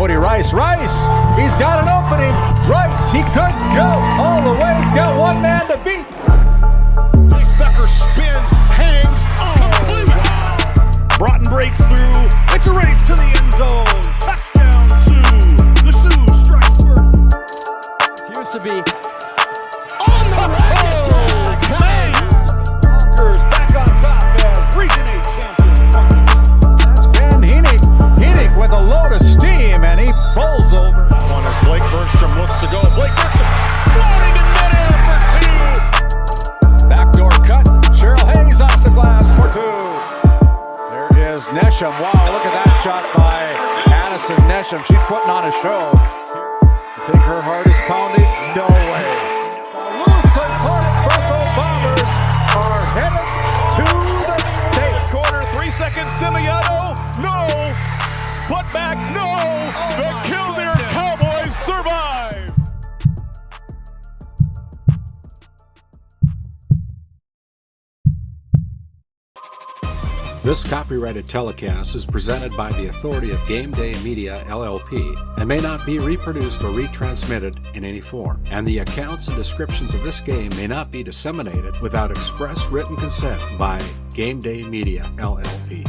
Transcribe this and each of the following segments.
Cody Rice. Rice, he's got an opening. Rice, he could go all the way. He's got one man to beat. Chase Becker spins, hangs, complete. Broughton breaks through. It's a race to the end zone. Touchdown, Sioux. The Sioux strike first. Here's to be on the right. Conquers back on top as Region 8 champions. That's Ben Henig. Henig with a load of steam, and he bowls over. One as Blake Burnstrom looks to go. Blake Burnstrom floating in midair for two. Backdoor cut. Cheryl Hayes off the glass for two. There is Nesham. Wow, look at that shot by Addison Nesham. She's putting on a show. You think her heart is pounding? No way. The Lusitania Bertho Bombers are headed to the state. Corner, 3 seconds, Simiato. No. Put back, no. The Killdeer Cowboys survive. This copyrighted telecast is presented by the authority of GameDay Media, LLP, and may not be reproduced or retransmitted in any form. And the accounts and descriptions of this game may not be disseminated without express written consent by GameDay Media, LLP.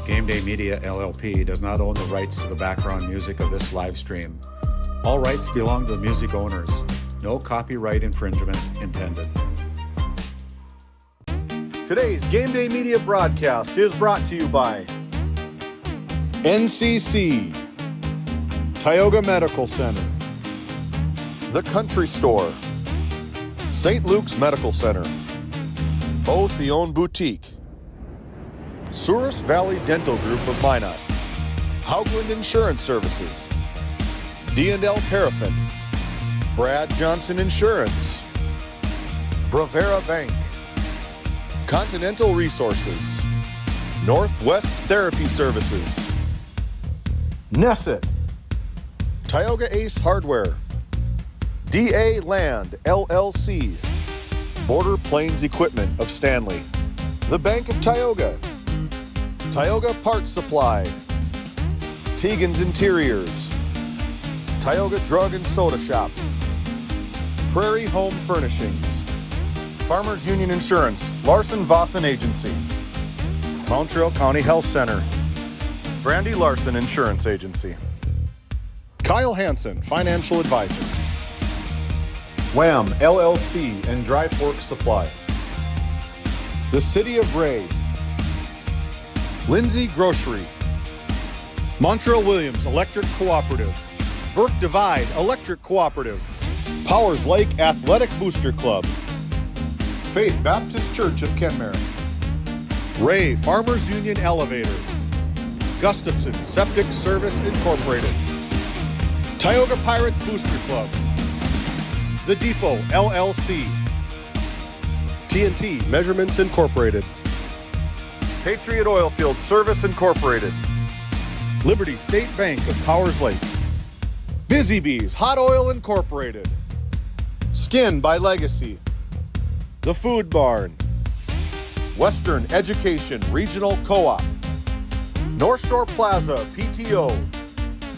GameDay Media, LLP does not own the rights to the background music of this live stream. All rights belong to the music owners. No copyright infringement intended. Today's GameDay Media broadcast is brought to you by NCC, Tioga Medical Center, The Country Store, St. Luke's Medical Center, Both the Own Boutique, Souris Valley Dental Group of Minot, Haugland Insurance Services, D&L Paraffin, Brad Johnson Insurance, Bravera Bank, Continental Resources, Northwest Therapy Services, Nesset, Tioga Ace Hardware, DA Land LLC, Border Plains Equipment of Stanley, The Bank of Tioga, Tioga Parts Supply, Tegan's Interiors, Tioga Drug and Soda Shop, Prairie Home Furnishings, Farmers Union Insurance, Larson Vossen Agency, Montreal County Health Center, Brandy Larson Insurance Agency, Kyle Hansen, Financial Advisor, Wham! LLC and Dry Fork Supply, the City of Ray, Lindsay Grocery, Montreal Williams Electric Cooperative, Burke Divide Electric Cooperative, Powers Lake Athletic Booster Club, Faith Baptist Church of Kenmare, Ray Farmers Union Elevator, Gustafson Septic Service Incorporated, Tioga Pirates Booster Club, The Depot LLC, TNT Measurements Incorporated, Patriot Oilfield Service Incorporated, Liberty State Bank of Powers Lake, Busy Bees Hot Oil Incorporated, Skin by Legacy, The Food Barn, Western Education Regional Co-op, North Shore Plaza PTO,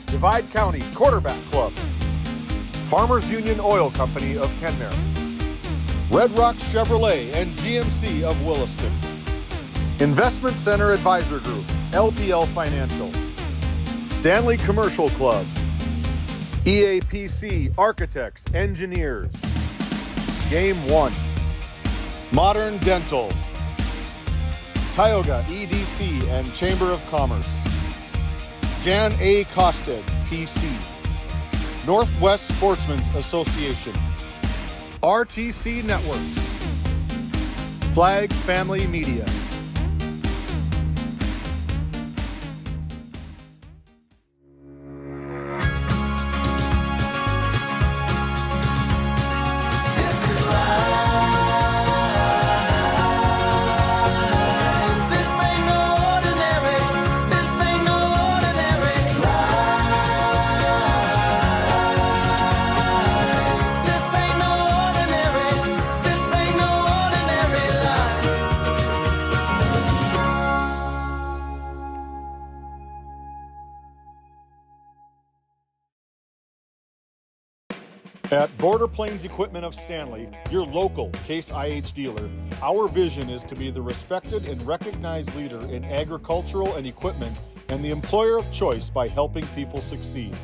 Divide County Quarterback Club, Farmers Union Oil Company of Kenmare, Red Rock Chevrolet and GMC of Williston, Investment Center Advisor Group, LPL Financial, Stanley Commercial Club, EAPC Architects, Engineers, Game 1, Modern Dental, Tioga EDC and Chamber of Commerce, Jan A. Costed, PC, Northwest Sportsmen's Association, RTC Networks, Flag Family Media. At Border Plains Equipment of Stanley, your local Case IH dealer, our vision is to be the respected and recognized leader in agricultural and equipment and the employer of choice by helping people succeed.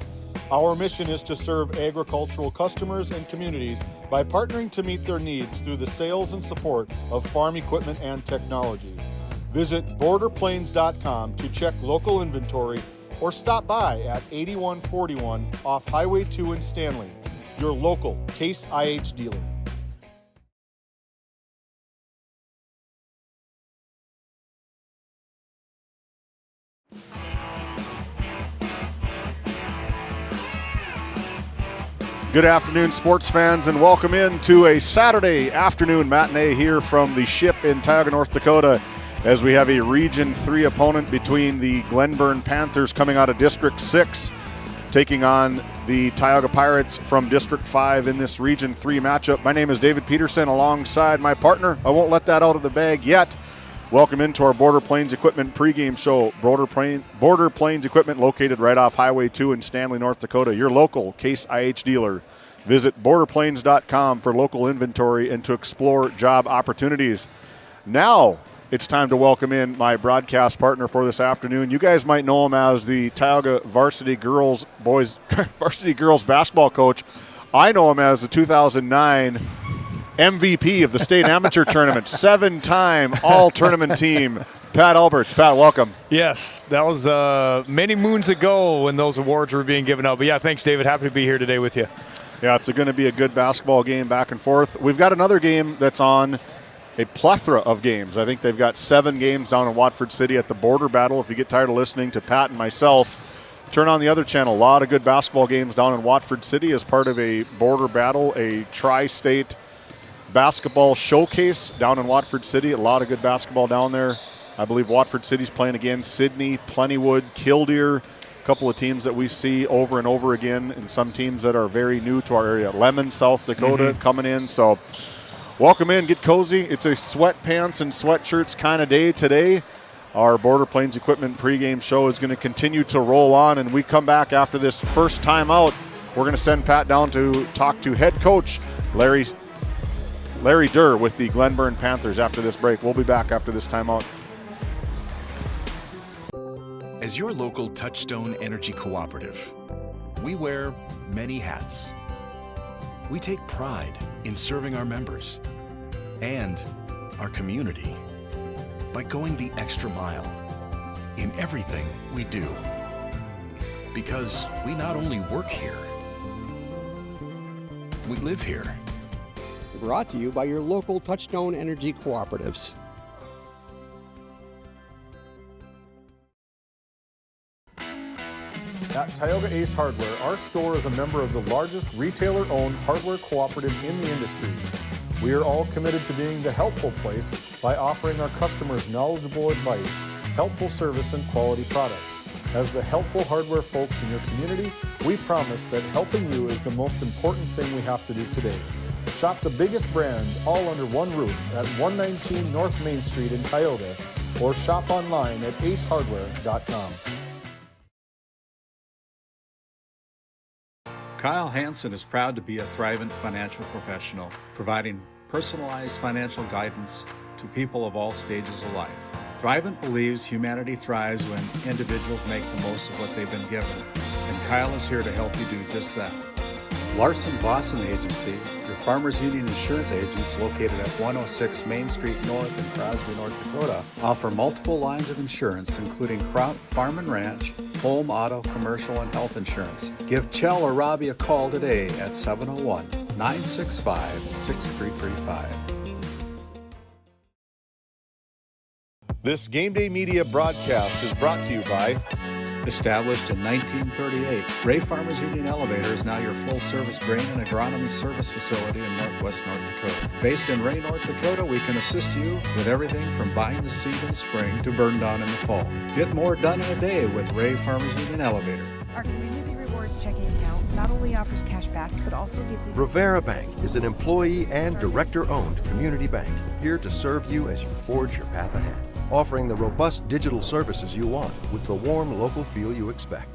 Our mission is to serve agricultural customers and communities by partnering to meet their needs through the sales and support of farm equipment and technology. Visit borderplains.com to check local inventory or stop by at 8141 off Highway 2 in Stanley, your local Case IH dealer. Good afternoon, sports fans, and welcome into a Saturday afternoon matinee here from the Ship in Tioga, North Dakota, as we have a Region 3 opponent between the Glenburn Panthers coming out of District 6, taking on the Tioga Pirates from District 5 in this Region 3 matchup. My name is David Peterson, alongside my partner. I won't let that out of the bag yet. Welcome into our Border Plains Equipment pregame show. Border Plains Equipment, located right off Highway 2 in Stanley, North Dakota, your local Case IH dealer. Visit borderplains.com for local inventory and to explore job opportunities. Now it's time to welcome in my broadcast partner for this afternoon. You guys might know him as the Tioga varsity girls basketball coach. I know him as the 2009 MVP of the state amateur tournament, 7-time all-tournament team, Pat Alberts. Pat, welcome. Yes, that was many moons ago when those awards were being given out. But yeah, thanks, David. Happy to be here today with you. Yeah, it's going to be a good basketball game back and forth. We've got another game that's on a plethora of games. I think they've got 7 games down in Watford City at the Border Battle. If you get tired of listening to Pat and myself, turn on the other channel. A lot of good basketball games down in Watford City as part of a Border Battle, a tri-state basketball showcase down in Watford City. A lot of good basketball down there. I believe Watford City's playing again. Sydney, Plentywood, Killdeer, a couple of teams that we see over and over again, and some teams that are very new to our area. Lemon, South Dakota coming in. So welcome in, get cozy. It's a sweatpants and sweatshirts kind of day today. Our Border Plains Equipment pregame show is going to continue to roll on, and we come back after this first time out. We're going to send Pat down to talk to head coach Larry Durr with the Glenburn Panthers after this break. We'll be back after this timeout. As your local Touchstone Energy Cooperative, we wear many hats. We take pride in serving our members and our community by going the extra mile in everything we do. Because we not only work here, we live here. Brought to you by your local Touchstone Energy Cooperatives. At Tioga Ace Hardware, our store is a member of the largest retailer-owned hardware cooperative in the industry. We are all committed to being the helpful place by offering our customers knowledgeable advice, helpful service, and quality products. As the helpful hardware folks in your community, we promise that helping you is the most important thing we have to do today. Shop the biggest brands all under one roof at 119 North Main Street in Tioga, or shop online at acehardware.com. Kyle Hansen is proud to be a Thrivent financial professional, providing personalized financial guidance to people of all stages of life. Thrivent believes humanity thrives when individuals make the most of what they've been given, and Kyle is here to help you do just that. Larson Boston Agency, your Farmers Union insurance agents located at 106 Main Street North in Crosby, North Dakota, offer multiple lines of insurance, including crop, farm and ranch, home, auto, commercial, and health insurance. Give Chell or Robbie a call today at 701-965-6335. This GameDay Media broadcast is brought to you by Established in 1938, Ray Farmers Union Elevator is now your full-service grain and agronomy service facility in northwest North Dakota. Based in Ray, North Dakota, we can assist you with everything from buying the seed in the spring to burn down in the fall. Get more done in a day with Ray Farmers Union Elevator. Our Community Rewards checking account not only offers cash back, but also gives you... Rivera Bank is an employee and director-owned community bank, here to serve you as you forge your path ahead, offering the robust digital services you want with the warm local feel you expect.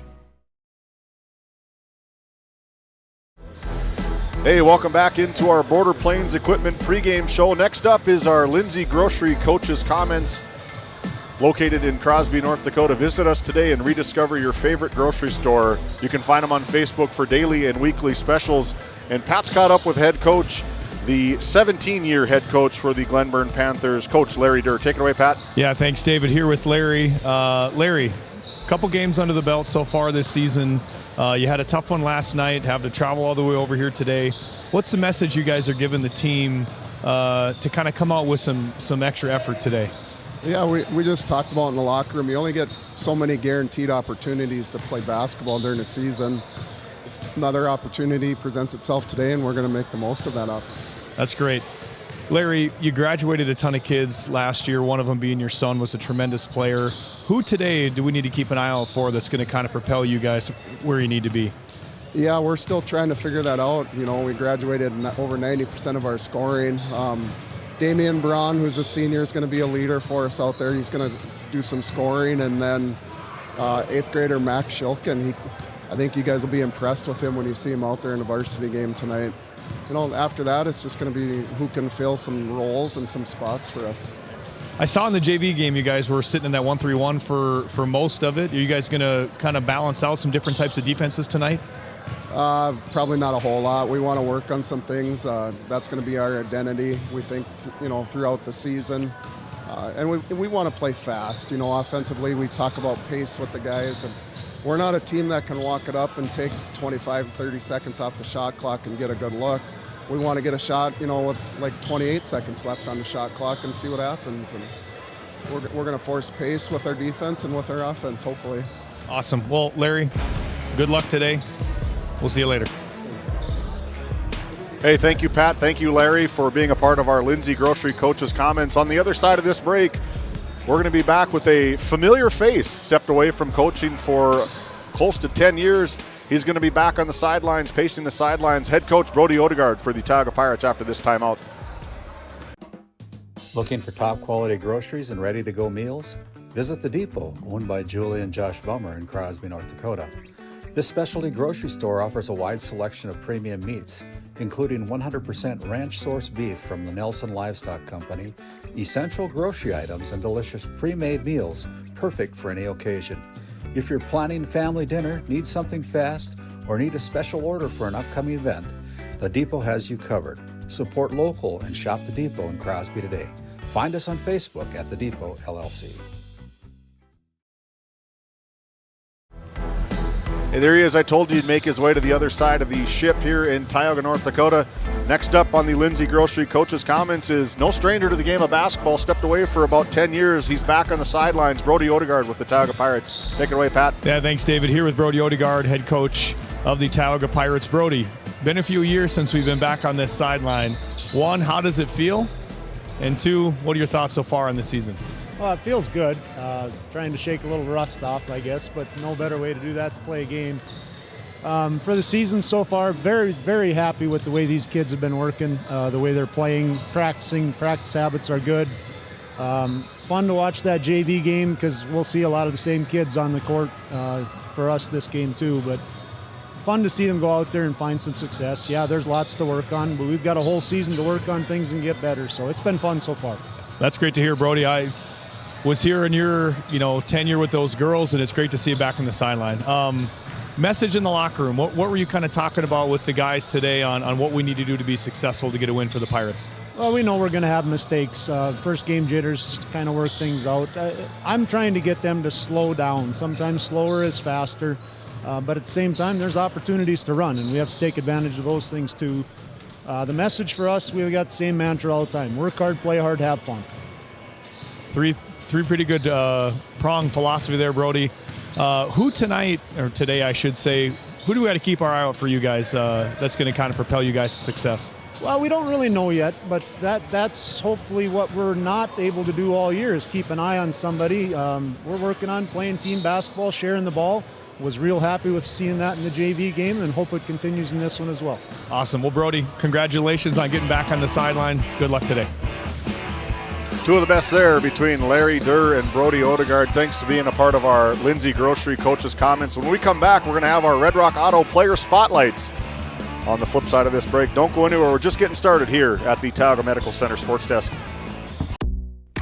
Hey, welcome back into our Border Plains Equipment pregame show. Next up is our Lindsay Grocery Coach's Comments, located in Crosby, North Dakota. Visit us today and rediscover your favorite grocery store. You can find them on Facebook for daily and weekly specials. And Pat's caught up with head coach, the 17-year head coach for the Glenburn Panthers, Coach Larry Durr. Take it away, Pat. Yeah, thanks, David. Here with Larry. Larry, a couple games under the belt so far this season. You had a tough one last night, have to travel all the way over here today. What's the message you guys are giving the team to kind of come out with some extra effort today? Yeah, we just talked about in the locker room, you only get so many guaranteed opportunities to play basketball during the season. Another opportunity presents itself today, and we're going to make the most of that opportunity. That's great. Larry, you graduated a ton of kids last year, one of them being your son was a tremendous player. Who today do we need to keep an eye out for that's going to kind of propel you guys to where you need to be? Yeah, we're still trying to figure that out. You know, we graduated over 90% of our scoring. Damian Braun, who's a senior, is going to be a leader for us out there. He's going to do some scoring. And then 8th grader Max Shilkin, I think you guys will be impressed with him when you see him out there in the varsity game tonight. You know, after that, it's just going to be who can fill some roles and some spots for us. I saw in the JV game you guys were sitting in that 1-3-1 for most of it. Are you guys going to kind of balance out some different types of defenses tonight? Probably not a whole lot. We want to work on some things. That's going to be our identity, we think, throughout the season. And we want to play fast. You know, offensively, we talk about pace with the guys. And we're not a team that can walk it up and take 25, 30 seconds off the shot clock and get a good look. We want to get a shot, with like 28 seconds left on the shot clock and see what happens. And we're going to force pace with our defense and with our offense, hopefully. Awesome. Well, Larry, good luck today. We'll see you later. Hey, thank you, Pat. Thank you, Larry, for being a part of our Lindsay Grocery Coach's Comments. On the other side of this break, we're going to be back with a familiar face. Stepped away from coaching for close to 10 years. He's going to be back on the sidelines, pacing the sidelines. Head coach Brody Odegaard for the Tioga Pirates after this timeout. Looking for top quality groceries and ready to go meals? Visit The Depot, owned by Julie and Josh Bummer in Crosby, North Dakota. This specialty grocery store offers a wide selection of premium meats, including 100% ranch-sourced beef from the Nelson Livestock Company, essential grocery items, and delicious pre-made meals perfect for any occasion. If you're planning family dinner, need something fast, or need a special order for an upcoming event, The Depot has you covered. Support local and shop The Depot in Crosby today. Find us on Facebook at The Depot LLC. Hey, there he is. I told you he'd make his way to the other side of the ship here in Tioga, North Dakota. Next up on the Lindsay Grocery Coach's Comments is no stranger to the game of basketball. Stepped away for about 10 years. He's back on the sidelines. Brody Odegaard with the Tioga Pirates. Take it away, Pat. Yeah, thanks, David. Here with Brody Odegaard, head coach of the Tioga Pirates. Brody, been a few years since we've been back on this sideline. One, how does it feel? And two, what are your thoughts so far on this season? Well, it feels good. Trying to shake a little rust off, I guess, but no better way to do that to play a game. For the season so far, very, very happy with the way these kids have been working, the way they're playing, practicing. Practice habits are good. Fun to watch that JV game because we'll see a lot of the same kids on the court for us this game too, but fun to see them go out there and find some success. Yeah, there's lots to work on, but we've got a whole season to work on things and get better, so it's been fun so far. That's great to hear, Brody. I was here in your tenure with those girls, and it's great to see you back on the sideline. Message in the locker room. What were you kind of talking about with the guys today on what we need to do to be successful to get a win for the Pirates? Well, we know we're going to have mistakes. First game jitters, kind of work things out. I'm trying to get them to slow down. Sometimes slower is faster, but at the same time, there's opportunities to run, and we have to take advantage of those things too. The message for us, we've got the same mantra all the time. Work hard, play hard, have fun. Three pretty good prong philosophy there, Brody. Who tonight, or today I should say, who do we got to keep our eye out for you guys that's going to kind of propel you guys to success? Well, we don't really know yet, but that's hopefully what we're not able to do all year is keep an eye on somebody. We're working on playing team basketball, sharing the ball. Was real happy with seeing that in the JV game and hope it continues in this one as well. Awesome. Well, Brody, congratulations on getting back on the sideline. Good luck today. Two of the best there between Larry Durr and Brody Odegaard. Thanks for being a part of our Lindsay Grocery Coach's Comments. When we come back, we're going to have our Red Rock Auto Player Spotlights. on the flip side of this break. Don't go anywhere. We're just getting started here at the Tioga Medical Center Sports Desk.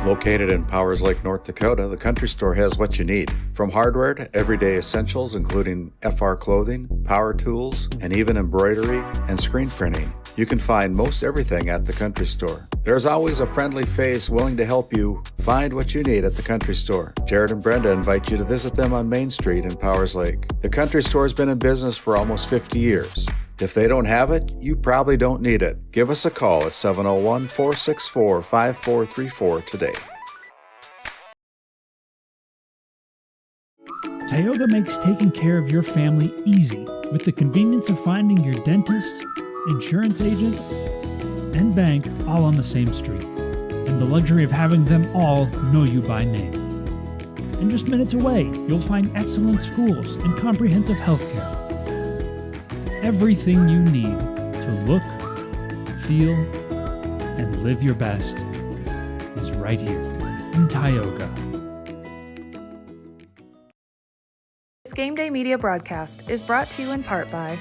Located in Powers Lake, North Dakota, the Country Store has what you need. From hardware to everyday essentials, including FR clothing, power tools, and even embroidery and screen printing. You can find most everything at the Country Store. There's always a friendly face willing to help you find what you need at the Country Store. Jared and Brenda invite you to visit them on Main Street in Powers Lake. The Country Store has been in business for almost 50 years. If they don't have it, you probably don't need it. Give us a call at 701-464-5434 today. Tioga makes taking care of your family easy with the convenience of finding your dentist, insurance agent, and bank all on the same street, and the luxury of having them all know you by name. And just minutes away, you'll find excellent schools and comprehensive health care. Everything you need to look, feel, and live your best is right here in Tioga. This GameDay Media broadcast is brought to you in part by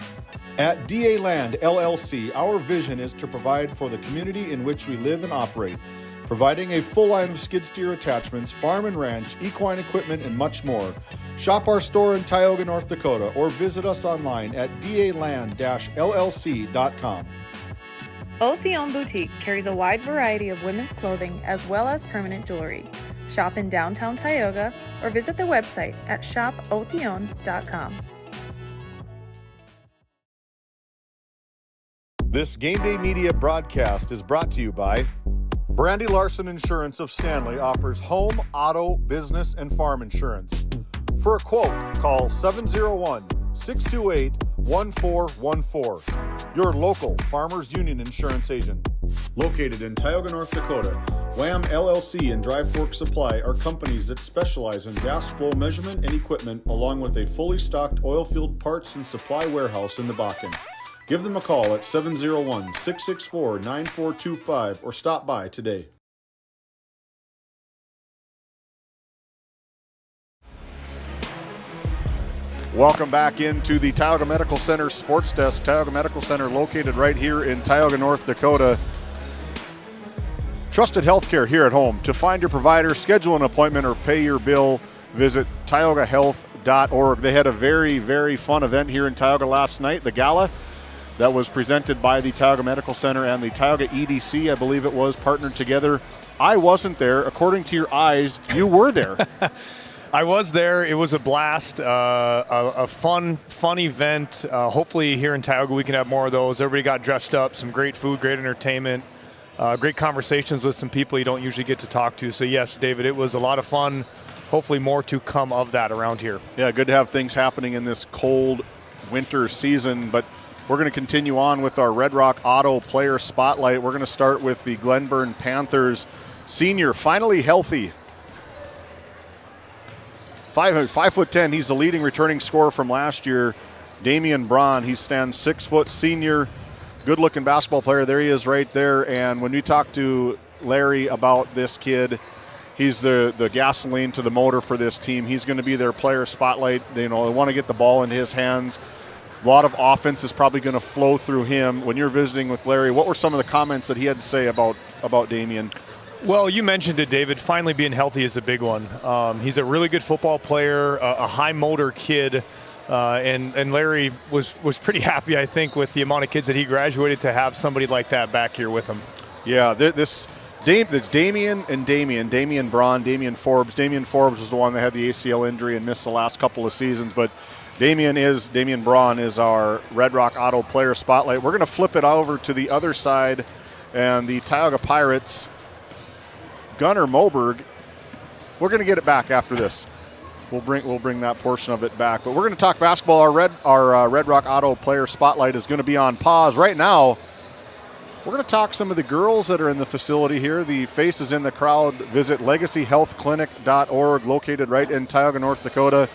At DA Land LLC, our vision is to provide for the community in which we live and operate, providing a full line of skid steer attachments, farm and ranch, equine equipment, and much more. Shop our store in Tioga, North Dakota, or visit us online at daland-llc.com. Otheon Boutique carries a wide variety of women's clothing as well as permanent jewelry. Shop in downtown Tioga or visit their website at shopotheon.com. This GameDay Media broadcast is brought to you by Brandy Larson Insurance of Stanley offers home, auto, business, and farm insurance. For a quote, call 701-628-1414. Your local Farmers Union Insurance agent. Located in Tioga, North Dakota, WHAM LLC and Dry Fork Supply are companies that specialize in gas flow measurement and equipment, along with a fully stocked oil field parts and supply warehouse in the Bakken. Give them a call at 701-664-9425 or stop by today. Welcome back into the Tioga Medical Center Sports Desk. Tioga Medical Center located right here in Tioga, North Dakota. Trusted healthcare here at home. To find your provider, schedule an appointment, or pay your bill, visit tiogahealth.org. They had a very, very fun event here in Tioga last night, the gala that was presented by the Tioga Medical Center and the Tioga EDC, I believe it was, partnered together. I wasn't there. According to your eyes, you were there. I was there. It was a blast, a fun event. Hopefully here in Tioga we can have more of those. Everybody got dressed up, some great food, great entertainment, great conversations with some people you don't usually get to talk to. So yes, David, it was a lot of fun. Hopefully more to come of that around here. Yeah, good to have things happening in this cold winter season, but we're going to continue on with our Red Rock Auto Player Spotlight. We're going to start with the Glenburn Panthers senior, finally healthy. 5'10", he's the leading returning scorer from last year. Damian Braun, he stands 6 foot senior, good-looking basketball player. There he is right there. And when we talk to Larry about this kid, he's the gasoline to the motor for this team. He's going to be their player spotlight. They want to get the ball into his hands. A lot of offense is probably going to flow through him. When you're visiting with Larry, what were some of the comments that he had to say about Damian? Well, you mentioned it, David. Finally being healthy is a big one. He's a really good football player, a high motor kid, and Larry was pretty happy, I think, with the amount of kids that he graduated to have somebody like that back here with him. Yeah, it's Damian and Damian Braun, Damian Forbes. Damian Forbes was the one that had the ACL injury and missed the last couple of seasons, but Damian Braun is our Red Rock Auto Player Spotlight. We're going to flip it over to the other side, and the Tioga Pirates, Gunnar Moberg, we're going to get it back after this. We'll bring that portion of it back. But we're going to talk basketball. Our Red Rock Auto Player Spotlight is going to be on pause. Right now, we're going to talk some of the girls that are in the facility here. The faces in the crowd. Visit legacyhealthclinic.org, located right in Tioga, North Dakota.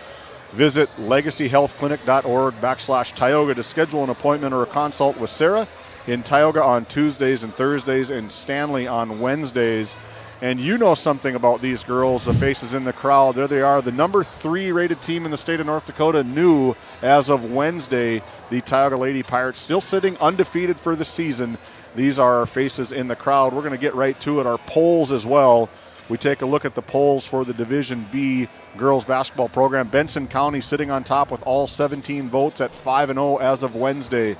Visit legacyhealthclinic.org/Tioga to schedule an appointment or a consult with Sarah in Tioga on Tuesdays and Thursdays, and Stanley on Wednesdays. And you know something about these girls, the faces in the crowd. There they are, the number 3 rated team in the state of North Dakota, new as of Wednesday, the Tioga Lady Pirates, still sitting undefeated for the season. These are our faces in the crowd. We're going to get right to it. Our polls as well. We take a look at the polls for the Division B girls basketball program. Benson County sitting on top with all 17 votes at 5-0 as of Wednesday.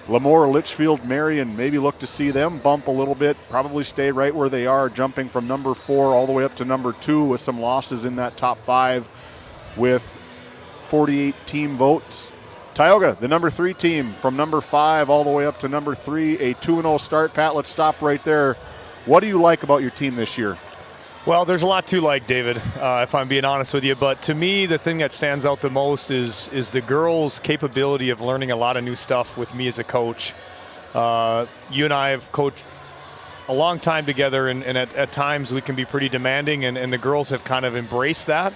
Lemoore, Litchfield, Marion, maybe look to see them bump a little bit, probably stay right where they are, jumping from number 4 all the way up to number 2 with some losses in that top 5 with 48 team votes. Tioga, the number 3 team, from number 5 all the way up to number 3, a 2-0 start. Pat, let's stop right there. What do you like about your team this year? Well, there's a lot to like, David, if I'm being honest with you. But to me, the thing that stands out the most is the girls' capability of learning a lot of new stuff with me as a coach. You and I have coached a long time together, and at times we can be pretty demanding, and the girls have kind of embraced that.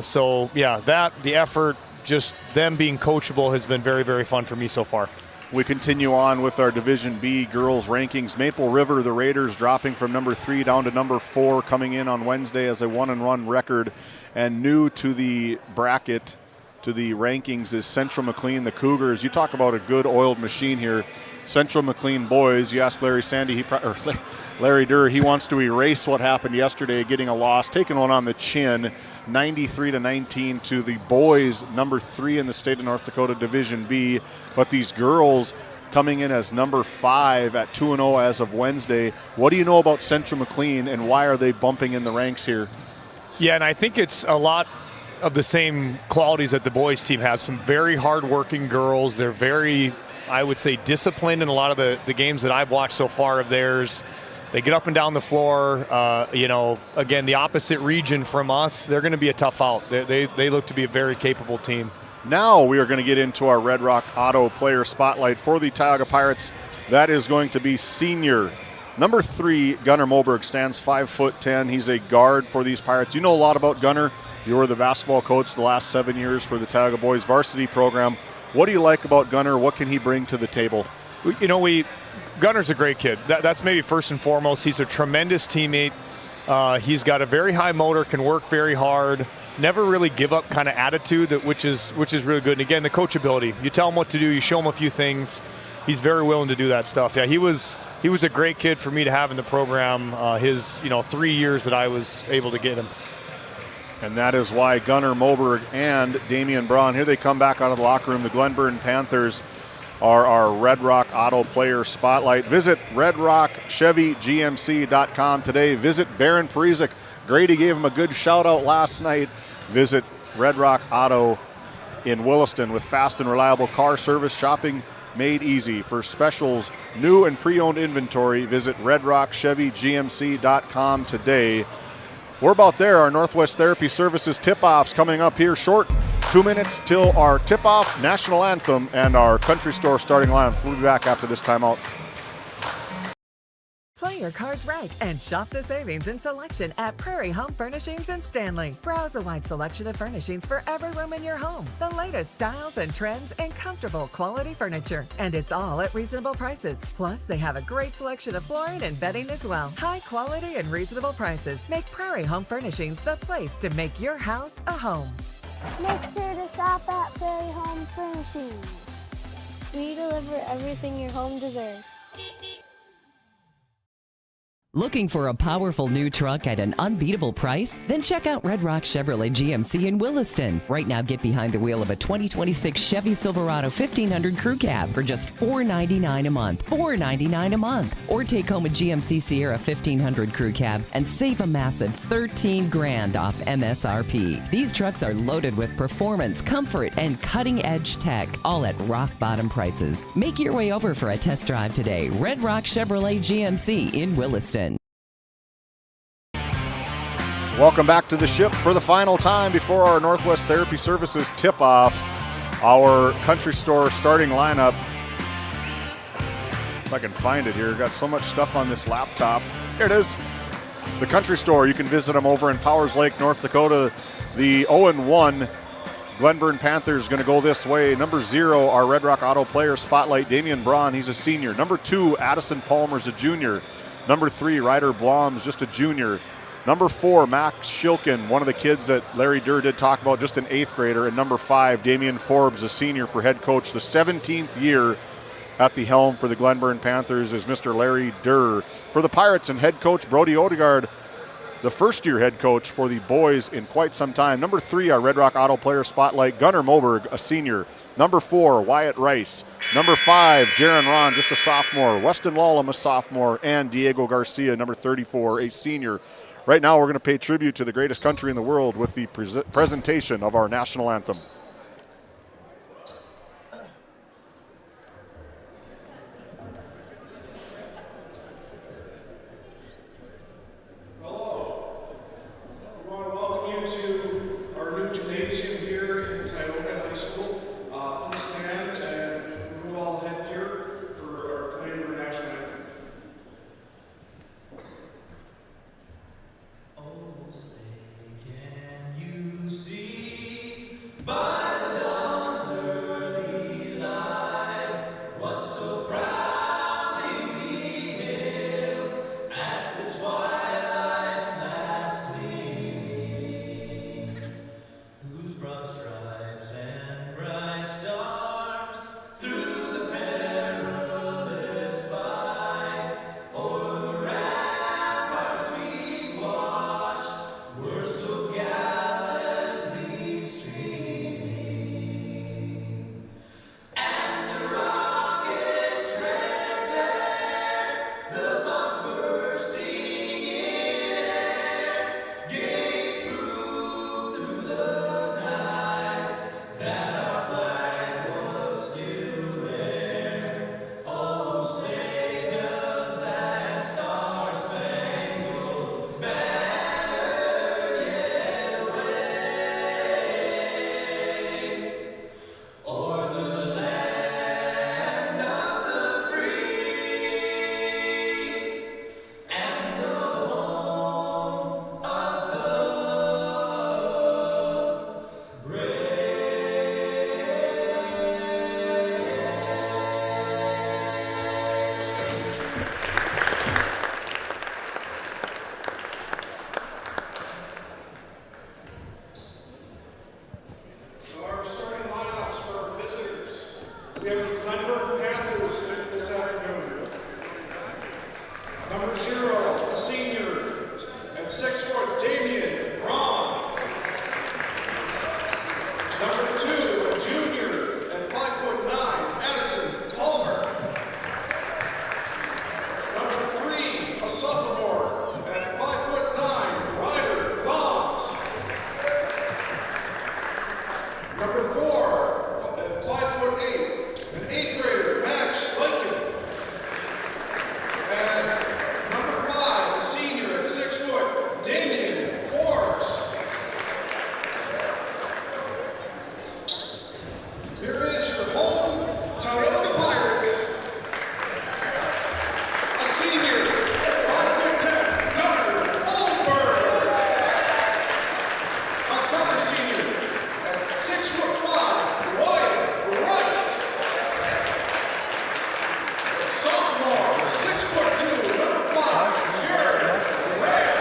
So, yeah, the effort, just them being coachable has been very, very fun for me so far. We continue on with our Division B girls rankings. Maple River, the Raiders, dropping from number 3 down to number 4, coming in on Wednesday as a 1-1 record. And new to the bracket, to the rankings, is Central McLean, the Cougars. You talk about a good oiled machine here. Central McLean boys, you ask Larry Sandy, Larry Durr, he wants to erase what happened yesterday, getting a loss, taking one on the chin, 93-19 to the boys, number 3 in the state of North Dakota Division B. But these girls coming in as number 5 at 2-0 as of Wednesday. What do you know about Central McLean, and why are they bumping in the ranks here? Yeah, and I think it's a lot of the same qualities that the boys team has. Some very hard-working girls. They're very, I would say, disciplined in a lot of the games that I've watched so far of theirs. They get up and down the floor. Again, the opposite region from us, they're going to be a tough out. They look to be a very capable team. Now we are going to get into our Red Rock Auto player spotlight for the Tioga Pirates. That is going to be senior. Number 3, Gunnar Moberg, stands 5'10". He's a guard for these Pirates. You know a lot about Gunnar. You were the basketball coach the last 7 years for the Tioga boys varsity program. What do you like about Gunnar? What can he bring to the table? Gunner's a great kid. That's maybe first and foremost. He's a tremendous teammate. He's got a very high motor, can work very hard, never really give up kind of attitude, which is really good. And again, the coachability. You tell him what to do, you show him a few things. He's very willing to do that stuff. Yeah, he was a great kid for me to have in the program. His 3 years that I was able to get him. And that is why Gunnar Moberg and Damian Braun, here they come back out of the locker room. The Glenburn Panthers are our Red Rock Auto Player Spotlight. Visit redrockchevygmc.com today. Visit Baron Parizek. Grady gave him a good shout out last night. Visit Red Rock Auto in Williston with fast and reliable car service, shopping made easy. For specials, new and pre-owned inventory, visit redrockchevygmc.com today. We're about there. Our Northwest Therapy Services tip-offs coming up here short. 2 minutes till our tip-off, national anthem, and our country store starting lineup. We'll be back after this timeout. Play your cards right and shop the savings and selection at Prairie Home Furnishings in Stanley. Browse a wide selection of furnishings for every room in your home. The latest styles and trends and comfortable quality furniture. And it's all at reasonable prices. Plus, they have a great selection of flooring and bedding as well. High quality and reasonable prices make Prairie Home Furnishings the place to make your house a home. Make sure to shop at Prairie Home Furnishings. We deliver everything your home deserves. Looking for a powerful new truck at an unbeatable price? Then check out Red Rock Chevrolet GMC in Williston. Right now, get behind the wheel of a 2026 Chevy Silverado 1500 Crew Cab for just $499 a month. $499 a month. Or take home a GMC Sierra 1500 Crew Cab and save a massive $13,000 off MSRP. These trucks are loaded with performance, comfort, and cutting-edge tech, all at rock-bottom prices. Make your way over for a test drive today. Red Rock Chevrolet GMC in Williston. Welcome back to the ship for the final time before our Northwest Therapy Services tip-off. Our country store starting lineup. If I can find it here. Got so much stuff on this laptop. Here it is. The country store. You can visit them over in Powers Lake, North Dakota. The 0-1 Glenburn Panthers going to go this way. Number 0, our Red Rock Auto Player Spotlight, Damian Braun. He's a senior. Number 2, Addison Palmer's a junior. Number 3, Ryder Blom's just a junior. Number 4, Max Shilkin, one of the kids that Larry Durr did talk about, just an 8th grader. And number 5, Damian Forbes, a senior for head coach. The 17th year at the helm for the Glenburn Panthers is Mr. Larry Durr. For the Pirates and head coach Brody Odegaard, the first-year head coach for the boys in quite some time. Number 3, our Red Rock Auto Player Spotlight, Gunnar Moberg, a senior. Number 4, Wyatt Rice. Number 5, Jaron Ron, just a sophomore. Weston Lallam, a sophomore. And Diego Garcia, number 34, a senior. Right now, we're going to pay tribute to the greatest country in the world with the presentation of our national anthem. We have the Glenburn Panthers this afternoon. Number 0, a senior at 6'4", Damian Ron. Number 2, a junior at 5'9", Addison Palmer. Number 3, a sophomore at 5'9", Ryder Bombs. Number 4, at 5'8", an 8th grader, Max Lincoln. And number 5, a senior at 6 foot, Damian Forbes. Here is your home Tioga Pirates. A senior, 5'10", Gunnar Glenburn. Another senior at 6'5", Wyatt Rice. Sophomore, 6'2", number 5, Jared Durant.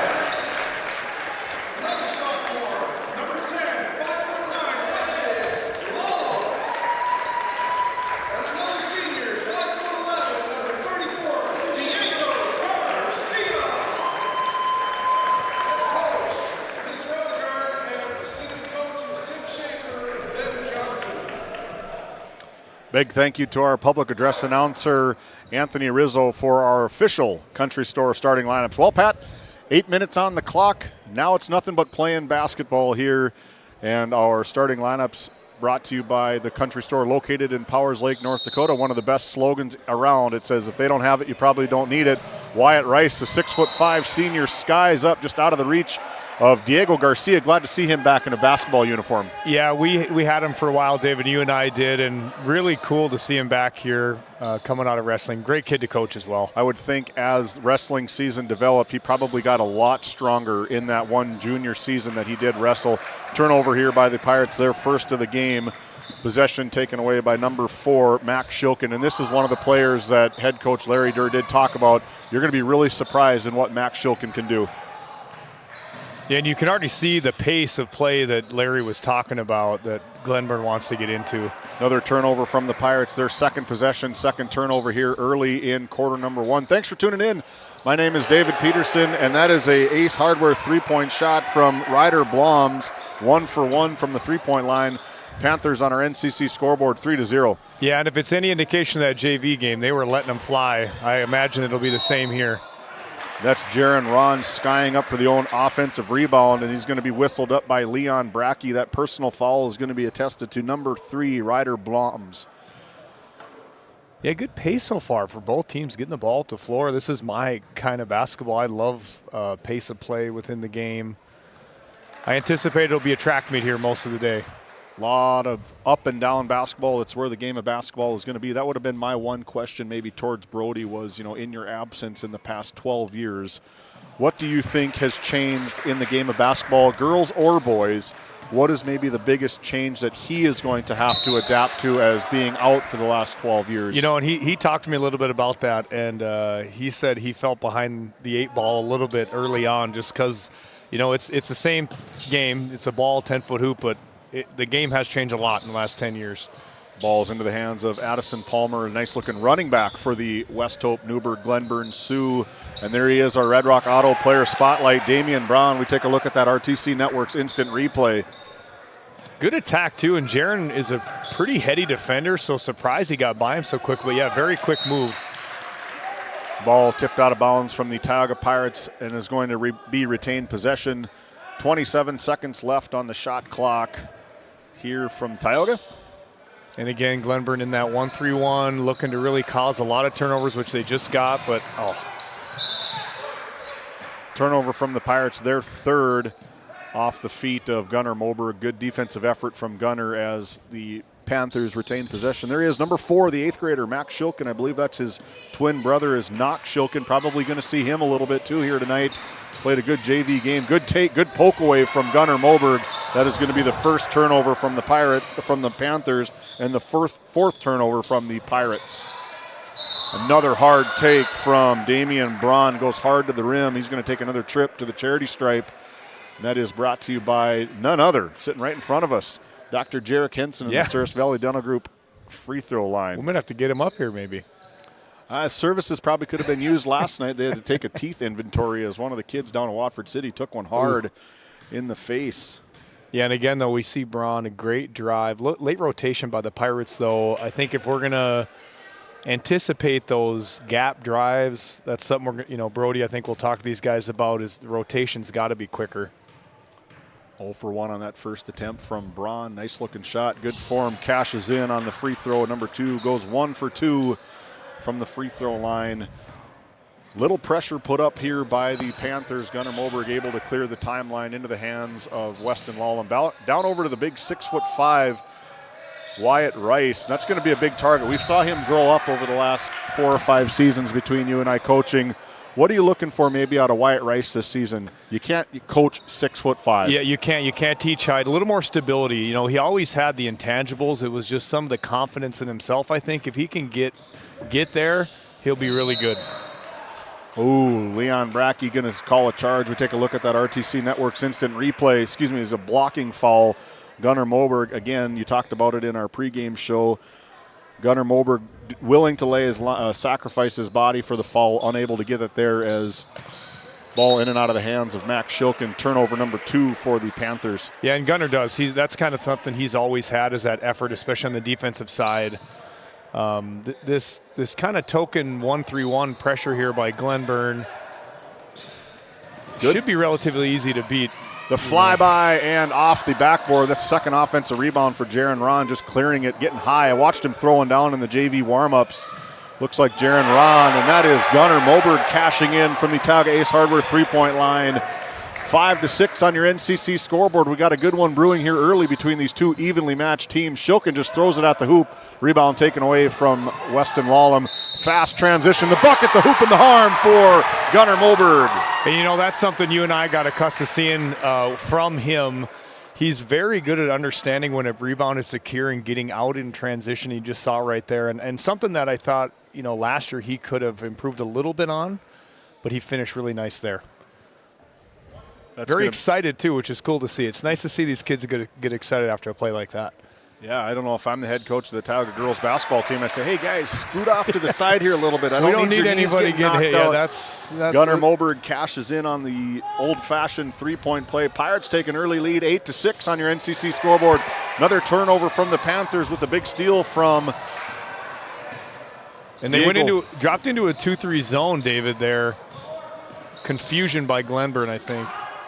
Another sophomore, number 10, 5'9", Weston Lallam. And another senior, 5'11", number 34, Diego Garcia. Head coach, Mr. Odegaard, and assistant coaches Tim Schaefer and Ben Johnson. Big thank you to our public address announcer, Anthony Rizzo, for our official Country Store starting lineups. Well, Pat, 8 minutes on the clock. Now it's nothing but playing basketball here. And our starting lineups brought to you by the Country Store located in Powers Lake, North Dakota. One of the best slogans around. It says, if they don't have it, you probably don't need it. Wyatt Rice, the 6'5" senior, skies up just out of the reach of Diego Garcia. Glad to see him back in a basketball uniform. Yeah, we had him for a while, David. You and I did, and really cool to see him back here coming out of wrestling. Great kid to coach as well. I would think as wrestling season developed, he probably got a lot stronger in that one junior season that he did wrestle. Turnover here by the Pirates, their first of the game. Possession taken away by number 4, Max Shilkin. And this is one of the players that head coach Larry Durr did talk about. You're going to be really surprised in what Max Shilkin can do. Yeah, and you can already see the pace of play that Larry was talking about that Glenburn wants to get into. Another turnover from the Pirates. Their second possession, second turnover here early in quarter number 1. Thanks for tuning in. My name is David Peterson, and that is a Ace Hardware three-point shot from Ryder Bloms. 1 for 1 from the three-point line. Panthers on our NCC scoreboard 3-0. Yeah, and if it's any indication of that JV game, they were letting them fly. I imagine it'll be the same here. That's Jaron Ron skying up for the own offensive rebound, and he's going to be whistled up by Leon Brackey. That personal foul is going to be attested to number 3, Ryder Bloms. Yeah, good pace so far for both teams getting the ball to the floor. This is my kind of basketball. I love pace of play within the game. I anticipate it'll be a track meet here most of the day. A lot of up and down basketball. It's where the game of basketball is going to be. That would have been my one question maybe towards Brody was, in your absence in the past 12 years, what do you think has changed in the game of basketball, girls or boys? What is maybe the biggest change that he is going to have to adapt to as being out for the last 12 years? And he talked to me a little bit about that, and he said he felt behind the 8 ball a little bit early on just because, it's the same game. It's a ball, 10-foot hoop, but the game has changed a lot in the last 10 years. Ball's into the hands of Addison Palmer, a nice-looking running back for the West Hope, Newburgh, Glenburn, Sioux. And there he is, our Red Rock Auto player spotlight, Damian Brown. We take a look at that RTC Network's instant replay. Good attack, too, and Jaron is a pretty heady defender, so surprised he got by him so quick. But, yeah, very quick move. Ball tipped out of bounds from the Tioga Pirates and is going to be retained possession. 27 seconds left on the shot clock here from Tioga. And again, Glenburn in that 1-3-1, looking to really cause a lot of turnovers, which they just got, but Turnover from the Pirates, their third off the feet of Gunnar Moberg. Good defensive effort from Gunnar as the Panthers retain possession. There he is, number 4, the 8th grader, Max Shilkin. I believe that's his twin brother is Knox Shilkin. Probably going to see him a little bit too here tonight. Played a good JV game. Good take, good poke away from Gunnar Moberg. That is going to be the first turnover from the Panthers, and the fourth turnover from the Pirates. Another hard take from Damian Braun. Goes hard to the rim. He's going to take another trip to the charity stripe. And that is brought to you by none other, sitting right in front of us, Dr. Jarek Henson in the Ceres Valley Dental Group free throw line. We might have to get him up here maybe. Services probably could have been used last night. They had to take a teeth inventory as one of the kids down in Watford City took one hard in the face. Yeah, and again, though, we see Braun, a great drive. Late rotation by the Pirates, though. I think if we're going to anticipate those gap drives, that's something Brody, I think we'll talk to these guys about, is the rotation's got to be quicker. 0 for 1 on that first attempt from Braun. Nice-looking shot. Good form. Cashes in on the free throw. Number 2 goes 1 for 2 from the free throw line. Little pressure put up here by the Panthers. Gunnar Moberg able to clear the timeline into the hands of Weston Lawlam. Down over to the big 6'5" Wyatt Rice. That's going to be a big target. We saw him grow up over the last 4 or 5 seasons between you and I coaching. What are you looking for maybe out of Wyatt Rice this season? You can't coach 6'5". Yeah, you can't. You can't teach height. A little more stability. He always had the intangibles. It was just some of the confidence in himself. I think if he can get there, he'll be really good. Ooh, Leon Brackey going to call a charge. We take a look at that RTC Network's instant replay. It's a blocking foul. Gunnar Moberg, again, you talked about it in our pregame show. Gunnar Moberg willing to lay his sacrifice his body for the foul, unable to get it there as ball in and out of the hands of Max Shilkin. Turnover number 2 for the Panthers. Yeah, and Gunnar does. That's kind of something he's always had, is that effort, especially on the defensive side. This kind of token 1-3-1 pressure here by Glenburn should be relatively easy to beat. The flyby and off the backboard. That's second offensive rebound for Jaron Ron, just clearing it, getting high. I watched him throwing down in the JV warm-ups. Looks like Jaron Ron, and that is Gunnar Moberg cashing in from the Tioga Ace Hardware three-point line. 5-6 on your NCC scoreboard. We got a good one brewing here early between these two evenly matched teams. Shilkin just throws it at the hoop. Rebound taken away from Weston Lawlam. Fast transition. The bucket, the hoop, and the harm for Gunnar Moberg. And that's something you and I got accustomed to seeing from him. he's very good at understanding when a rebound is secure and getting out in transition. You just saw right there. And something that I thought, last year he could have improved a little bit on, but he finished really nice there. That's very excited, too, which is cool to see. It's nice to see these kids get excited after a play like that. Yeah, I don't know if I'm the head coach of the Tioga girls basketball team. I say, hey, guys, scoot off to the side here a little bit. We don't need anybody getting hit. Yeah, that's Gunnar Moberg cashes in on the old-fashioned three-point play. Pirates take an early lead, 8-6 on your NCC scoreboard. Another turnover from the Panthers with a big steal from And they dropped into a 2-3 zone, David, there. Confusion by Glenburn, I think.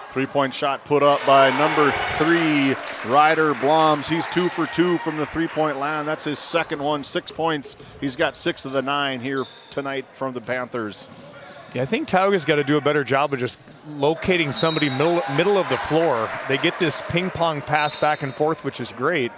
Three-point shot put up by number 3, Ryder Bloms. He's 2 for 2 from the three-point line. That's his second one, 6 points. He's got 6 of the 9 here tonight from the Panthers. Yeah, I think Tioga's got to do a better job of just locating somebody middle of the floor. They get this ping-pong pass back and forth, which is great,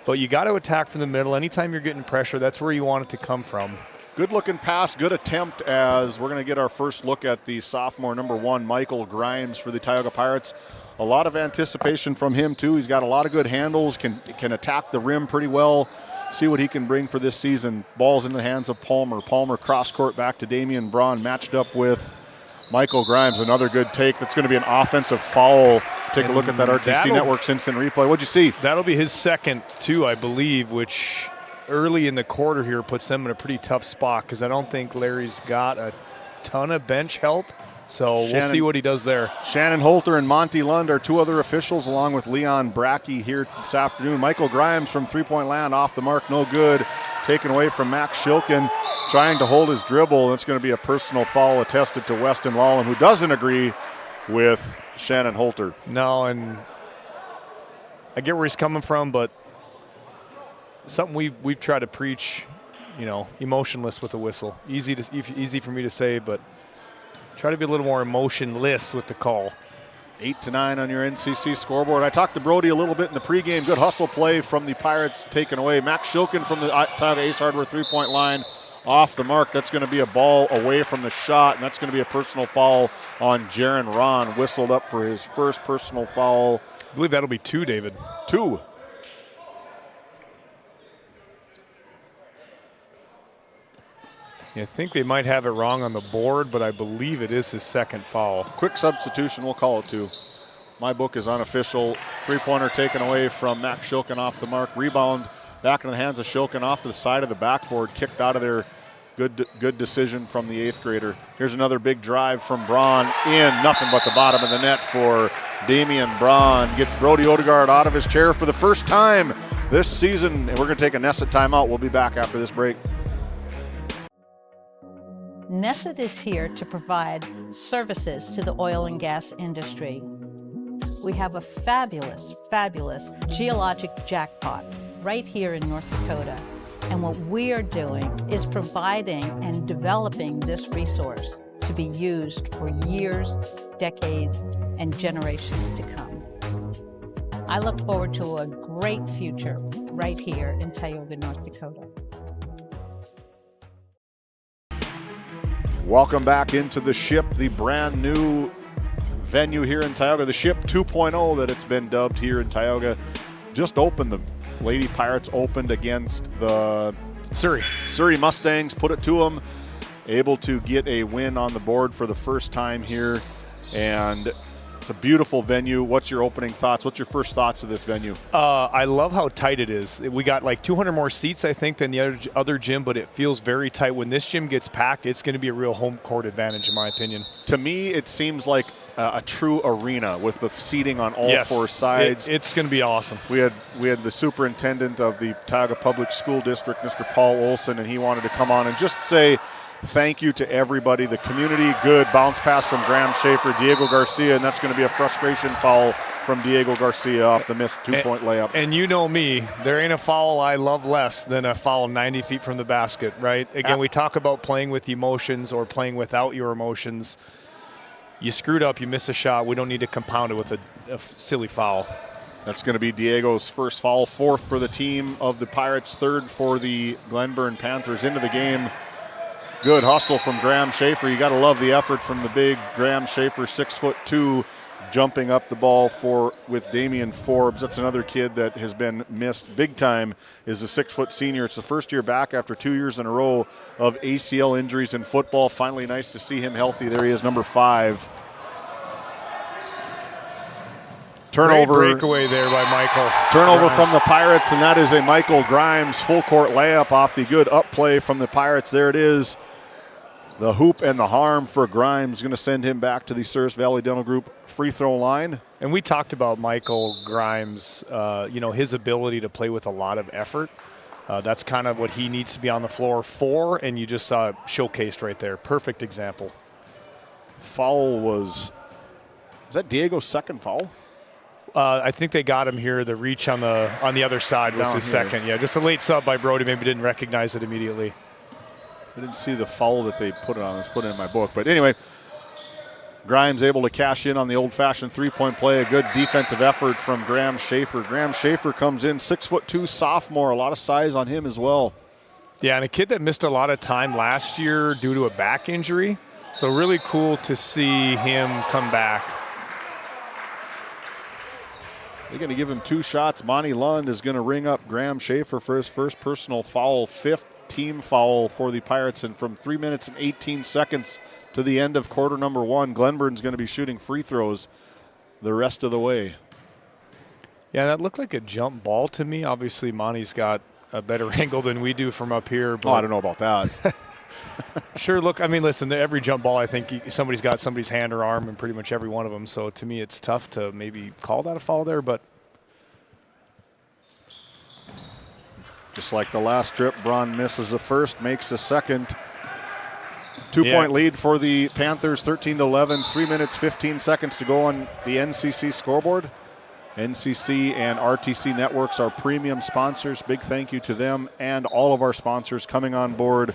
but you got to attack from the middle. Anytime you're getting pressure, that's where you want it to come from. Good looking pass, good attempt, as we're going to get our first look at the sophomore number 1, Michael Grimes, for the Tioga Pirates. A lot of anticipation from him too. He's got a lot of good handles, can attack the rim pretty well. See what he can bring for this season. Ball's in the hands of Palmer. Palmer cross court back to Damian Braun, matched up with Michael Grimes. Another good take. That's going to be an offensive foul. Take a look at that RTC Network's instant replay. What'd you see? That'll be his second too, I believe, which early in the quarter here puts them in a pretty tough spot because I don't think Larry's got a ton of bench help. So we'll see what he does there. Shannon Holter and Monty Lund are 2 other officials, along with Leon Brackey here this afternoon. Michael Grimes from three-point land, off the mark, no good. Taken away from Max Shilkin, trying to hold his dribble. It's going to be a personal foul attested to Weston Lawlin, who doesn't agree with Shannon Holter. No, and I get where he's coming from, but something we've tried to preach, emotionless with the whistle. Easy for me to say, but try to be a little more emotionless with the call. 8-9 on your NCC scoreboard. I talked to Brody a little bit in the pregame. Good hustle play from the Pirates, taken away. Max Shilkin from the Tioga Ace Hardware three-point line, off the mark. That's going to be a ball away from the shot, and that's going to be a personal foul on Jaron Ron. Whistled up for his first personal foul. I believe that'll be 2, David. 2. I think they might have it wrong on the board, but I believe it is his second foul. Quick substitution, we'll call it 2. My book is unofficial. Three-pointer taken away from Max Shilkin off the mark. Rebound back in the hands of Shilkin off to the side of the backboard. Kicked out of there. Good decision from the 8th grader. Here's another big drive from Braun. In, nothing but the bottom of the net for Damian Braun. Gets Brody Odegaard out of his chair for the first time this season. And we're going to take a Nesset timeout. We'll be back after this break. Nesset is here to provide services to the oil and gas industry. We have a fabulous, fabulous geologic jackpot right here in North Dakota. And what we are doing is providing and developing this resource to be used for years, decades, and generations to come. I look forward to a great future right here in Tioga, North Dakota. Welcome back into the Ship, the brand new venue here in Tioga. The Ship 2.0 that it's been dubbed here in Tioga. Just opened. The Lady Pirates opened against the Surrey Mustangs, put it to them. Able to get a win on the board for the first time here. And it's a beautiful venue. What's your opening thoughts? What's your first thoughts of this venue? I love how tight it is. We got like 200 more seats, I think, than the other gym, but it feels very tight. When this gym gets packed, it's going to be a real home court advantage, in my opinion. To me, it seems like a true arena with the seating on all 4 sides. It's going to be awesome. We had the superintendent of the Tioga Public School District, Mr. Paul Olson, and he wanted to come on and just say thank you to everybody. The community, good bounce pass from Graham Schaefer, Diego Garcia, and that's going to be a frustration foul from Diego Garcia off the missed 2-point layup. And you know me, there ain't a foul I love less than a foul 90 feet from the basket, right? Again, we talk about playing with emotions or playing without your emotions. You screwed up, you miss a shot. We don't need to compound it with a silly foul. That's going to be Diego's first foul, 4th for the team of the Pirates, 3rd for the Glenburn Panthers. Into the game. Good hustle from Graham Schaefer. You got to love the effort from the big Graham Schaefer, 6'2", jumping up the ball with Damian Forbes. That's another kid that has been missed big time, is a 6-foot senior. It's the first year back after 2 years in a row of ACL injuries in football. Finally nice to see him healthy. There he is, number 5. Turnover. Great breakaway there by Michael. Turnover Grimes from the Pirates, and that is a Michael Grimes full court layup off the good up play from the Pirates. There it is. The hoop and the harm for Grimes going to send him back to the Service Valley Dental Group free throw line. And we talked about Michael Grimes, his ability to play with a lot of effort. That's kind of what he needs to be on the floor for, and you just saw it showcased right there. Perfect example. Foul was that Diego's second foul? I think they got him here. The reach on the other side was his second. Yeah, just a late sub by Brody. Maybe didn't recognize it immediately. I didn't see the foul that they put it on. It's put in my book. But anyway, Grimes able to cash in on the old-fashioned three-point play. A good defensive effort from Graham Schaefer. Graham Schaefer comes in, 6'2", sophomore. A lot of size on him as well. Yeah, and a kid that missed a lot of time last year due to a back injury. So really cool to see him come back. They're going to give him 2 shots. Monty Lund is going to ring up Graham Schaefer for his first personal foul, 5th team foul for the Pirates. And from 3 minutes and 18 seconds to the end of quarter number 1, Glenburn's going to be shooting free throws the rest of the way. Yeah, that looked like a jump ball to me. Obviously, Monty's got a better angle than we do from up here. But I don't know about that. Sure, look, I mean, listen, every jump ball, I think somebody's got somebody's hand or arm in pretty much every one of them. So to me, it's tough to maybe call that a foul there, but. Just like the last trip, Braun misses the first, makes the second. 2-point lead for the Panthers, 13-11, 3 minutes, 15 seconds to go on the NCC scoreboard. NCC and RTC Networks are premium sponsors. Big thank you to them and all of our sponsors coming on board,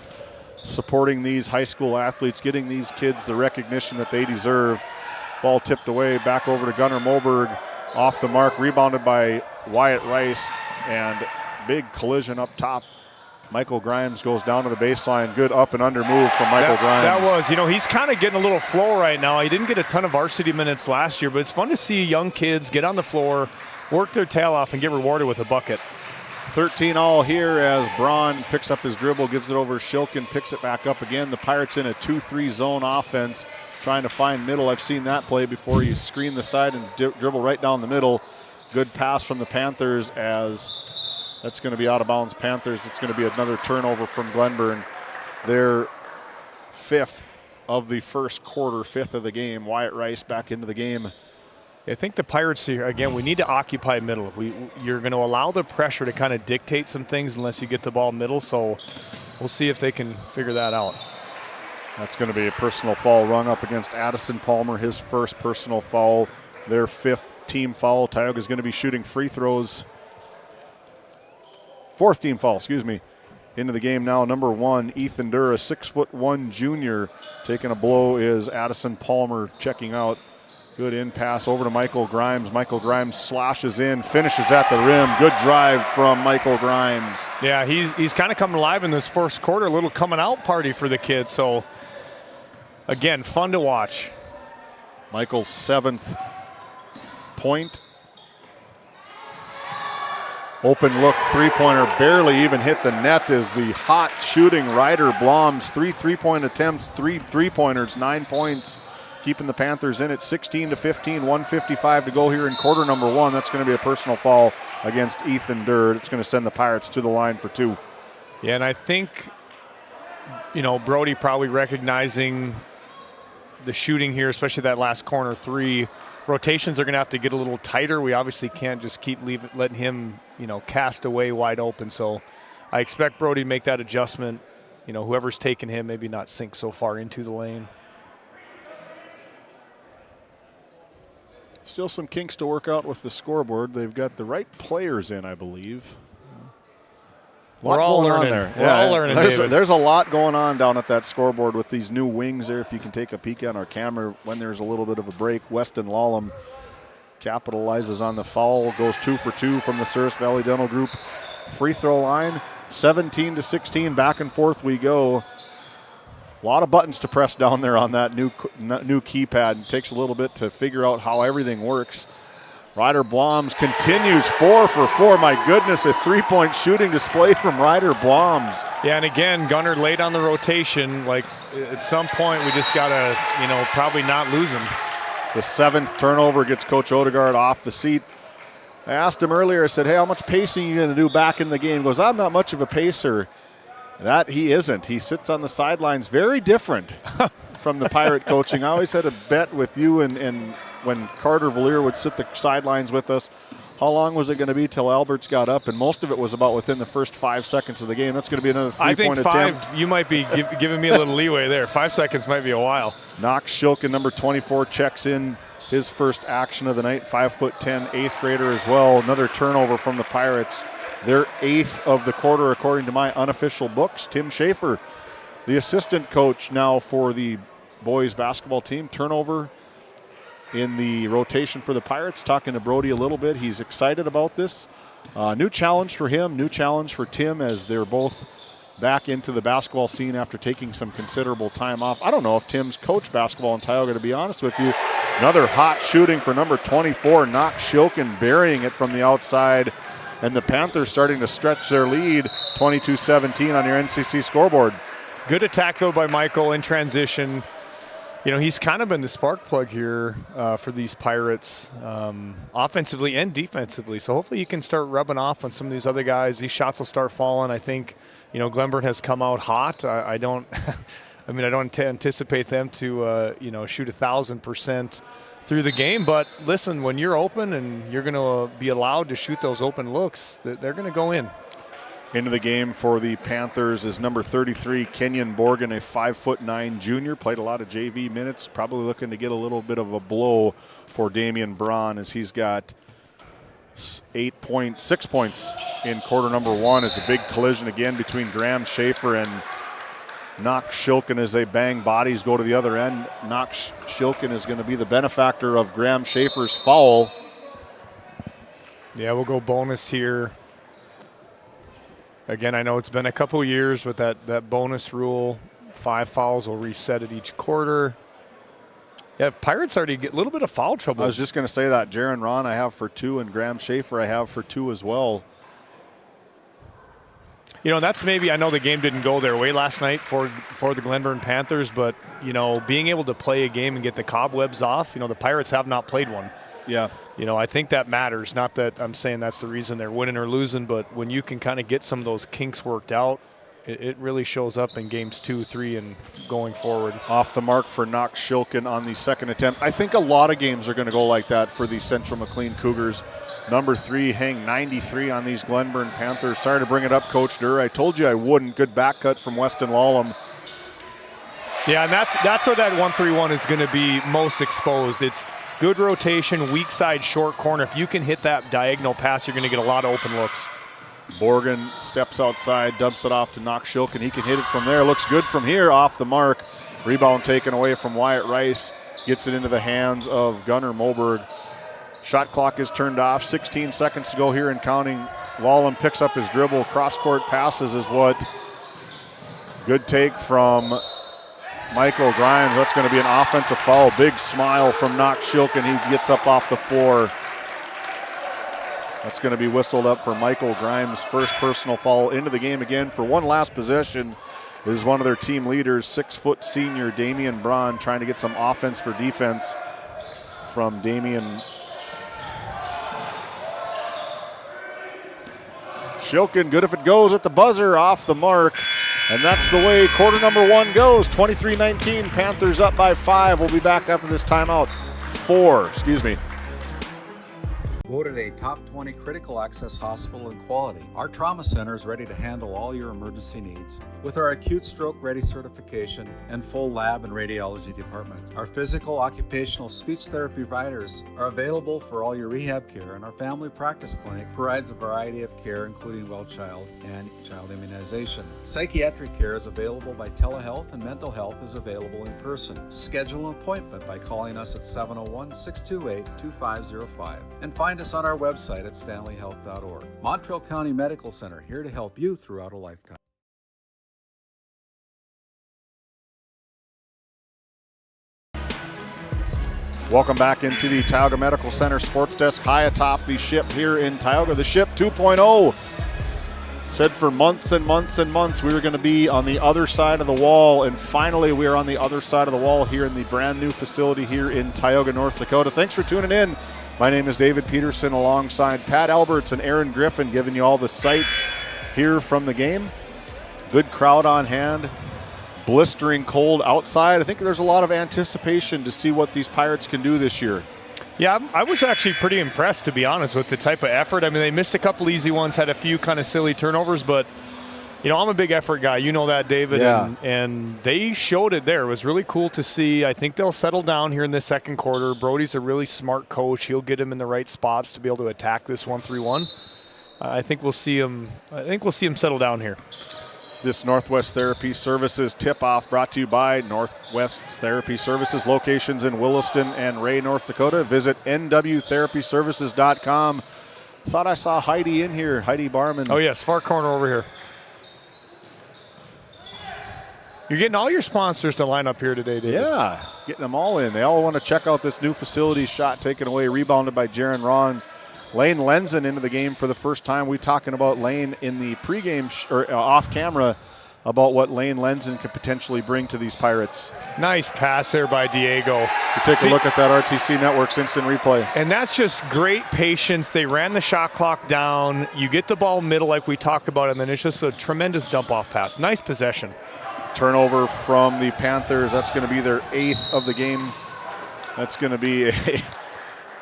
supporting these high school athletes, getting these kids the recognition that they deserve. Ball tipped away, back over to Gunnar Moberg, off the mark, rebounded by Wyatt Rice, and big collision up top. Michael Grimes goes down to the baseline. Good up and under move from Michael Grimes. That was, he's kind of getting a little flow right now. He didn't get a ton of varsity minutes last year, but it's fun to see young kids get on the floor, work their tail off, and get rewarded with a bucket. 13 all here as Braun picks up his dribble, gives it over Shilkin, picks it back up again. The Pirates in a 2-3 zone offense, trying to find middle. I've seen that play before. You screen the side and dribble right down the middle. Good pass from the Panthers as that's going to be out of bounds. Panthers, it's going to be another turnover from Glenburn. Their 5th of the first quarter, 5th of the game. Wyatt Rice back into the game. I think the Pirates here, again, we need to occupy middle. You're going to allow the pressure to kind of dictate some things unless you get the ball middle, so we'll see if they can figure that out. That's going to be a personal foul rung up against Addison Palmer, his first personal foul, their 5th team foul. Tioga is going to be shooting free throws. 4th team foul, into the game now. Number 1, Ethan Durr, a 6'1" junior. Taking a blow is Addison Palmer checking out. Good in pass over to Michael Grimes. Michael Grimes slashes in, finishes at the rim. Good drive from Michael Grimes. Yeah, he's kind of coming alive in this first quarter. A little coming out party for the kids. So, again, fun to watch. Michael's 7th point. Open look three-pointer, barely even hit the net as the hot shooting Ryder Blom's 3 3-point attempts, 3 3-pointers, 9 points, keeping the Panthers in at 16-15, 1:55 to go here in quarter number 1. That's going to be a personal foul against Ethan Durr. It's going to send the Pirates to the line for 2. Yeah, and I think, Brody probably recognizing the shooting here, especially that last corner 3. Rotations are going to have to get a little tighter. We obviously can't just keep letting him, cast away wide open. So I expect Brody to make that adjustment. Whoever's taking him, maybe not sink so far into the lane. Still some kinks to work out with the scoreboard. They've got the right players in, I believe. We're all learning. We're all learning, David. There's a lot going on down at that scoreboard with these new wings there. If you can take a peek on our camera when there's a little bit of a break. Weston Lallam capitalizes on the foul, goes 2 for 2 from the Service Valley Dental Group free throw line. 17-16, back and forth we go. A lot of buttons to press down there on that new keypad. It takes a little bit to figure out how everything works. Ryder Bloms continues 4 for 4. My goodness, a three-point shooting display from Ryder Bloms. Yeah, and again, Gunner late on the rotation. Like, at some point, we just got to, probably not lose him. The 7th turnover gets Coach Odegaard off the seat. I asked him earlier, I said, hey, how much pacing are you going to do back in the game? He goes, I'm not much of a pacer. That he isn't. He sits on the sidelines, very different from the Pirate coaching. I always had a bet with you and when Carter Valier would sit the sidelines with us, how long was it going to be till Alberts got up? And most of it was about within the first 5 seconds of the game. That's going to be another three-point attempt. I think 5, you might be giving me a little leeway there. 5 seconds might be a while. Knox Shilkin, number 24, checks in his first action of the night. 5'10", 8th grader as well. Another turnover from the Pirates. Their 8th of the quarter, according to my unofficial books. Tim Schaefer, the assistant coach now for the boys basketball team. Turnover in the rotation for the Pirates. Talking to Brody a little bit. He's excited about this. New challenge for him, new challenge for Tim, as they're both back into the basketball scene after taking some considerable time off. I don't know if Tim's coached basketball in Tioga, to be honest with you. Another hot shooting for number 24, Knox Shilkin, burying it from the outside. And the Panthers starting to stretch their lead, 22-17 on your NCC scoreboard. Good attack, though, by Michael in transition. He's kind of been the spark plug here for these Pirates, offensively and defensively. So hopefully he can start rubbing off on some of these other guys. These shots will start falling. I think, Glenburn has come out hot. I don't anticipate them to, shoot 1,000% through the game. But listen, when you're open and you're going to be allowed to shoot those open looks, they're going to go in. Into the game for the Panthers is number 33, Kenyon Borgen, a 5'9" junior. Played a lot of JV minutes. Probably looking to get a little bit of a blow for Damian Braun, as he's got 6 points in quarter number 1. It's a big collision again between Graham Schaefer and Knox Shilkin as they bang bodies, go to the other end. Knox Shilkin is going to be the benefactor of Graham Schaefer's foul. Yeah, we'll go bonus here. Again, I know it's been a couple years with that bonus rule. 5 fouls will reset at each quarter. Yeah, Pirates already get a little bit of foul trouble. I was just going to say that. Jaron Ron I have for 2, and Graham Schaefer I have for 2 as well. That's maybe, I know the game didn't go their way last night for the Glenburn Panthers, but, being able to play a game and get the cobwebs off, the Pirates have not played one. Yeah. I think that matters. Not that I'm saying that's the reason they're winning or losing, but when you can kind of get some of those kinks worked out, it really shows up in games 2, 3, and going forward. Off the mark for Knox Shilkin on the second attempt. I think a lot of games are going to go like that for the Central McLean Cougars. Number 3 hang 93 on these Glenburn Panthers. Sorry to bring it up, Coach Durr. I told you I wouldn't. Good back cut from Weston Lallam. Yeah, and that's where that 1-3-1 is going to be most exposed. It's good rotation, weak side, short corner. If you can hit that diagonal pass, you're going to get a lot of open looks. Borgen steps outside, dumps it off to Knox Shilkin. He can hit it from there. Looks good from here, off the mark. Rebound taken away from Wyatt Rice. Gets it into the hands of Gunnar Moberg. Shot clock is turned off. 16 seconds to go here and counting. Lallam picks up his dribble. Cross-court passes is what. Good take from Michael Grimes. That's going to be an offensive foul. Big smile from Knox Shilkin. He gets up off the floor. That's going to be whistled up for Michael Grimes' first personal foul into the game again. For one last possession is one of their team leaders, 6-foot senior Damian Braun, trying to get some offense for defense from Damian Shilkin. Good if it goes at the buzzer, off the mark. And that's the way quarter number 1 goes. 23-19, Panthers up by 5. We'll be back after this timeout. 4. Voted a top 20 critical access hospital in quality, our trauma center is ready to handle all your emergency needs with our acute stroke ready certification and full lab and radiology department. Our physical, occupational, speech therapy providers are available for all your rehab care, and our family practice clinic provides a variety of care including well child and child immunization. Psychiatric care is available by telehealth, and mental health is available in person. Schedule an appointment by calling us at 701-628-2505 and find us on our website at stanleyhealth.org. Montreal County Medical Center, here to help you throughout a lifetime. Welcome back into the Tioga Medical Center Sports Desk high atop the ship here in Tioga. The ship 2.0 said for months and months and months we were going to be on the other side of the wall, and finally we are on the other side of the wall here in the brand new facility here in Tioga, North Dakota. Thanks for tuning in. My name is David Peterson alongside Pat Alberts and Aaron Griffin, giving you all the sights here from the game. Good crowd on hand. Blistering cold outside. I think there's a lot of anticipation to see what these Pirates can do this year. Yeah, I was actually pretty impressed, to be honest, with the type of effort. I mean, they missed a couple easy ones, had a few kind of silly turnovers, but, you know, I'm a big effort guy. You know that, David. Yeah. And they showed it there. It was really cool to see. I think they'll settle down here in the second quarter. Brody's a really smart coach. He'll get him in the right spots to be able to attack this 1-3-1. I think we'll see him settle down here. This Northwest Therapy Services tip-off brought to you by Northwest Therapy Services, locations in Williston and Ray, North Dakota. Visit nwtherapyservices.com. Thought I saw Heidi in here, Heidi Barman. Oh, yes, far corner over here. You're getting all your sponsors to line up here today, David. Yeah, getting them all in. They all want to check out this new facility. Shot taken away, rebounded by Jaron Ron. Lane Lenzen into the game for the first time. We talking about Lane in the pregame or off camera about what Lane Lenzen could potentially bring to these Pirates. Nice pass there by Diego. You take a look at that RTC Network's instant replay. And that's just great patience. They ran the shot clock down. You get the ball middle like we talked about, and then it's just a tremendous dump-off pass. Nice possession. Turnover from the Panthers. That's going to be their 8th of the game. That's going to be a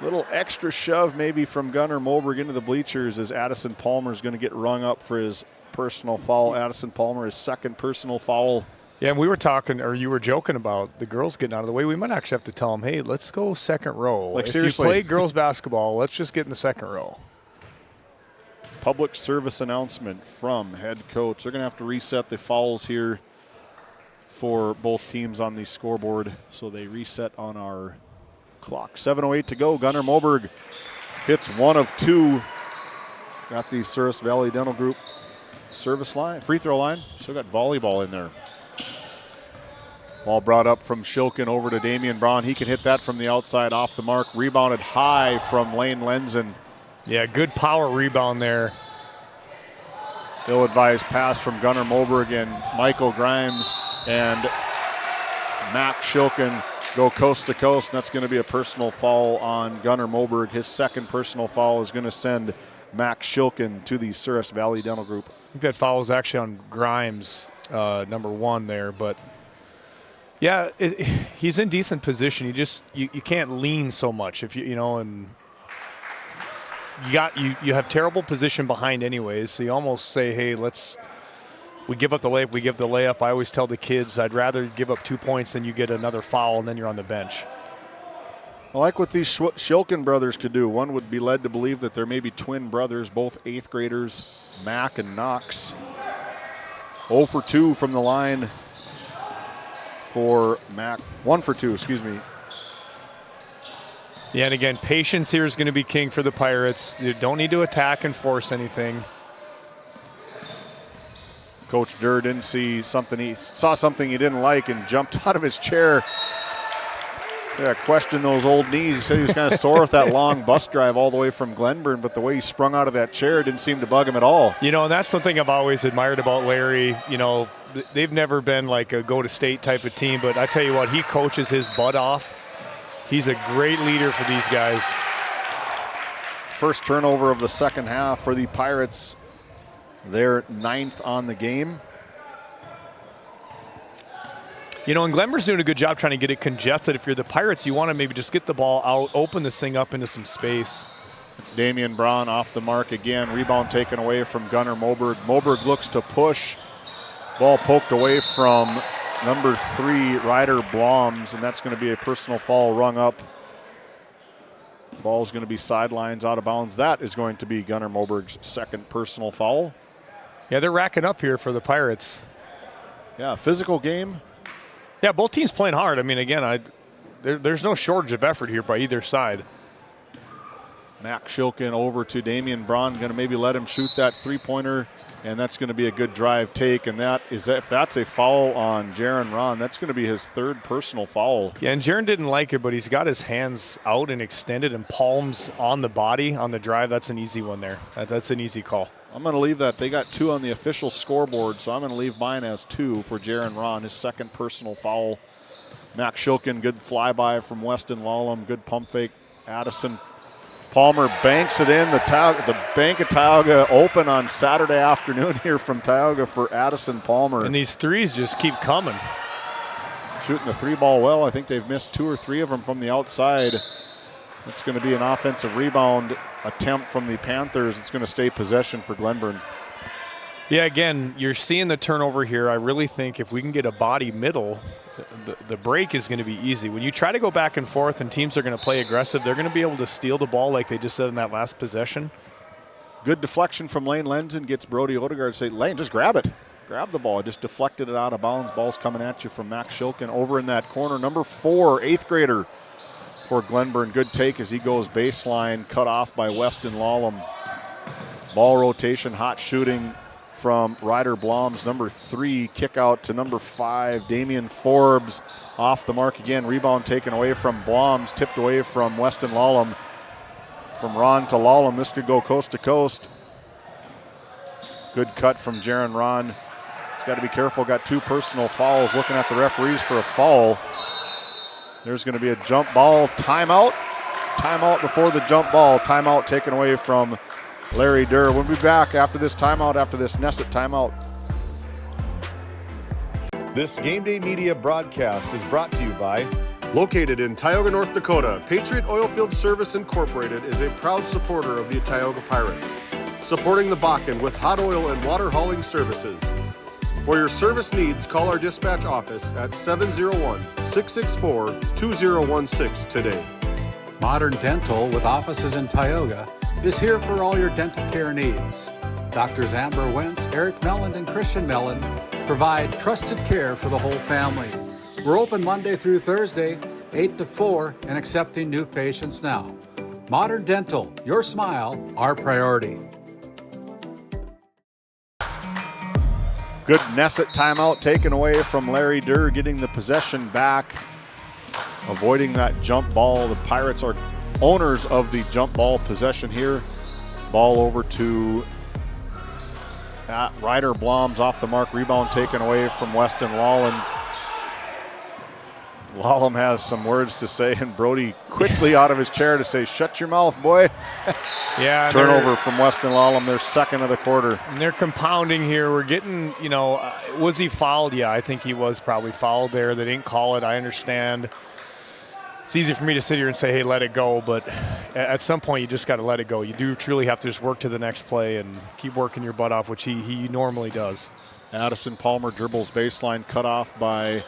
little extra shove maybe from Gunnar Moberg into the bleachers as Addison Palmer is going to get rung up for his personal foul. Addison Palmer, his second personal foul. Yeah, and we were talking, or you were joking about the girls getting out of the way. We might actually have to tell them, hey, let's go second row. Like, if seriously. you play girls basketball, let's just get in the second row. Public service announcement from head coach. They're going to have to reset the fouls here for both teams on the scoreboard. So they reset on our clock. 7:08 to go. Gunnar Moberg hits one of two. Got the Souris Valley Dental Group service line, free throw line. Still got volleyball in there. Ball brought up from Shilkin over to Damian Braun. He can hit that from the outside off the mark. Rebounded high from Lane Lenzen. Yeah, good power rebound there. Ill-advised pass from Gunnar Moberg, and Michael Grimes and Mac Shilkin go coast to coast, and that's going to be a personal foul on Gunnar Moberg. His second personal foul is going to send Mac Shilkin to the Souris Valley Dental Group. I think that foul was actually on Grimes, number 1 there. But, yeah, he's in decent position. You can't lean so much if and you have terrible position behind anyways, so you almost say, hey, we give up the layup, we give the layup. I always tell the kids I'd rather give up 2 points than you get another foul and then you're on the bench. I like what these Shilkin brothers could do. One would be led to believe that they're maybe twin brothers, both 8th graders, Mac and Knox. 0 for 2 from the line for Mac. 1 for 2, excuse me. Yeah, and again, patience here is going to be king for the Pirates. You don't need to attack and force anything. Coach Durr didn't see something. He saw something he didn't like and jumped out of his chair. Yeah, questioned those old knees. He said he was kind of sore with that long bus drive all the way from Glenburn, but the way he sprung out of that chair didn't seem to bug him at all. You know, and that's something I've always admired about Larry. You know, they've never been like a go-to-state type of team, but I tell you what, he coaches his butt off. He's a great leader for these guys. First turnover of the second half for the Pirates. They're 9th on the game. You know, and Glenburn's doing a good job trying to get it congested. If you're the Pirates, you want to maybe just get the ball out, open this thing up into some space. It's Damian Braun off the mark again. Rebound taken away from Gunnar Moberg. Moberg looks to push. Ball poked away from number 3, Ryder Bloms, and that's going to be a personal foul rung up. Ball's going to be sidelines out of bounds. That is going to be Gunnar Moberg's second personal foul. Yeah, they're racking up here for the Pirates. Yeah, physical game. Yeah, both teams playing hard. I mean, again, there's no shortage of effort here by either side. Max Shilkin over to Damian Braun, going to maybe let him shoot that three-pointer, and that's going to be a good drive take. And if that's a foul on Jaron Ron, that's going to be his third personal foul. Yeah, and Jaron didn't like it, but he's got his hands out and extended and palms on the body on the drive. That's an easy one there. That's an easy call. I'm going to leave that. They got 2 on the official scoreboard, so I'm going to leave mine as 2 for Jaron Ron, his second personal foul. Max Shilkin, good flyby from Weston Lallam, good pump fake. Addison Palmer banks it in. The Bank of Tioga open on Saturday afternoon here from Tioga for Addison Palmer. And these threes just keep coming. Shooting the 3-ball well. I think they've missed 2 or 3 of them from the outside. It's going to be an offensive rebound attempt from the Panthers. It's going to stay possession for Glenburn. Yeah, again, you're seeing the turnover here. I really think if we can get a body middle, the break is going to be easy. When you try to go back and forth and teams are going to play aggressive, they're going to be able to steal the ball like they just did in that last possession. Good deflection from Lane Lenzen gets Brody Odegaard to say, Lane, just grab it. Grab the ball. Just deflected it out of bounds. Ball's coming at you from Max Shilkin over in that corner. Number 4, 8th grader for Glenburn. Good take as he goes baseline, cut off by Weston Lallam. Ball rotation, hot shooting from Ryder Blom's number 3, kick out to number 5, Damian Forbes off the mark again. Rebound taken away from Blom's, tipped away from Weston Lallam. From Ron to Lallam, this could go coast to coast. Good cut from Jaron Ron. He's got to be careful, got 2 personal fouls, looking at the referees for a foul. There's going to be a jump ball timeout. Timeout before the jump ball. Timeout taken away from Larry Durr. We'll be back after this timeout, after this Nesset timeout. This GameDay Media broadcast is brought to you by, located in Tioga, North Dakota, Patriot Oilfield Service Incorporated is a proud supporter of the Tioga Pirates, supporting the Bakken with hot oil and water hauling services. For your service needs, call our dispatch office at 701-664-2016 today. Modern Dental, with offices in Tioga, is here for all your dental care needs. Doctors Amber Wentz, Eric Melland, and Christian Melland provide trusted care for the whole family. We're open Monday through Thursday, 8 to 4, and accepting new patients now. Modern Dental, your smile, our priority. Good Nesset timeout taken away from Larry Durr, getting the possession back, avoiding that jump ball. The Pirates are owners of the jump ball possession here. Ball over to Ryder Blom's off the mark. Rebound taken away from Weston Lallam. Lallam has some words to say, and Brody quickly out of his chair to say, shut your mouth, boy. Yeah. Turnover from Weston Lallam, their second of the quarter. And they're compounding here. We're getting, was he fouled? Yeah, I think he was probably fouled there. They didn't call it. I understand. It's easy for me to sit here and say, hey, let it go, but at some point you just got to let it go. You do truly have to just work to the next play and keep working your butt off, which he normally does. Addison Palmer dribbles baseline, cut off by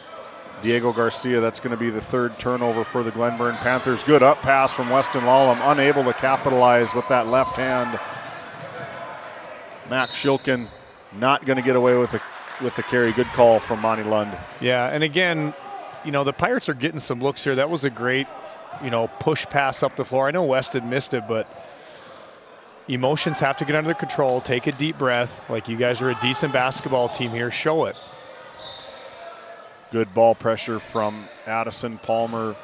Diego Garcia. That's going to be the 3rd turnover for the Glenburn Panthers. Good up pass from Weston Lallam, unable to capitalize with that left hand. Max Shilkin not going to get away with the carry. Good call from Monty Lund. Yeah, and again, the Pirates are getting some looks here. That was a great, push pass up the floor. I know Weston missed it, but emotions have to get under control. Take a deep breath. Like, you guys are a decent basketball team here. Show it. Good ball pressure from Addison Palmer.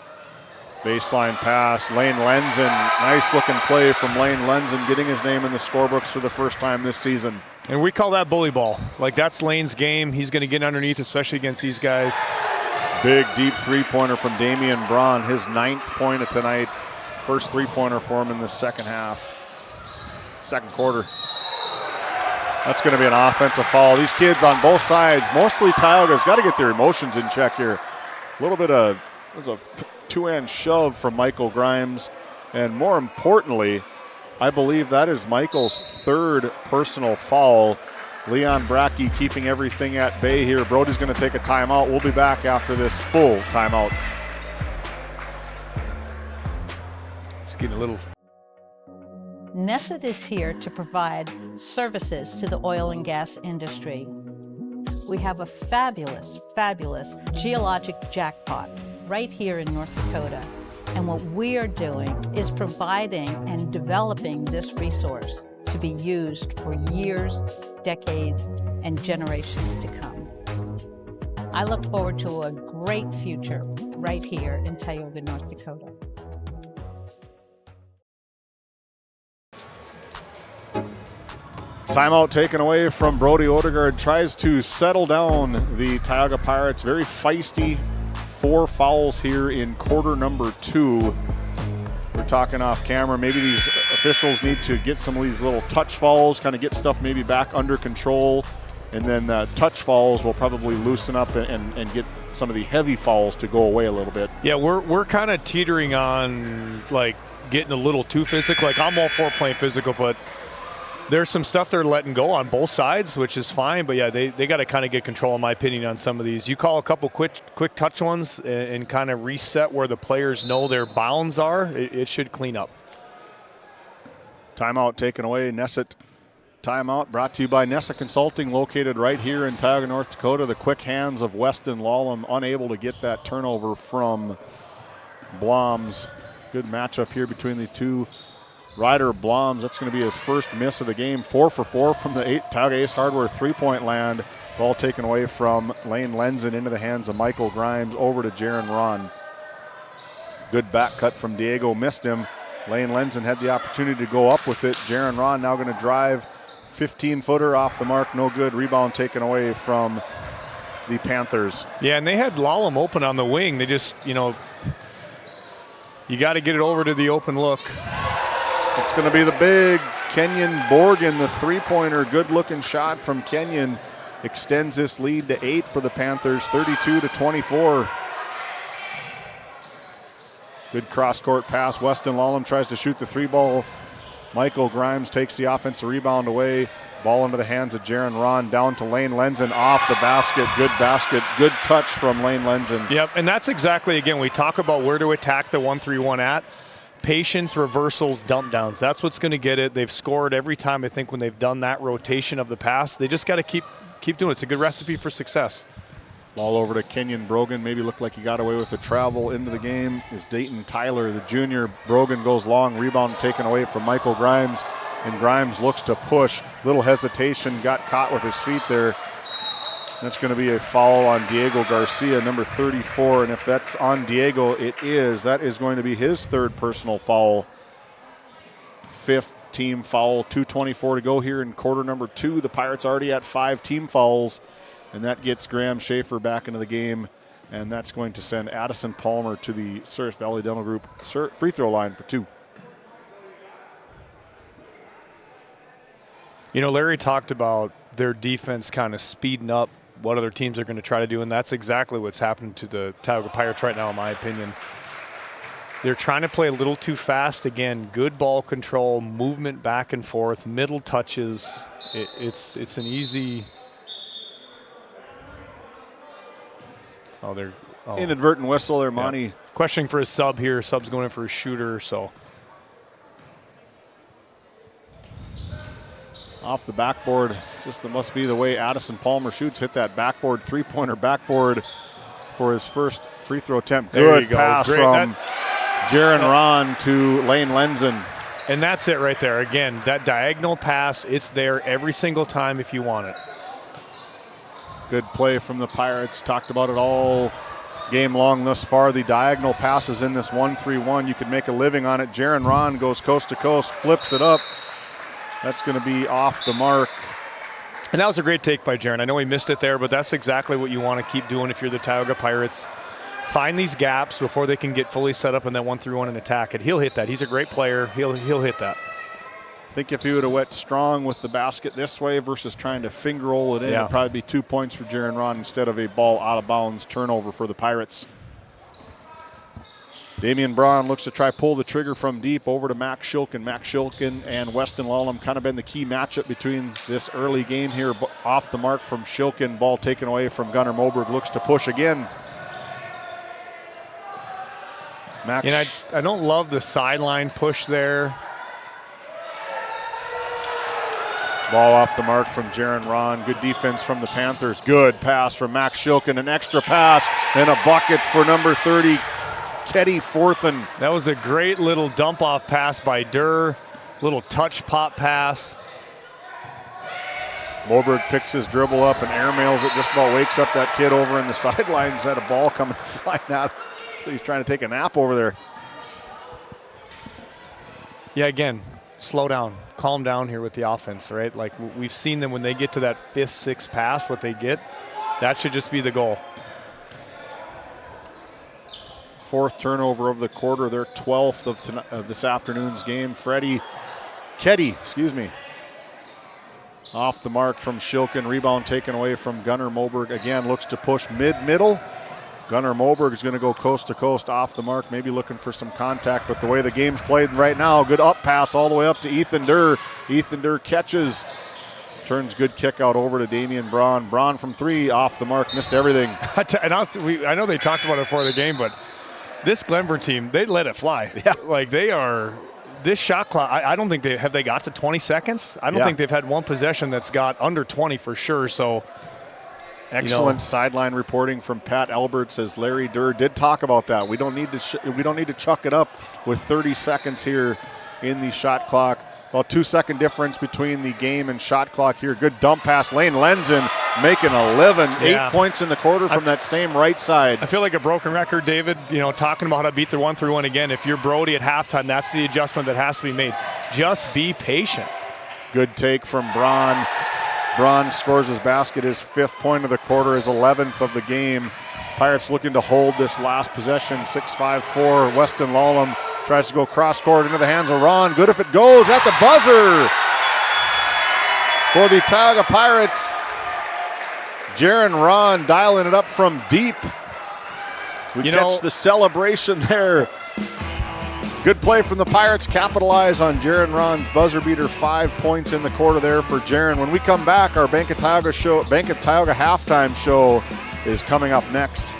Baseline pass. Lane Lenzen. Nice looking play from Lane Lenzen, getting his name in the scorebooks for the first time this season. And we call that bully ball. Like, that's Lane's game. He's going to get underneath, especially against these guys. Big, deep three-pointer from Damian Braun, his 9th point of tonight. First three-pointer for him in the second quarter. That's going to be an offensive foul. These kids on both sides, mostly Tioga's got to get their emotions in check here. A little bit of, there's a two-hand shove from Michael Grimes. And more importantly, I believe that is Michael's 3rd personal foul. Leon Brackey keeping everything at bay here. Brody's going to take a timeout. We'll be back after this full timeout. Just getting a little. Nesset is here to provide services to the oil and gas industry. We have a fabulous, fabulous geologic jackpot right here in North Dakota. And what we are doing is providing and developing this resource to be used for years, decades, and generations to come. I look forward to a great future right here in Tioga, North Dakota. Timeout taken away from Brody Odegaard. Tries to settle down the Tioga Pirates. Very feisty. 4 fouls here in quarter number 2. We're talking off camera. Maybe these officials need to get some of these little touch fouls, kind of get stuff maybe back under control. And then touch fouls will probably loosen up and get some of the heavy fouls to go away a little bit. Yeah, we're kind of teetering on like getting a little too physical. Like I'm all for playing physical, but there's some stuff they're letting go on both sides, which is fine. But yeah, they got to kind of get control, in my opinion, on some of these. You call a couple quick touch ones and kind of reset where the players know their bounds are. It should clean up. Timeout taken away. Nesset timeout brought to you by Nessa Consulting, located right here in Tioga, North Dakota. The quick hands of Weston Lallam, unable to get that turnover from Bloms. Good matchup here between these two. Ryder Bloms, that's going to be his first miss of the game. 4 for 4 from the Tioga Ace Hardware three-point land. Ball taken away from Lane Lenzen into the hands of Michael Grimes over to Jaron Ron. Good back cut from Diego, missed him. Lane Lenzen had the opportunity to go up with it. Jaron Ron now going to drive. 15-footer off the mark, no good. Rebound taken away from the Panthers. Yeah, and they had Lallam open on the wing. They just, you got to get it over to the open look. It's going to be the big Kenyon Borgen, the three-pointer. Good-looking shot from Kenyon. Extends this lead to 8 for the Panthers, 32-24. Good cross-court pass. Weston Lallam tries to shoot the 3-ball. Michael Grimes takes the offensive rebound away. Ball into the hands of Jaron Ron, down to Lane Lenzen, off the basket. Good basket, good touch from Lane Lenzen. Yep, and that's exactly, again, we talk about where to attack the 1-3-1 at. Patience, reversals, dump downs. That's what's going to get it. They've scored every time, I think, when they've done that rotation of the pass. They just got to keep doing it. It's a good recipe for success. Ball over to Kenyon Brogan. Maybe looked like he got away with the travel into the game. Is Dayton Tyler, the junior. Brogan goes long. Rebound taken away from Michael Grimes. And Grimes looks to push. Little hesitation. Got caught with his feet there. That's going to be a foul on Diego Garcia, number 34. And if that's on Diego, it is. That is going to be his 3rd personal foul. 5th team foul. 2:24 to go here in quarter number 2. The Pirates already at 5 team fouls. And that gets Graham Schaefer back into the game. And that's going to send Addison Palmer to the Surf Valley Dental Group free throw line for 2. Larry talked about their defense kind of speeding up what other teams are going to try to do, and that's exactly what's happening to the Tioga Pirates right now, in my opinion. They're trying to play a little too fast. Again, good ball control, movement back and forth, middle touches. It's an easy... Inadvertent whistle there, Monty. Yeah. Questioning for his sub here. Sub's going in for a shooter, so. Off the backboard, just must be the way Addison Palmer shoots. Hit that backboard, 3-pointer backboard for his first free throw attempt. Good pass from Jaron Ron to Lane Lenzen. And that's it right there. Again, that diagonal pass, it's there every single time if you want it. Good play from the Pirates. Talked about it all game long thus far. The diagonal passes in this 1-3-1. You could make a living on it. Jaron Ron goes coast to coast, flips it up. That's going to be off the mark. And that was a great take by Jaron. I know he missed it there, but that's exactly what you want to keep doing if you're the Tioga Pirates. Find these gaps before they can get fully set up in that 1-3-1 and attack it. He'll hit that. He's a great player. He'll hit that. I think if he would have went strong with the basket this way versus trying to finger roll it in, it'd probably be 2 points for Jaron Ron instead of a ball out of bounds turnover for the Pirates. Damian Braun looks to try pull the trigger from deep over to Max Shilkin. Max Shilkin and Weston Lallam kind of been the key matchup between this early game here. Off the mark from Shilkin. Ball taken away from Gunnar Moberg. Looks to push again. Max. And I don't love the sideline push there. Ball off the mark from Jaron Ron. Good defense from the Panthers. Good pass from Max Shilkin. An extra pass and a bucket for number 30, Ketty fourth and... That was a great little dump-off pass by Durr. Little touch pop pass. Moberg picks his dribble up and airmails it, just about wakes up that kid over in the sidelines. Had a ball coming flying out. So he's trying to take a nap over there. Yeah, again, slow down, calm down here with the offense, right? Like we've seen them when they get to that 5th, 6th pass, what they get, that should just be the goal. 4th turnover of the quarter, their 12th of this afternoon's game. Ketty, off the mark from Shilkin. Rebound taken away from Gunnar Moberg. Again, looks to push mid-middle. Gunnar Moberg is going to go coast to coast off the mark, maybe looking for some contact, but the way the game's played right now, good up pass all the way up to Ethan Durr. Ethan Durr catches, turns good kick out over to Damian Braun. Braun from 3, off the mark, missed everything. I know they talked about it before the game, but this Glenburn team, they let it fly. Yeah. Like they are, this shot clock, I don't think they got to 20 seconds? I don't think they've had one possession that's got under 20 for sure, so. Excellent sideline reporting from Pat Albert. Says Larry Durr did talk about that. We don't need to chuck it up with 30 seconds here in the shot clock. About 2-second difference between the game and shot clock here. Good dump pass. Lane Lenzen making a living. 8 points in the quarter from that same right side. I feel like a broken record, David. Talking about how to beat the 1-3-1 again. If you're Brody at halftime, that's the adjustment that has to be made. Just be patient. Good take from Braun. Braun scores his basket, his 5th point of the quarter, his 11th of the game. Pirates looking to hold this last possession. 6-5-4. Weston Lallam tries to go cross court into the hands of Ron. Good if it goes at the buzzer for the Tioga Pirates. Jaron Ron dialing it up from deep. We catch the celebration there. Good play from the Pirates. Capitalize on Jaron Ron's buzzer beater. 5 points in the quarter there for Jaron. When we come back, our Bank of Tioga halftime show is coming up next.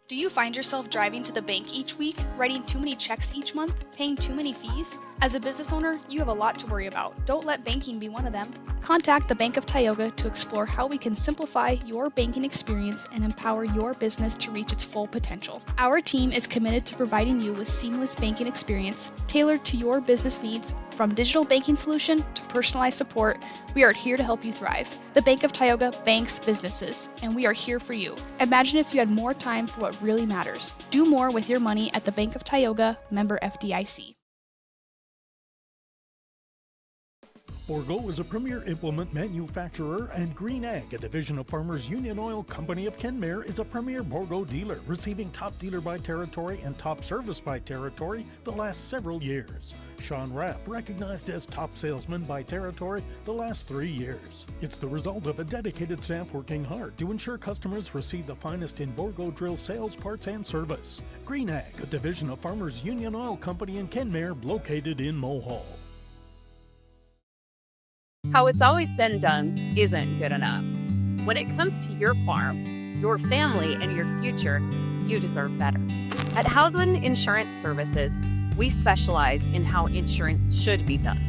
Do you find yourself driving to the bank each week, writing too many checks each month, paying too many fees? As a business owner, you have a lot to worry about. Don't let banking be one of them. Contact the Bank of Tioga to explore how we can simplify your banking experience and empower your business to reach its full potential. Our team is committed to providing you with seamless banking experience tailored to your business needs. From digital banking solution to personalized support, we are here to help you thrive. The Bank of Tioga banks businesses, and we are here for you. Imagine if you had more time for what really matters. Do more with your money at the Bank of Tioga, member FDIC. Bourgault is a premier implement manufacturer, and Green Ag, a division of Farmers Union Oil Company of Kenmare, is a premier Bourgault dealer, receiving top dealer by territory and top service by territory the last several years. Sean Rapp, recognized as top salesman by territory the last 3 years. It's the result of a dedicated staff working hard to ensure customers receive the finest in Bourgault drill sales, parts, and service. Green Ag, a division of Farmers Union Oil Company in Kenmare, located in Mohall. How it's always been done isn't good enough. When it comes to your farm, your family, and your future, you deserve better. At Howland Insurance Services, we specialize in how insurance should be done.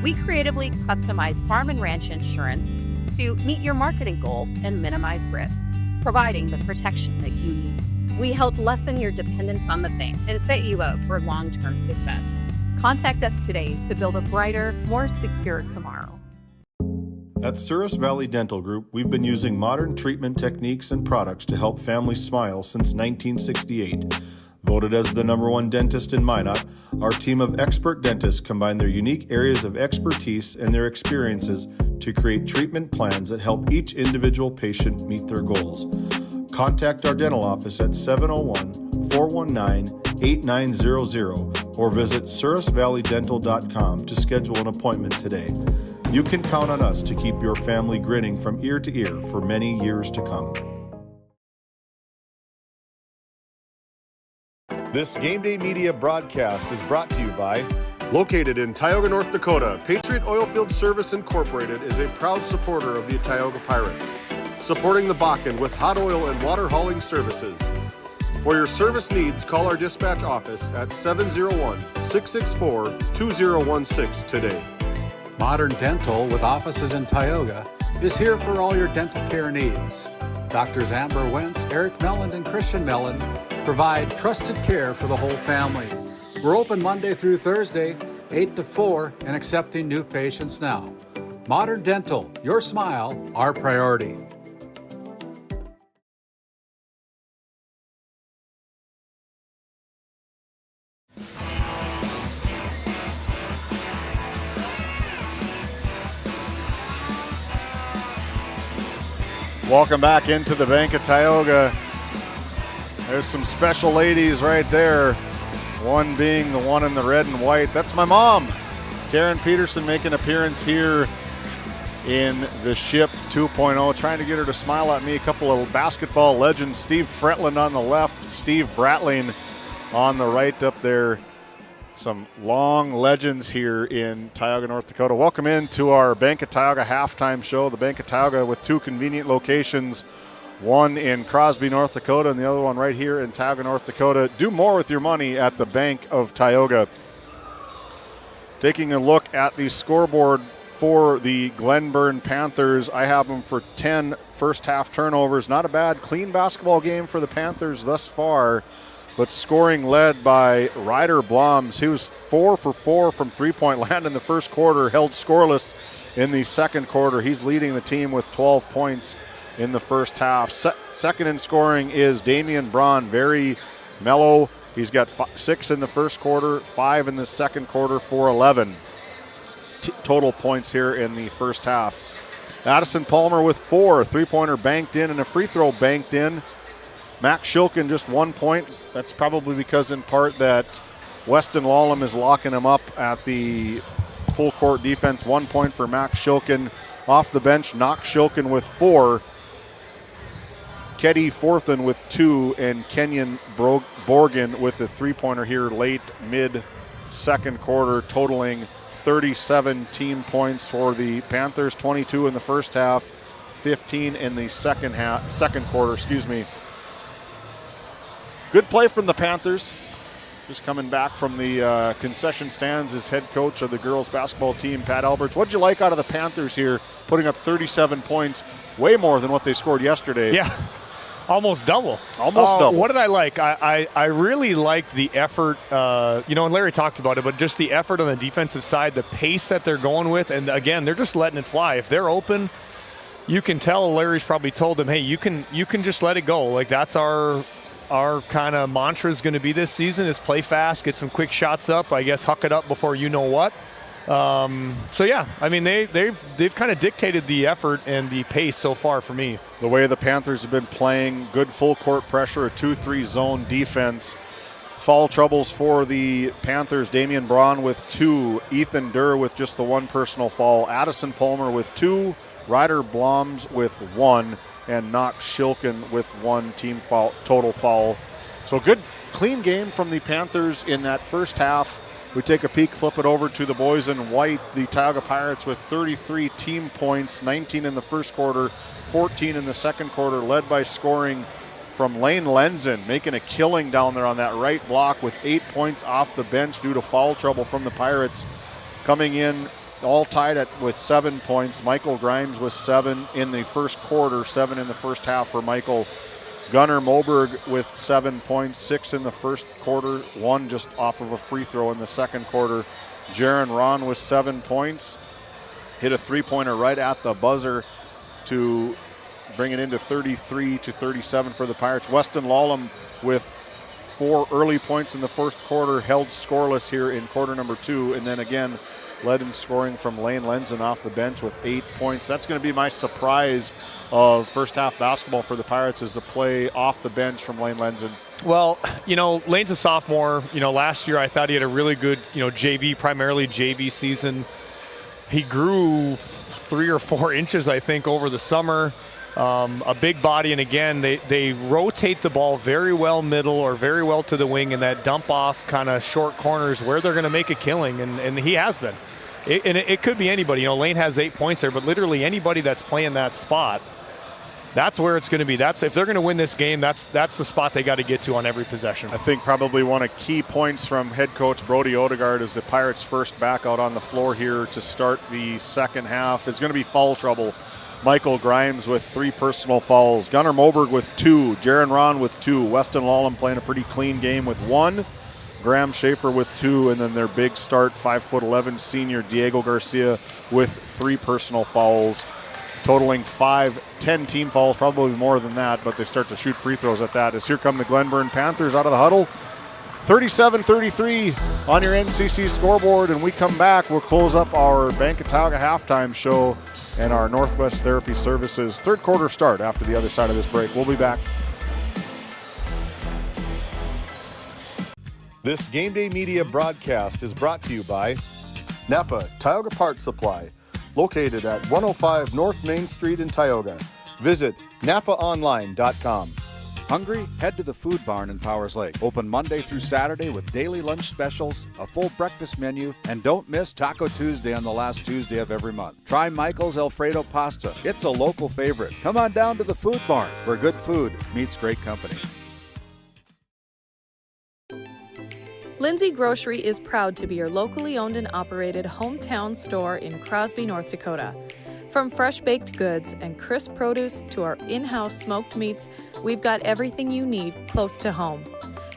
We creatively customize farm and ranch insurance to meet your marketing goals and minimize risk, providing the protection that you need. We help lessen your dependence on the bank and set you up for long-term success. Contact us today to build a brighter, more secure tomorrow. At Souris Valley Dental Group, we've been using modern treatment techniques and products to help families smile since 1968. Voted as the #1 dentist in Minot, our team of expert dentists combine their unique areas of expertise and their experiences to create treatment plans that help each individual patient meet their goals. Contact our dental office at 701-419-8900 or visit sourisvalleydental.com to schedule an appointment today. You can count on us to keep your family grinning from ear to ear for many years to come. This GameDay Media broadcast is brought to you by, located in Tioga, North Dakota, Patriot Oilfield Service Incorporated is a proud supporter of the Tioga Pirates, supporting the Bakken with hot oil and water hauling services. For your service needs, call our dispatch office at 701-664-2016 today. Modern Dental, with offices in Tioga, is here for all your dental care needs. Doctors Amber Wentz, Eric Melland, and Christian Melland provide trusted care for the whole family. We're open Monday through Thursday, 8 to 4, and accepting new patients now. Modern Dental, your smile, our priority. Welcome back into the Bank of Tioga. There's some special ladies right there. One being the one in the red and white. That's my mom. Karen Peterson making an appearance here in the Ship 2.0. Trying to get her to smile at me. A couple of basketball legends. Steve Fretland on the left. Steve Bratling on the right up there. Some long legends here in Tioga, North Dakota. Welcome into our Bank of Tioga halftime show. The Bank of Tioga with two convenient locations, one in Crosby, North Dakota, and the other one right here in Tioga, North Dakota. Do more with your money at the Bank of Tioga. Taking a look at the scoreboard for the Glenburn Panthers, I have them for 10 first half turnovers. Not a bad, clean basketball game for the Panthers thus far. But scoring led by Ryder Bloms. He was 4 for 4 from three-point land in the first quarter, held scoreless in the second quarter. He's leading the team with 12 points in the first half. Second in scoring is Damian Braun, very mellow. He's got 6 in the first quarter, 5 in the second quarter for 11 total points here in the first half. Addison Palmer with 4, a three-pointer banked in and a free throw banked in. Max Shilkin just 1 point. That's probably because in part that Weston Lallam is locking him up at the full court defense. 1 point for Max Shilkin. Off the bench, Knox Shilkin with 4. Keddy Forthen with 2, and Kenyon Borgen with a three-pointer here late mid-second quarter, totaling 37 team points for the Panthers. 22 in the first half, 15 in the second quarter. Good play from the Panthers. Just coming back from the concession stands as head coach of the girls basketball team, Pat Alberts. What'd you like out of the Panthers here, putting up 37 points, way more than what they scored yesterday? Yeah, almost double. Double. What did I like? I really liked the effort, and Larry talked about it, but just the effort on the defensive side, the pace that they're going with, and again, they're just letting it fly. If they're open, you can tell Larry's probably told them, hey, you can just let it go. Like, that's our kind of mantra is going to be this season is play fast, get some quick shots up, I guess huck it up before you know what. They've kind of dictated the effort and the pace so far for me. The way the Panthers have been playing, good full court pressure, a 2-3 zone defense. Foul troubles for the Panthers, Damian Braun with 2, Ethan Durr with just the 1 personal foul, Addison Palmer with 2, Ryder Bloms with 1, and Knox Shilkin with 1 team foul, total foul. So good, clean game from the Panthers in that first half. We take a peek, flip it over to the boys in white. The Tioga Pirates with 33 team points, 19 in the first quarter, 14 in the second quarter, led by scoring from Lane Lenzen, making a killing down there on that right block with 8 points off the bench due to foul trouble from the Pirates. Coming in all tied with 7 points. Michael Grimes with 7 in the first quarter, 7 in the first half for Michael. Gunnar Moberg with 7 points, 6 in the first quarter, 1 just off of a free throw in the second quarter. Jaron Ron with 7 points, hit a three-pointer right at the buzzer to bring it into 33-37 for the Pirates. Weston Lallam with 4 early points in the first quarter, held scoreless here in quarter number 2, and then again led in scoring from Lane Lenzen off the bench with 8 points. That's going to be my surprise of first half basketball for the Pirates, is the play off the bench from Lane Lenzen. Well, Lane's a sophomore. Last year I thought he had a really good, primarily JV season. He grew 3 or 4 inches, I think, over the summer. A big body, and again, they rotate the ball very well middle or very well to the wing in that dump off kind of short corners where they're going to make a killing, and he has been. It could be anybody. Lane has 8 points there, but literally anybody that's playing that spot, that's where it's going to be. If they're going to win this game, that's the spot they got to get to on every possession. I think probably one of key points from head coach Brody Odegaard is the Pirates' first back out on the floor here to start the second half. It's going to be foul trouble Michael Grimes with 3 personal fouls. Gunnar Moberg with 2. Jaron Ron with 2. Weston Lallam playing a pretty clean game with 1. Graham Schaefer with 2. And then their big start, 5'11" senior Diego Garcia with 3 personal fouls, totaling 10 team fouls, probably more than that, but they start to shoot free throws at that. As here come the Glenburn Panthers out of the huddle. 37-33 on your NCC scoreboard, and we come back. We'll close up our Bank of Tioga halftime show and our Northwest Therapy Services third quarter start after the other side of this break. We'll be back. This Game Day Media broadcast is brought to you by Napa Tioga Parts Supply, located at 105 North Main Street in Tioga. Visit napaonline.com. Hungry? Head to the Food Barn in Powers Lake. Open Monday through Saturday with daily lunch specials, a full breakfast menu, and don't miss Taco Tuesday on the last Tuesday of every month. Try Michael's Alfredo Pasta. It's a local favorite. Come on down to the Food Barn, where good food meets great company. Lindsay Grocery is proud to be your locally owned and operated hometown store in Crosby, North Dakota. From fresh baked goods and crisp produce to our in-house smoked meats, we've got everything you need close to home.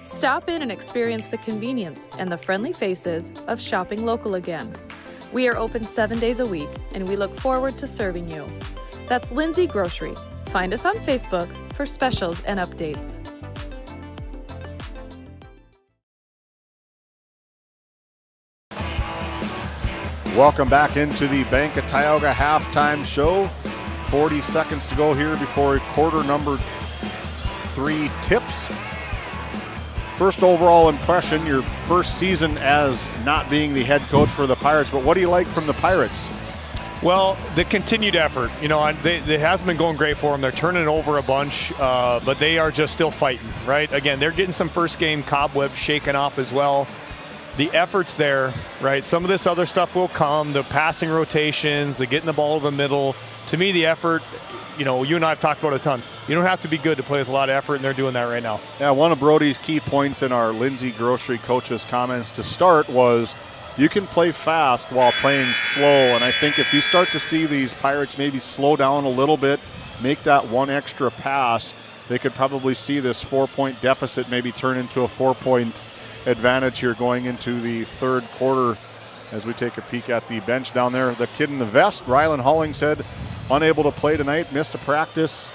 Stop in and experience the convenience and the friendly faces of shopping local again. We are open 7 days a week, and we look forward to serving you. That's Lindsay Grocery. Find us on Facebook for specials and updates. Welcome back into the Bank of Tioga halftime show. 40 seconds to go here before quarter number 3 tips. First overall impression, your first season as not being the head coach for the Pirates, but what do you like from the Pirates? Well, the continued effort. You know, it hasn't been going great for them. They're turning it over a bunch, but they are just still fighting, right? Again, they're getting some first game cobwebs shaken off as well. The effort's there, right? Some of this other stuff will come, the passing rotations, the getting the ball to the middle. To me, the effort, you know, you and I have talked about it a ton. You don't have to be good to play with a lot of effort, and they're doing that right now. Yeah, one of Brody's key points in our Lindsay Grocery coach's comments to start was you can play fast while playing slow, and I think if you start to see these Pirates maybe slow down a little bit, make that one extra pass, they could probably see this 4-point deficit maybe turn into a 4-point advantage here going into the third quarter. As we take a peek at the bench down there, the kid in the vest, Rylan Hollingshead, unable to play tonight, missed a practice,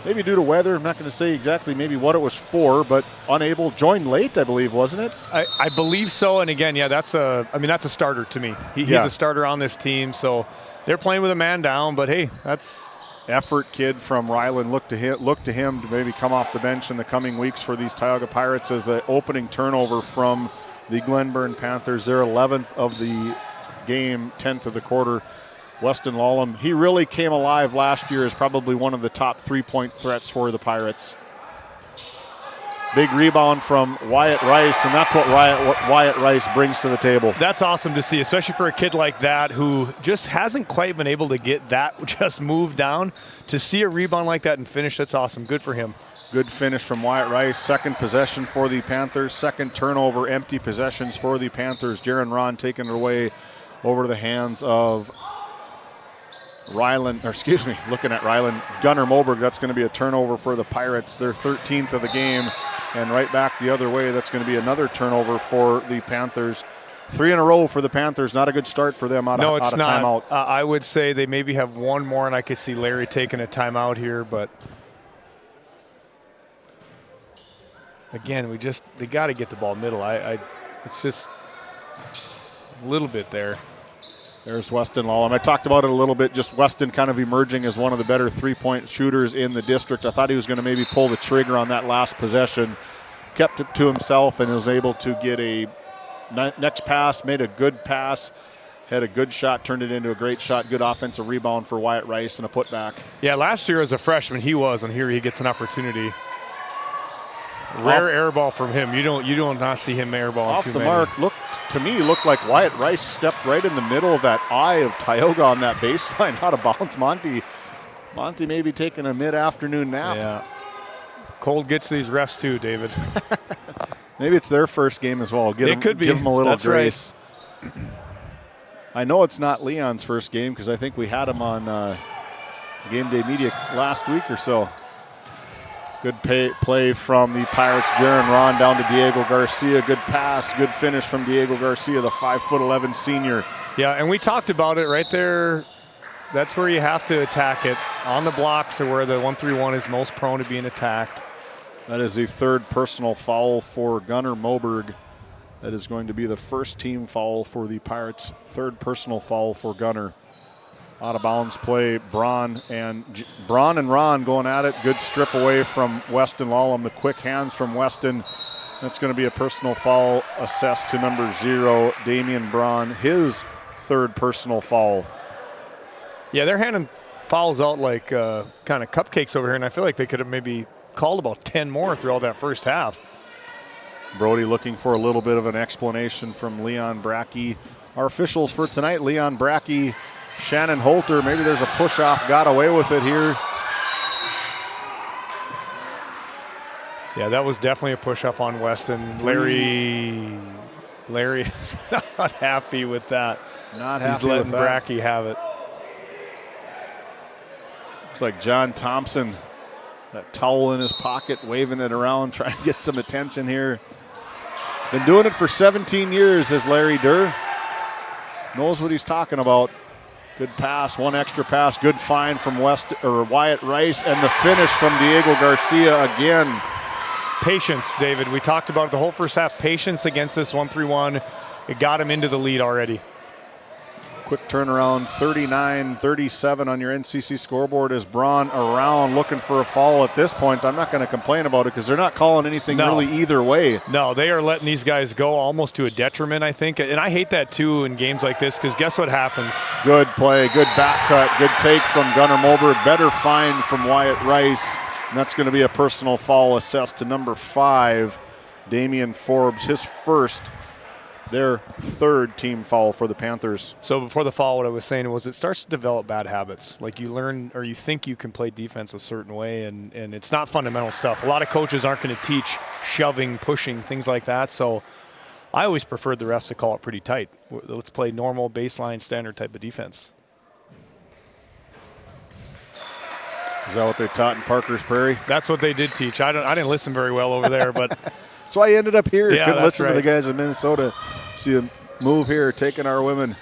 maybe due to weather. I'm not going to say exactly maybe what it was for, but unable, joined late, I believe, wasn't it? I believe so, and again, yeah, that's a starter to me. He's a starter on this team, so they're playing with a man down, but hey, that's effort kid from Ryland. Look to him to maybe come off the bench in the coming weeks for these Tioga Pirates as an opening turnover from the Glenburn Panthers. Their 11th of the game, 10th of the quarter. Weston Lallam, he really came alive last year as probably one of the top 3-point threats for the Pirates. Big rebound from Wyatt Rice, and that's what Wyatt Rice brings to the table. That's awesome to see, especially for a kid like that who just hasn't quite been able to get that just moved down. To see a rebound like that and finish, that's awesome. Good for him. Good finish from Wyatt Rice. Second possession for the Panthers. Second turnover, empty possessions for the Panthers. Jaron Ron taking it away over to the hands of looking at Ryland. Gunnar Moberg, that's going to be a turnover for the Pirates. Their 13th of the game. And right back the other way, that's going to be another turnover for the Panthers. 3 in a row for the Panthers. Not a good start for them out of timeout. I would say they maybe have one more, and I could see Larry taking a timeout here. But again, they got to get the ball middle. It's just a little bit there. There's Weston Lallam. I talked about it a little bit, just Weston kind of emerging as one of the better 3-point shooters in the district. I thought he was going to maybe pull the trigger on that last possession. Kept it to himself and was able to get a next pass, made a good pass, had a good shot, turned it into a great shot. Good offensive rebound for Wyatt Rice and a putback. Yeah, last year as a freshman he was, and here he gets an opportunity. Rare air ball from him. You don't not see him airball off the mark. Looked like Wyatt Rice stepped right in the middle of that eye of Tioga on that baseline out of bounds. Monty maybe taking a mid-afternoon nap. Yeah. Cold gets these refs too, David. Maybe it's their first game as well. Give them a little grace. Right. I know it's not Leon's first game because I think we had him on Game Day Media last week or so. Good play from the Pirates. Jaron Ron down to Diego Garcia. Good pass, good finish from Diego Garcia, the 5'11" senior. Yeah, and we talked about it right there. That's where you have to attack it. On the blocks are where the 1-3-1 is most prone to being attacked. That is the third personal foul for Gunnar Moberg. That is going to be the first team foul for the Pirates. Third personal foul for Gunnar. Out of bounds play, Braun and Ron going at it. Good strip away from Weston Lallam. The quick hands from Weston. That's going to be a personal foul assessed to number 0, Damian Braun. His third personal foul. Yeah, they're handing fouls out like kind of cupcakes over here, and I feel like they could have maybe called about 10 more throughout that first half. Brody looking for a little bit of an explanation from Leon Brackey. Our officials for tonight, Leon Brackey, Shannon Holter. Maybe there's a push-off, got away with it here. Yeah, that was definitely a push-off on Weston. Larry is not happy with that. Not happy He's letting with that. Brackey have it. Looks like John Thompson, that towel in his pocket, waving it around, trying to get some attention here. Been doing it for 17 years, as Larry Durr. Knows what he's talking about. Good pass, one extra pass, good find from Wyatt Rice, and the finish from Diego Garcia again. Patience, David. We talked about it the whole first half. Patience against this 1-3-1. It got him into the lead already. Quick turnaround, 39-37 on your NCC scoreboard as Braun around looking for a foul at this point. I'm not going to complain about it because they're not calling anything really either way. No, they are letting these guys go almost to a detriment, I think. And I hate that, too, in games like this because guess what happens? Good play, good back cut, good take from Gunnar Moberg. Better find from Wyatt Rice. And that's going to be a personal foul assessed to number 5, Damian Forbes, his first. Their third team foul for the Panthers. So before the foul, what I was saying was it starts to develop bad habits. Like you learn or you think you can play defense a certain way, and it's not fundamental stuff. A lot of coaches aren't going to teach shoving, pushing, things like that. So I always preferred the refs to call it pretty tight. Let's play normal, baseline, standard type of defense. Is that what they taught in Parker's Prairie? That's what they did teach. I didn't listen very well over there, but that's why I ended up here. Yeah, couldn't listen right. to the guys in Minnesota. See them move here, taking our women.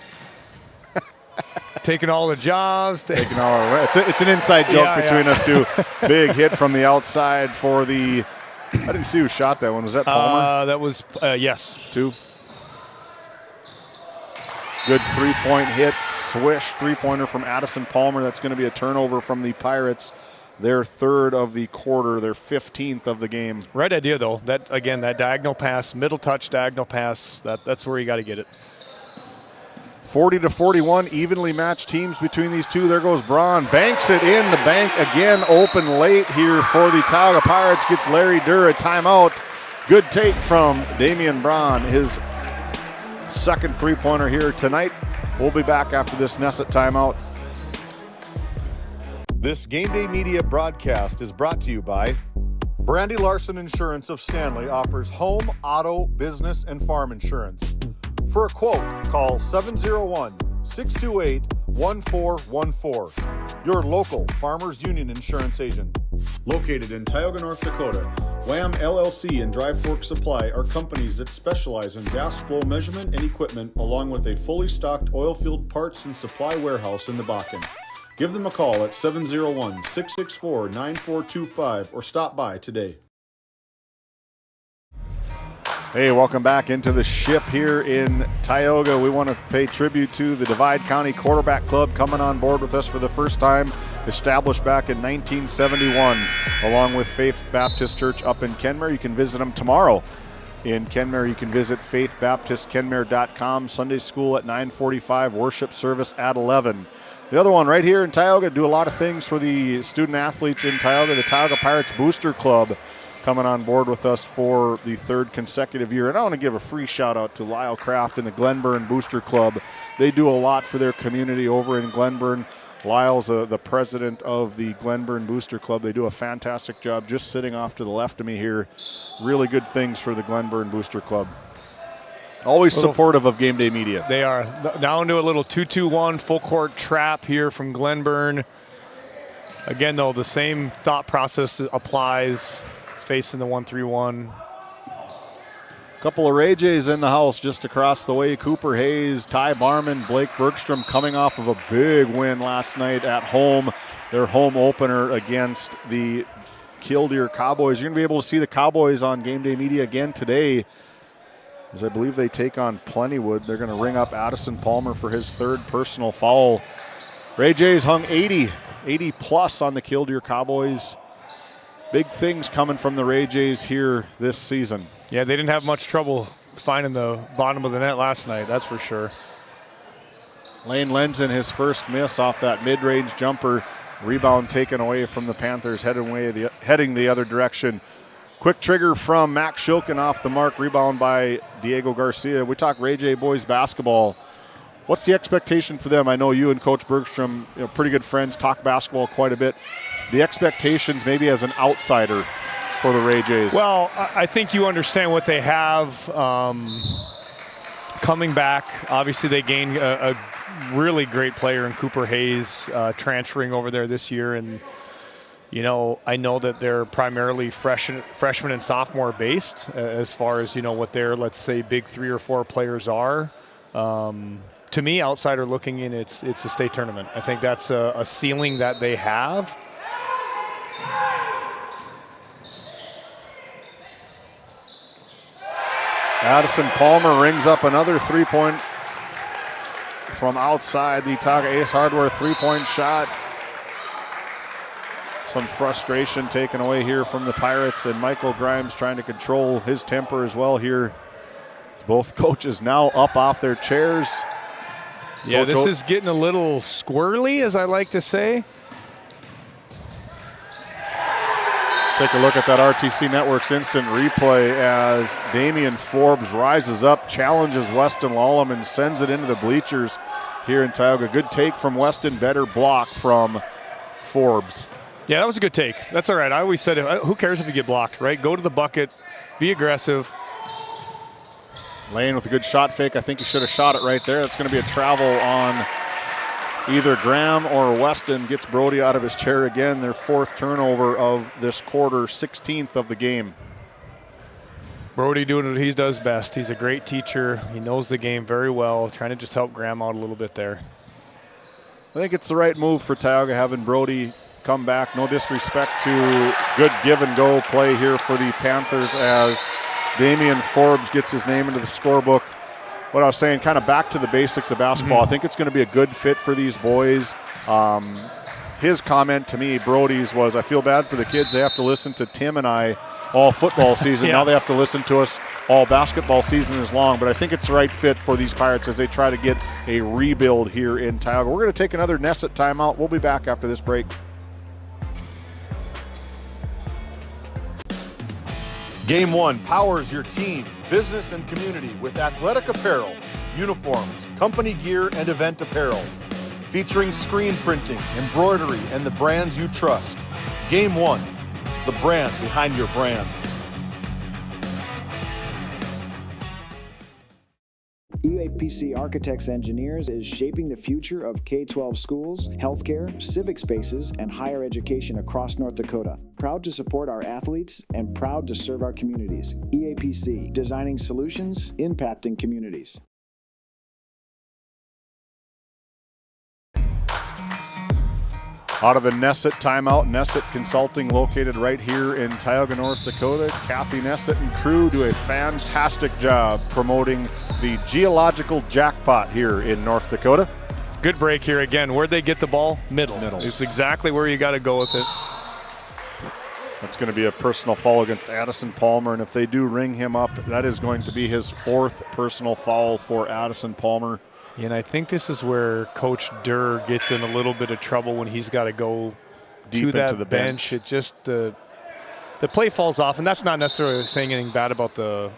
Taking all the jobs. Taking all our it's an inside joke between us two. Big hit from the outside for the – I didn't see who shot that one. Was that Palmer? That was yes. 2. Good three-point hit, swish, three-pointer from Addison Palmer. That's going to be a turnover from the Pirates. Their third of the quarter, their 15th of the game. Right idea, though. That diagonal pass, middle touch, diagonal pass, that's where you got to get it. 40-41, evenly matched teams between these two. There goes Braun, banks it in. The bank again open late here for the Tioga Pirates. Gets Larry Durr a timeout. Good take from Damian Braun, his second three-pointer here tonight. We'll be back after this Nesset timeout. This Game Day Media broadcast is brought to you by Brandy Larson Insurance of Stanley offers home, auto, business, and farm insurance. For a quote, call 701-628-1414. Your local Farmers Union insurance agent. Located in Tioga, North Dakota, Wham LLC and Dry Fork Supply are companies that specialize in gas flow measurement and equipment, along with a fully stocked oil field parts and supply warehouse in the Bakken. Give them a call at 701-664-9425 or stop by today. Hey, welcome back into the ship here in Tioga. We want to pay tribute to the Divide County Quarterback Club coming on board with us for the first time, established back in 1971, along with Faith Baptist Church up in Kenmare. You can visit them tomorrow in Kenmare. You can visit faithbaptistkenmare.com. Sunday school at 9:45, worship service at 11. The other one right here in Tioga, do a lot of things for the student athletes in Tioga. The Tioga Pirates Booster Club coming on board with us for the third consecutive year. And I want to give a free shout out to Lyle Kraft and the Glenburn Booster Club. They do a lot for their community over in Glenburn. Lyle's the president of the Glenburn Booster Club. They do a fantastic job just sitting off to the left of me here. Really good things for the Glenburn Booster Club. Always supportive of Game Day Media. They are. Now into a little 2-2-1 full court trap here from Glenburn. Again, though, the same thought process applies facing the 1-3-1. Couple of Ray Jays in the house just across the way. Cooper Hayes, Ty Barman, Blake Bergstrom coming off of a big win last night at home. Their home opener against the Killdeer Cowboys. You're going to be able to see the Cowboys on GameDay Media again today, as I believe they take on Plentywood. They're going to ring up Addison Palmer for his 3rd personal foul. Ray Jays hung 80 plus on the Killdeer Cowboys. Big things coming from the Ray Jays here this season. Yeah, they didn't have much trouble finding the bottom of the net last night, that's for sure. Lane Lenzen, his first miss off that mid-range jumper. Rebound taken away from the Panthers, heading the other direction. Quick trigger from Max Shilkin off the mark. Rebound by Diego Garcia. We talk Ray J boys basketball. What's the expectation for them? I know you and Coach Bergstrom, pretty good friends, talk basketball quite a bit. The expectations maybe as an outsider for the Ray Jays. Well, I think you understand what they have coming back. Obviously, they gained a really great player in Cooper Hayes transferring over there this year. And, I know that they're primarily freshman and sophomore based as far as, what their, let's say, big 3 or 4 players are. To me, outsider looking in, it's a state tournament. I think that's a ceiling that they have. Addison Palmer rings up another 3-point from outside the Tioga Ace Hardware 3-point shot. Some frustration taken away here from the Pirates, and Michael Grimes trying to control his temper as well here. Both coaches now up off their chairs. Yeah, this is getting a little squirrely, as I like to say. Take a look at that RTC Network's instant replay as Damian Forbes rises up, challenges Weston Lallam, and sends it into the bleachers here in Tioga. Good take from Weston, better block from Forbes. Yeah, that was a good take. That's all right. I always said, who cares if you get blocked, right? Go to the bucket, be aggressive. Lane with a good shot fake. I think he should have shot it right there. That's going to be a travel on either Graham or Weston. Gets Brody out of his chair again. Their 4th turnover of this quarter, 16th of the game. Brody doing what he does best. He's a great teacher. He knows the game very well, trying to just help Graham out a little bit there. I think it's the right move for Tioga having Brody come back. No disrespect to good give-and-go play here for the Panthers as Damian Forbes gets his name into the scorebook. What I was saying, kind of back to the basics of basketball. I think it's going to be a good fit for these boys. His comment to me, Brody's, was, I feel bad for the kids. They have to listen to Tim and I all football season. Now they have to listen to us all basketball season is long. But I think it's the right fit for these Pirates as they try to get a rebuild here in Tioga. We're going to take another Nesset timeout. We'll be back after this break. Game One powers your team, business, and community with athletic apparel, uniforms, company gear, and event apparel. Featuring screen printing, embroidery, and the brands you trust. Game One, the brand behind your brand. EAPC Architects Engineers is shaping the future of K-12 schools, healthcare, civic spaces, and higher education across North Dakota. Proud to support our athletes and proud to serve our communities. EAPC, designing solutions, impacting communities. Out of the Nesset timeout, Nesset Consulting located right here in Tioga, North Dakota. Kathy Nesset and crew do a fantastic job promoting the geological jackpot here in North Dakota. Good break here again. Where'd they get the ball? Middle. It's exactly where you got to go with it. That's going to be a personal foul against Addison Palmer, and if they do ring him up, that is going to be his 4th personal foul for Addison Palmer. And I think this is where Coach Durr gets in a little bit of trouble when he's got to go deep to into that the bench. It just the play falls off, and that's not necessarily saying anything bad about the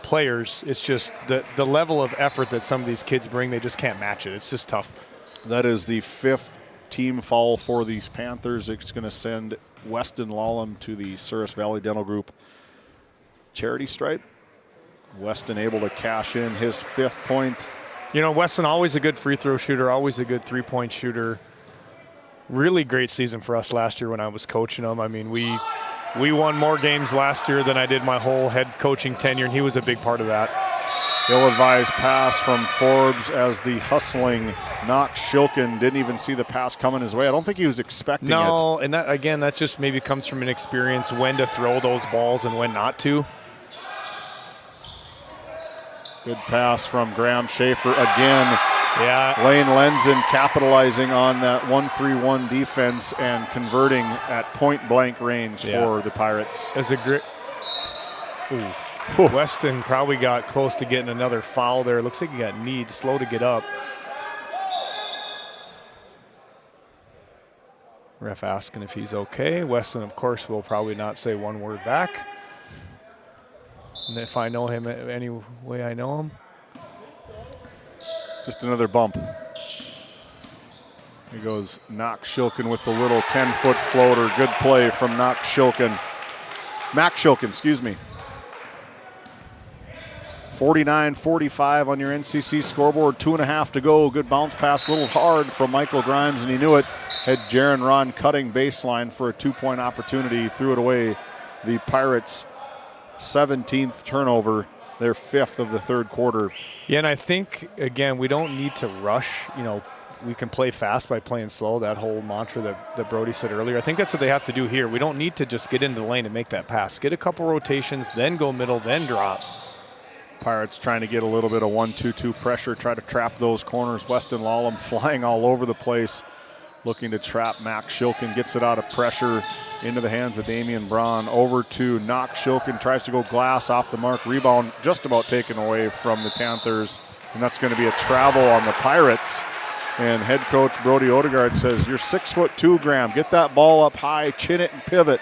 players. It's just the level of effort that some of these kids bring. They just can't match it. It's just tough. That is the 5th team foul for these Panthers. It's going to send Weston Lallam to the Souris Valley Dental Group charity stripe. Weston able to cash in his 5th point. You know, Weston always a good free throw shooter, always a good 3-point shooter. really great season for us last year when I was coaching him. I mean, we won more games last year than I did my whole head coaching tenure, and he was a big part of that. Ill-advised pass from Forbes as the hustling Knox Shilkin didn't even see the pass coming his way. I don't think he was expecting it. No, and that, again, that just maybe comes from an experience when to throw those balls and when not to. Good pass from Graham Schaefer again. Yeah. Lane Lenzen capitalizing on that 1-3-1 defense and converting at point-blank range for the Pirates. As a great. Weston probably got close to getting another foul there. Looks like he got kneed, slow to get up. Ref asking if he's okay. Weston, of course, will probably not say one word back. And if I know him any way I know him. Just another bump. Here goes Knox Shilkin with the little 10-foot floater. Good play from Knox Shilkin. Max Shilkin, excuse me. 49-45 on your NCC scoreboard, 2.5 to go. Good bounce pass, a little hard from Michael Grimes, and he knew it. Had Jaron Ron cutting baseline for a 2-point opportunity, threw it away. The Pirates' 17th turnover, their 5th of the third quarter. Yeah, and I think, again, we don't need to rush. You know, we can play fast by playing slow, that whole mantra that Brody said earlier. I think that's what they have to do here. We don't need to just get into the lane and make that pass. Get a couple rotations, then go middle, then drop. Pirates trying to get a little bit of 1-2-2 pressure, try to trap those corners. Weston Lallam flying all over the place, looking to trap Max Shilkin. Gets it out of pressure into the hands of Damian Braun. Over to Knox Shilkin, tries to go glass off the mark. Rebound just about taken away from the Panthers, and that's going to be a travel on the Pirates. And head coach Brody Odegaard says, you're 6'2", Graham. Get that ball up high, chin it, and pivot.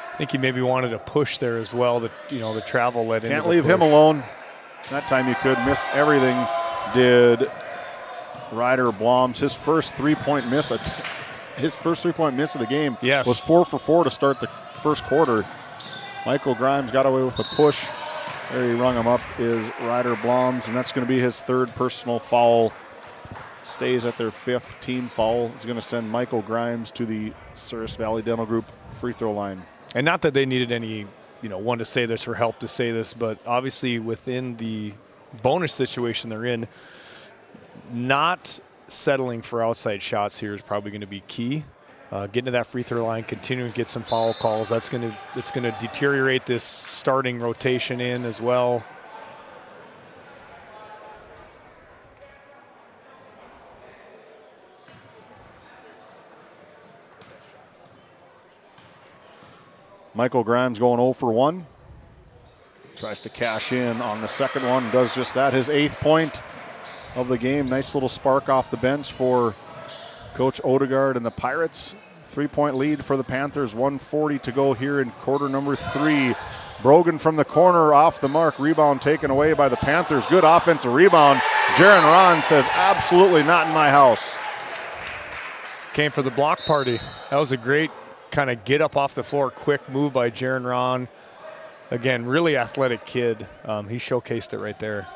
I think he maybe wanted to push there as well. The travel led into. Can't leave him alone. That time you could. Missed everything. Did Ryder Bloms. His first three-point miss. His first three-point miss of the game was 4 for 4 to start the first quarter. Michael Grimes got away with a push. There he rung him up is Ryder Bloms, and that's going to be his 3rd personal foul. Stays at their 5th team foul. It's going to send Michael Grimes to the Souris Valley Dental Group free throw line. And not that they needed any, one to say this or help to say this, but obviously within the bonus situation they're in, not settling for outside shots here is probably going to be key. Getting to that free throw line, continuing to get some foul calls. It's going to deteriorate this starting rotation in as well. Michael Grimes going 0 for 1. Tries to cash in on the second one. Does just that. His 8th point of the game. Nice little spark off the bench for Coach Odegaard and the Pirates. 3-point lead for the Panthers. 1:40 to go here in quarter number 3. Brogan from the corner off the mark. Rebound taken away by the Panthers. Good offensive rebound. Jaron Ron says, absolutely not in my house. Came for the block party. That was a great kind of get up off the floor, quick move by Jaron Ron. Again, really athletic kid. He showcased it right there.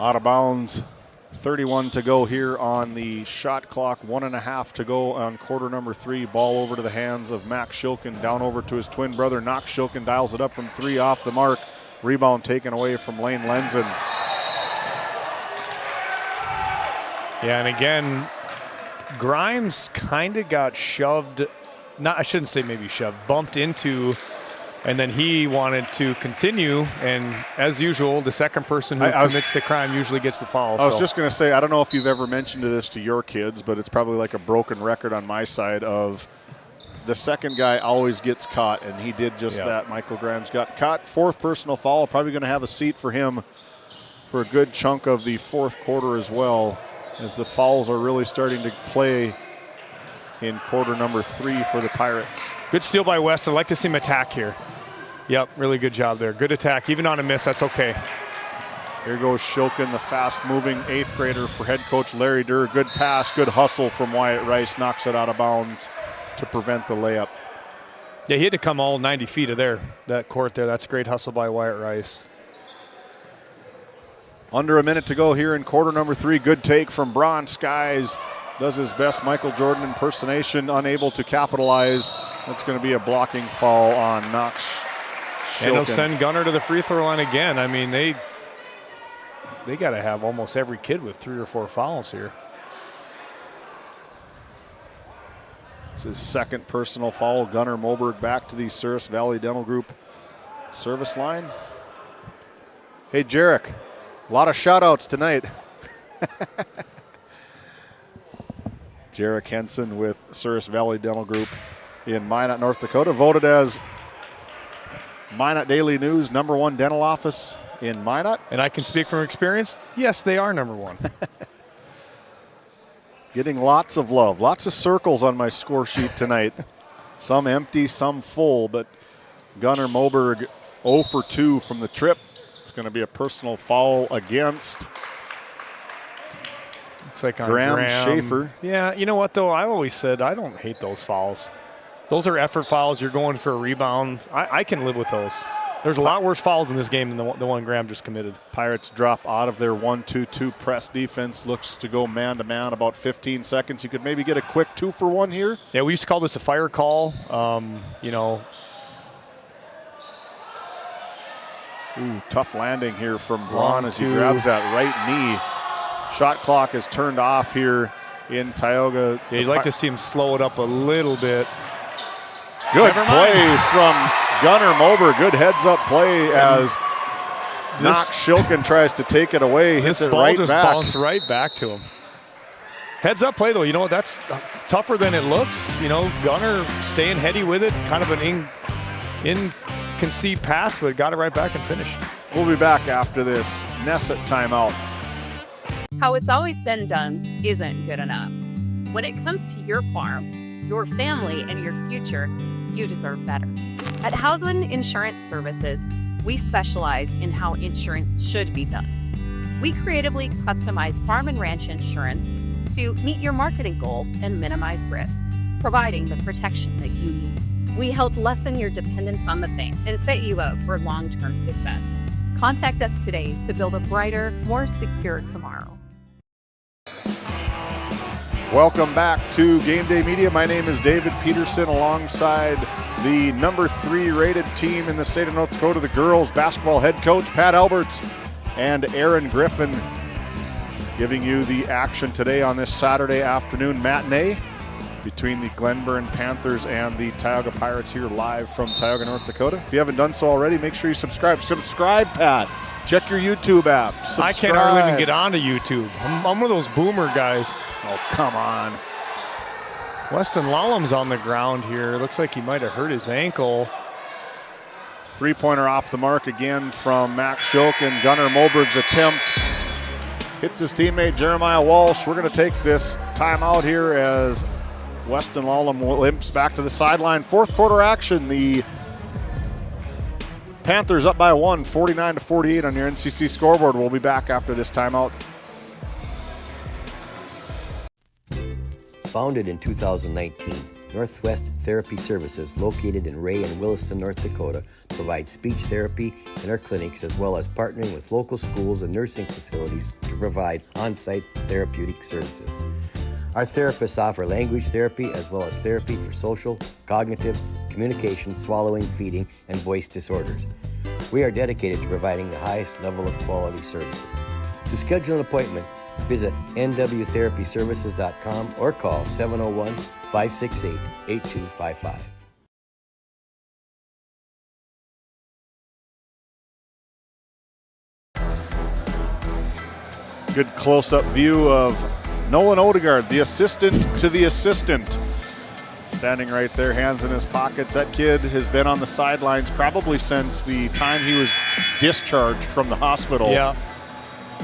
Out of bounds. 31 to go here on the shot clock. 1.5 to go on quarter number 3. Ball over to the hands of Max Shilkin. Down over to his twin brother. Knox Shilkin dials it up from 3 off the mark. Rebound taken away from Lane Lenzen. Yeah, and again, Grimes kind of got shoved, I shouldn't say maybe shoved, bumped into, and then he wanted to continue, and as usual, the second person who commits the crime usually gets the foul. I was just going to say, I don't know if you've ever mentioned this to your kids, but it's probably like a broken record on my side of the second guy always gets caught, and he did just that. Michael Grimes got caught. 4th personal foul, probably going to have a seat for him for a good chunk of the 4th quarter as well, as the fouls are really starting to play in quarter number 3 for the Pirates. Good steal by West. I'd like to see him attack here. Yep, really good job there. Good attack. Even on a miss, that's okay. Here goes Shilkin, the fast-moving 8th grader for head coach Larry Durr. Good pass, good hustle from Wyatt Rice. Knocks it out of bounds to prevent the layup. Yeah, he had to come all 90 feet of that court there. That's a great hustle by Wyatt Rice. Under a minute to go here in quarter number 3. Good take from Braun. Skies does his best Michael Jordan impersonation, unable to capitalize. That's going to be a blocking foul on Knox. And they'll send Gunner to the free throw line again. I mean, they got to have almost every kid with 3 or 4 fouls here. It's his second personal foul. Gunnar Moberg back to the Souris Valley Dental Group service line. Hey, Jarek, a lot of shout-outs tonight. Jarek Henson with Souris Valley Dental Group in Minot, North Dakota, voted as Minot Daily News #1 dental office in Minot. And I can speak from experience. Yes, they are #1. Getting lots of love, lots of circles on my score sheet tonight. Some empty, some full, but Gunnar Moberg 0 for 2 from the trip. It's going to be a personal foul against Looks like on Graham Schaefer. Yeah, you know what, though? I always said I don't hate those fouls. Those are effort fouls. You're going for a rebound. I can live with those. There's a lot worse fouls in this game than the one Graham just committed. Pirates drop out of their 1-2-2 press defense. Looks to go man-to-man about 15 seconds. You could maybe get a quick 2-for-1 here. Yeah, we used to call this a fire call. You know. Ooh, tough landing here from Braun as he grabs that right knee. Shot clock is turned off here in Tioga. Yeah, you'd like to see him slow it up a little bit. Good play from Gunnar Moberg. Good heads-up play as Knox Shilkin tries to take it away. Hits it right back. This ball just bounced right back to him. Heads-up play, though. You know what? That's tougher than it looks. You know, Gunnar staying heady with it. Kind of an inconceived pass, but got it right back and finished. We'll be back after this Nesset timeout. How it's always been done isn't good enough. When it comes to your farm, your family, and your future, you deserve better. At Howland Insurance Services, we specialize in how insurance should be done. We creatively customize farm and ranch insurance to meet your marketing goals and minimize risk, providing the protection that you need. We help lessen your dependence on the bank and set you up for long-term success. Contact us today to build a brighter, more secure tomorrow. Welcome back to GameDay Media. My name is David Peterson alongside the #3 rated team in the state of North Dakota, the girls basketball head coach Pat Alberts and Aaron Griffin, giving you the action today on this Saturday afternoon matinee between the Glenburn Panthers and the Tioga Pirates here live from Tioga, North Dakota. If you haven't done so already, make sure you subscribe. Subscribe, Pat. Check your YouTube app. Subscribe. I can't hardly even get onto YouTube. I'm one of those boomer guys. Oh, come on. Weston Lallam's on the ground here. Looks like he might have hurt his ankle. Three-pointer off the mark again from Max Shilkin. Gunnar Moberg's attempt hits his teammate Jeremiah Walsh. We're going to take this timeout here as Weston Lallam limps back to the sideline. Fourth quarter action. The Panthers up by 1, 49-48 on your NCC scoreboard. We'll be back after this timeout. Founded in 2019, Northwest Therapy Services, located in Ray and Williston, North Dakota, provides speech therapy in our clinics as well as partnering with local schools and nursing facilities to provide on-site therapeutic services. Our therapists offer language therapy as well as therapy for social, cognitive, communication, swallowing, feeding, and voice disorders. We are dedicated to providing the highest level of quality services. To schedule an appointment, visit nwtherapyservices.com or call 701-568-8255. Good close-up view of Nolan Odegaard, the assistant to the assistant. Standing right there, hands in his pockets. That kid has been on the sidelines probably since the time he was discharged from the hospital. Yeah.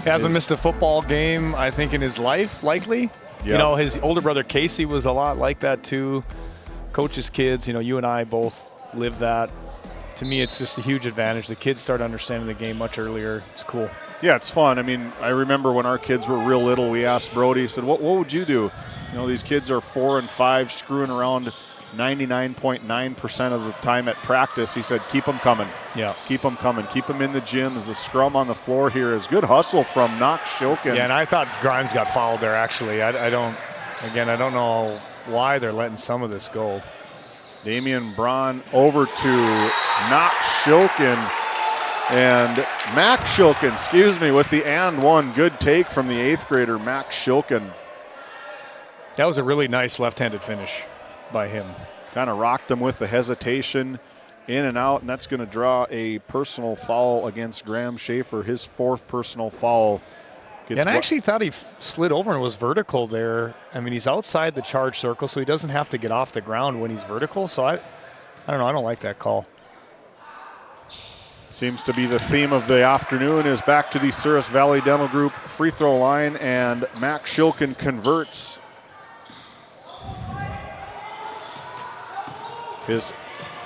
Hasn't missed a football game, I think, in his life, likely. Yep. You know, his older brother Casey was a lot like that too. Coach's kids, you know, you and I both live that. To me, it's just a huge advantage. The kids start understanding the game much earlier. It's cool. Yeah, it's fun. I mean, I remember when our kids were real little, we asked Brody, said, what would you do? You know, these kids are 4 and 5 screwing around 99.9% of the time at practice. He said, keep them coming. Yeah. Keep them coming. Keep them in the gym. There's a scrum on the floor here. It's good hustle from Knox Shilkin. Yeah, and I thought Grimes got fouled there, actually. I don't know why they're letting some of this go. Damian Braun over to Knox Shilkin. And Max Shilkin, with the and one. Good take from the 8th grader, Max Shilkin. That was a really nice left-handed finish by him. Kind of rocked him with the hesitation, in and out, and that's going to draw a personal foul against Graham Schaefer, his 4th personal foul. And I actually thought he slid over and was vertical there. I mean, he's outside the charge circle, so he doesn't have to get off the ground when he's vertical. So I don't know. I don't like that call. Seems to be the theme of the afternoon is back to the Souris Valley Dental Group free throw line, and Max Shilkin converts his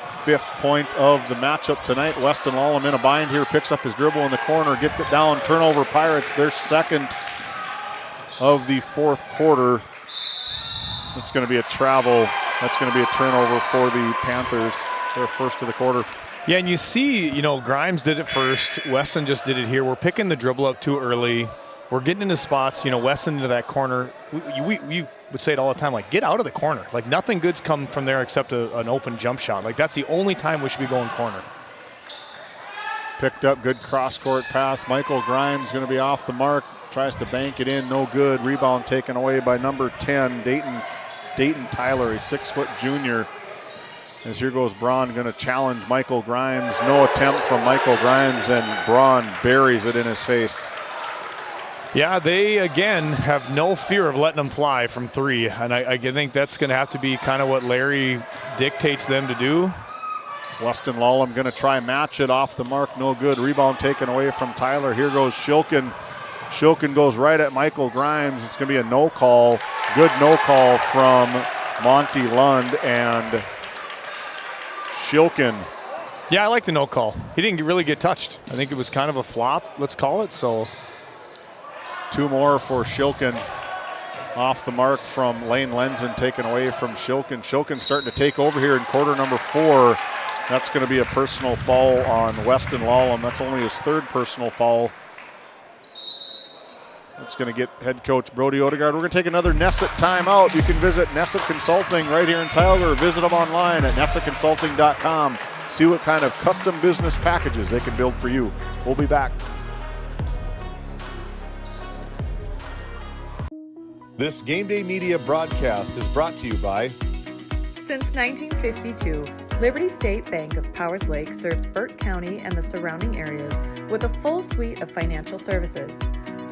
5th point of the matchup tonight. Weston Lallam in a bind here, picks up his dribble in the corner, gets it down, turnover Pirates, their 2nd of the 4th quarter. It's going to be a travel. That's going to be a turnover for the Panthers, their 1st of the quarter. Yeah, and you see, Grimes did it first. Weston just did it here. We're picking the dribble up too early. We're getting into spots, Weston into that corner. We would say it all the time, like, get out of the corner. Like, nothing good's come from there except an open jump shot. Like, that's the only time we should be going corner. Picked up, good cross-court pass. Michael Grimes going to be off the mark. Tries to bank it in, no good. Rebound taken away by number 10, Dayton Tyler, a 6-foot junior. As here goes Braun, going to challenge Michael Grimes. No attempt from Michael Grimes, and Braun buries it in his face. Yeah, they, again, have no fear of letting them fly from 3. And I think that's going to have to be kind of what Larry dictates them to do. Weston Lallam going to try match it off the mark. No good. Rebound taken away from Tyler. Here goes Shilkin. Shilkin goes right at Michael Grimes. It's going to be a no call. Good no call from Monty Lund and Shilkin. Yeah, I like the no call. He didn't really get touched. I think it was kind of a flop, let's call it. So 2 more for Shilkin. Off the mark from Lane Lenzen, taken away from Shilkin. Shilkin starting to take over here in quarter number 4. That's going to be a personal foul on Weston Lallam. That's only his 3rd personal foul. That's going to get head coach Brody Odegaard. We're going to take another Nesset timeout. You can visit Nesset Consulting right here in Tioga, or visit them online at nessetconsulting.com. See what kind of custom business packages they can build for you. We'll be back. This Game Day Media broadcast is brought to you by... Since 1952, Liberty State Bank of Powers Lake serves Burt County and the surrounding areas with a full suite of financial services.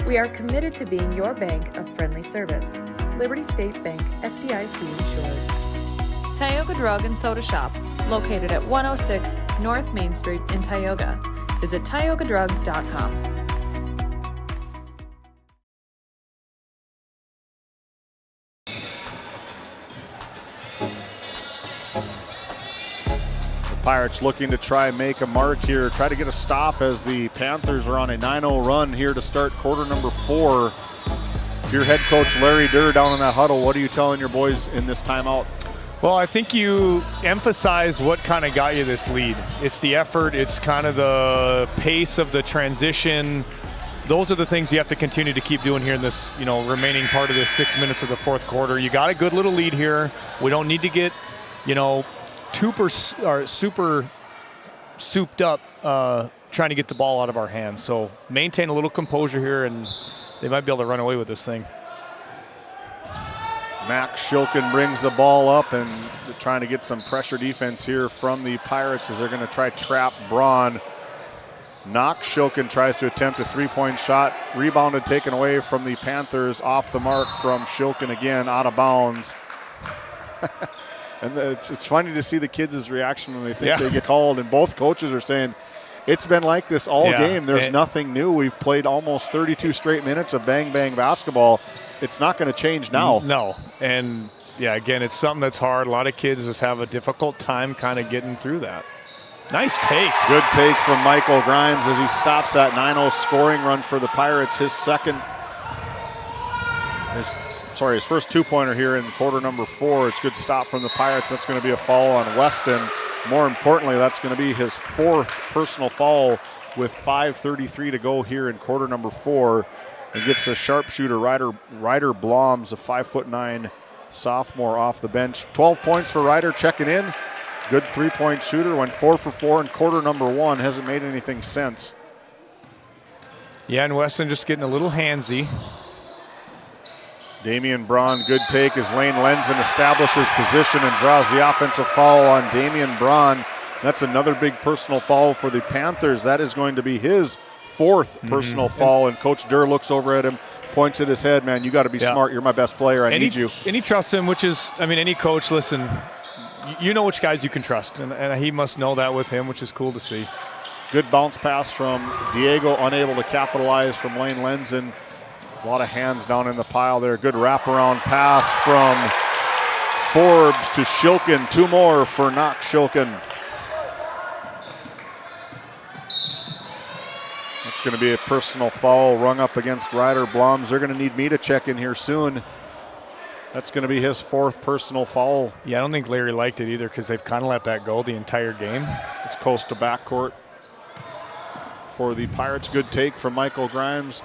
We are committed to being your bank of friendly service. Liberty State Bank, FDIC insured. Tioga Drug and Soda Shop, located at 106 North Main Street in Tioga. Visit tiogadrug.com. Pirates looking to try and make a mark here, try to get a stop as the Panthers are on a 9-0 run here to start quarter number 4. Your head coach Larry Durr down in that huddle, what are you telling your boys in this timeout? Well, I think you emphasize what kind of got you this lead. It's the effort, it's kind of the pace of the transition. Those are the things you have to continue to keep doing here in this, remaining part of this 6 minutes of the 4th quarter. You got a good little lead here. We don't need to get, super souped up trying to get the ball out of our hands. So maintain a little composure here, and they might be able to run away with this thing. Max Shilkin brings the ball up, and trying to get some pressure defense here from the Pirates as they're going to try trap Braun. Knox Shilkin tries to attempt a 3-point shot. Rebounded, taken away from the Panthers. Off the mark from Shilkin again, out of bounds. And it's funny to see the kids' reaction when they think they get called, and both coaches are saying, it's been like this all game. There's nothing new. We've played almost 32 straight minutes of bang-bang basketball. It's not going to change now. No. And, again, it's something that's hard. A lot of kids just have a difficult time kind of getting through that. Nice take. Good take from Michael Grimes as he stops that 9-0 scoring run for the Pirates. His his first two-pointer here in quarter number 4. It's a good stop from the Pirates. That's going to be a foul on Weston. More importantly, that's going to be his 4th personal foul with 5:33 to go here in quarter number 4. And gets the sharpshooter Ryder Bloms, a 5'9" sophomore, off the bench. 12 points for Ryder checking in. Good three-point shooter. Went 4 for 4 in quarter number 1. Hasn't made anything since. Yeah, and Weston just getting a little handsy. Damian Braun, good take as Lane Lenzen establishes position and draws the offensive foul on Damian Braun. That's another big personal foul for the Panthers. That is going to be his 4th personal foul, and Coach Durr looks over at him, points at his head, man, you got to be smart. You're my best player. I need you. And he trusts him, which is, I mean, any coach, listen, you know which guys you can trust, and he must know that with him, which is cool to see. Good bounce pass from Diego, unable to capitalize from Lane Lenzen. A lot of hands down in the pile there. Good wraparound pass from Forbes to Shilkin. 2 more for Knox Shilkin. That's going to be a personal foul rung up against Ryder Bloms. They're going to need me to check in here soon. That's going to be his 4th personal foul. Yeah, I don't think Larry liked it either because they've kind of let that go the entire game. It's coast to backcourt for the Pirates. Good take from Michael Grimes.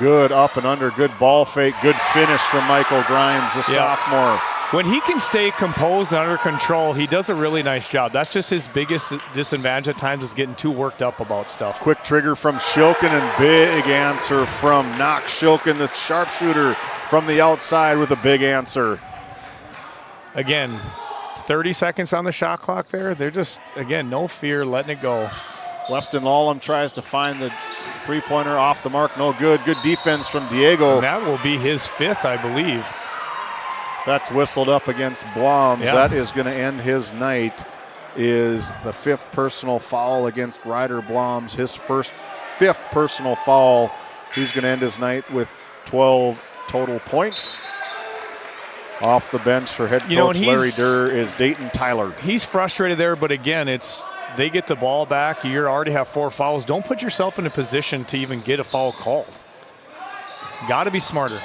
Good up and under, good ball fake, good finish from Michael Grimes, the sophomore. When he can stay composed and under control, he does a really nice job. That's just his biggest disadvantage at times, is getting too worked up about stuff. Quick trigger from Shilkin and big answer from Knox Shilkin, the sharpshooter from the outside with a big answer. Again, 30 seconds on the shot clock there. They're just, again, no fear, letting it go. Weston Lallam tries to find the three-pointer off the mark. No good. Good defense from Diego. And that will be his 5th, I believe. That's whistled up against Bloms. Yeah. That is going to end his night. Is the 5th personal foul against Ryder Bloms. His 5th personal foul. He's going to end his night with 12 total points. Off the bench for head coach Larry Durr is Dayton Tyler. He's frustrated there, but again, they get the ball back. You already have 4 fouls. Don't put yourself in a position to even get a foul called. Got to be smarter.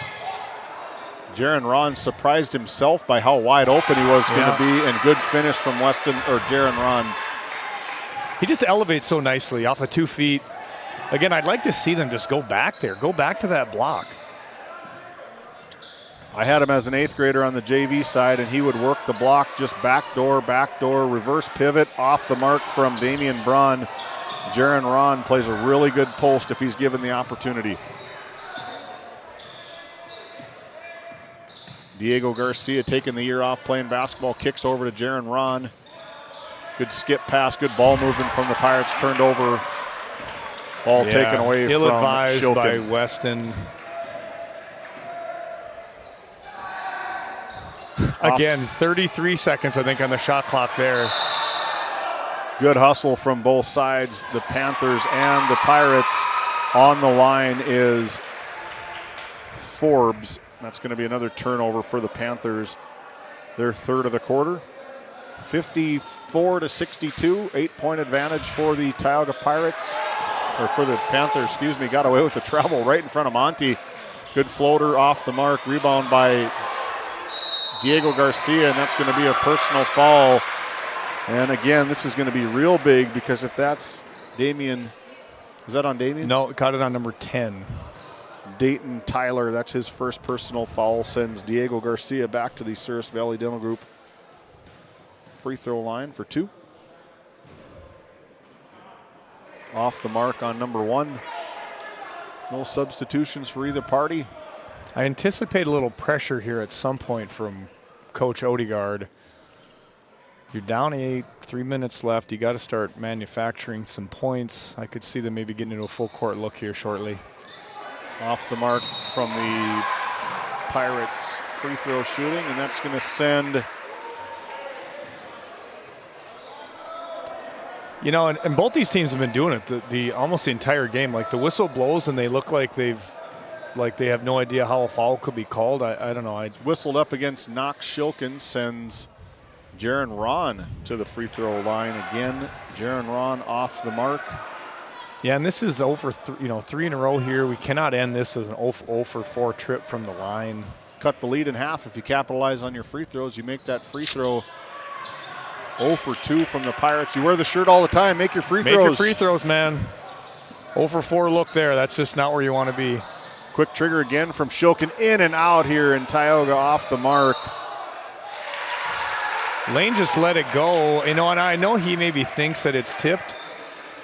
Jaron Ron surprised himself by how wide open he was going to be, and good finish from Jaron Ron. He just elevates so nicely off of 2 feet. Again, I'd like to see them just go back there. Go back to that block. I had him as an 8th grader on the JV side, and he would work the block just backdoor, reverse pivot, off the mark from Damian Braun. Jaron Ron plays a really good post if he's given the opportunity. Diego Garcia taking the year off playing basketball, kicks over to Jaron Ron. Good skip pass, good ball movement from the Pirates, turned over. Ball taken away from ill-advised Shilkin. by Weston. Again, 33 seconds, I think, on the shot clock there. Good hustle from both sides, the Panthers and the Pirates. On the line is Forbes. That's going to be another turnover for the Panthers. Their 3rd of the quarter. 54-62, 8-point advantage for the Tioga Pirates, or for the Panthers, excuse me. Got away with the travel right in front of Monty. Good floater off the mark, rebound by Diego Garcia, and that's going to be a personal foul. And again, this is going to be real big, because if that's Damian, is that on Damian? No, caught it on number 10. Dayton Tyler, that's his 1st personal foul, sends Diego Garcia back to the Souris Valley Dental Group free throw line for 2. Off the mark on number 1. No substitutions for either party. I anticipate a little pressure here at some point from Coach Odegaard. You're down 8, 3 minutes left. You got to start manufacturing some points. I could see them maybe getting into a full court look here shortly. Off the mark from the Pirates free throw shooting, and that's going to send. You know, and both these teams have been doing it the almost the entire game. Like, the whistle blows and they look like they have no idea how a foul could be called. I don't know. It's whistled up against Knox Shilkin, sends Jaron Ron to the free throw line again. Jaron Ron off the mark. Yeah, and this is over 3 in a row here. We cannot end this as an 0 for 4 trip from the line. cut the lead in half if you capitalize on your free throws. You make that free throw 0 for 2 from the Pirates. You wear the shirt all the time. Make your free throws. Make your free throws, man. 0 for 4 look there. That's just not where you want to be. Quick trigger again from Shilkin. In and out here, and Tioga off the mark. Lane just let it go. You know, and I know he maybe thinks that it's tipped.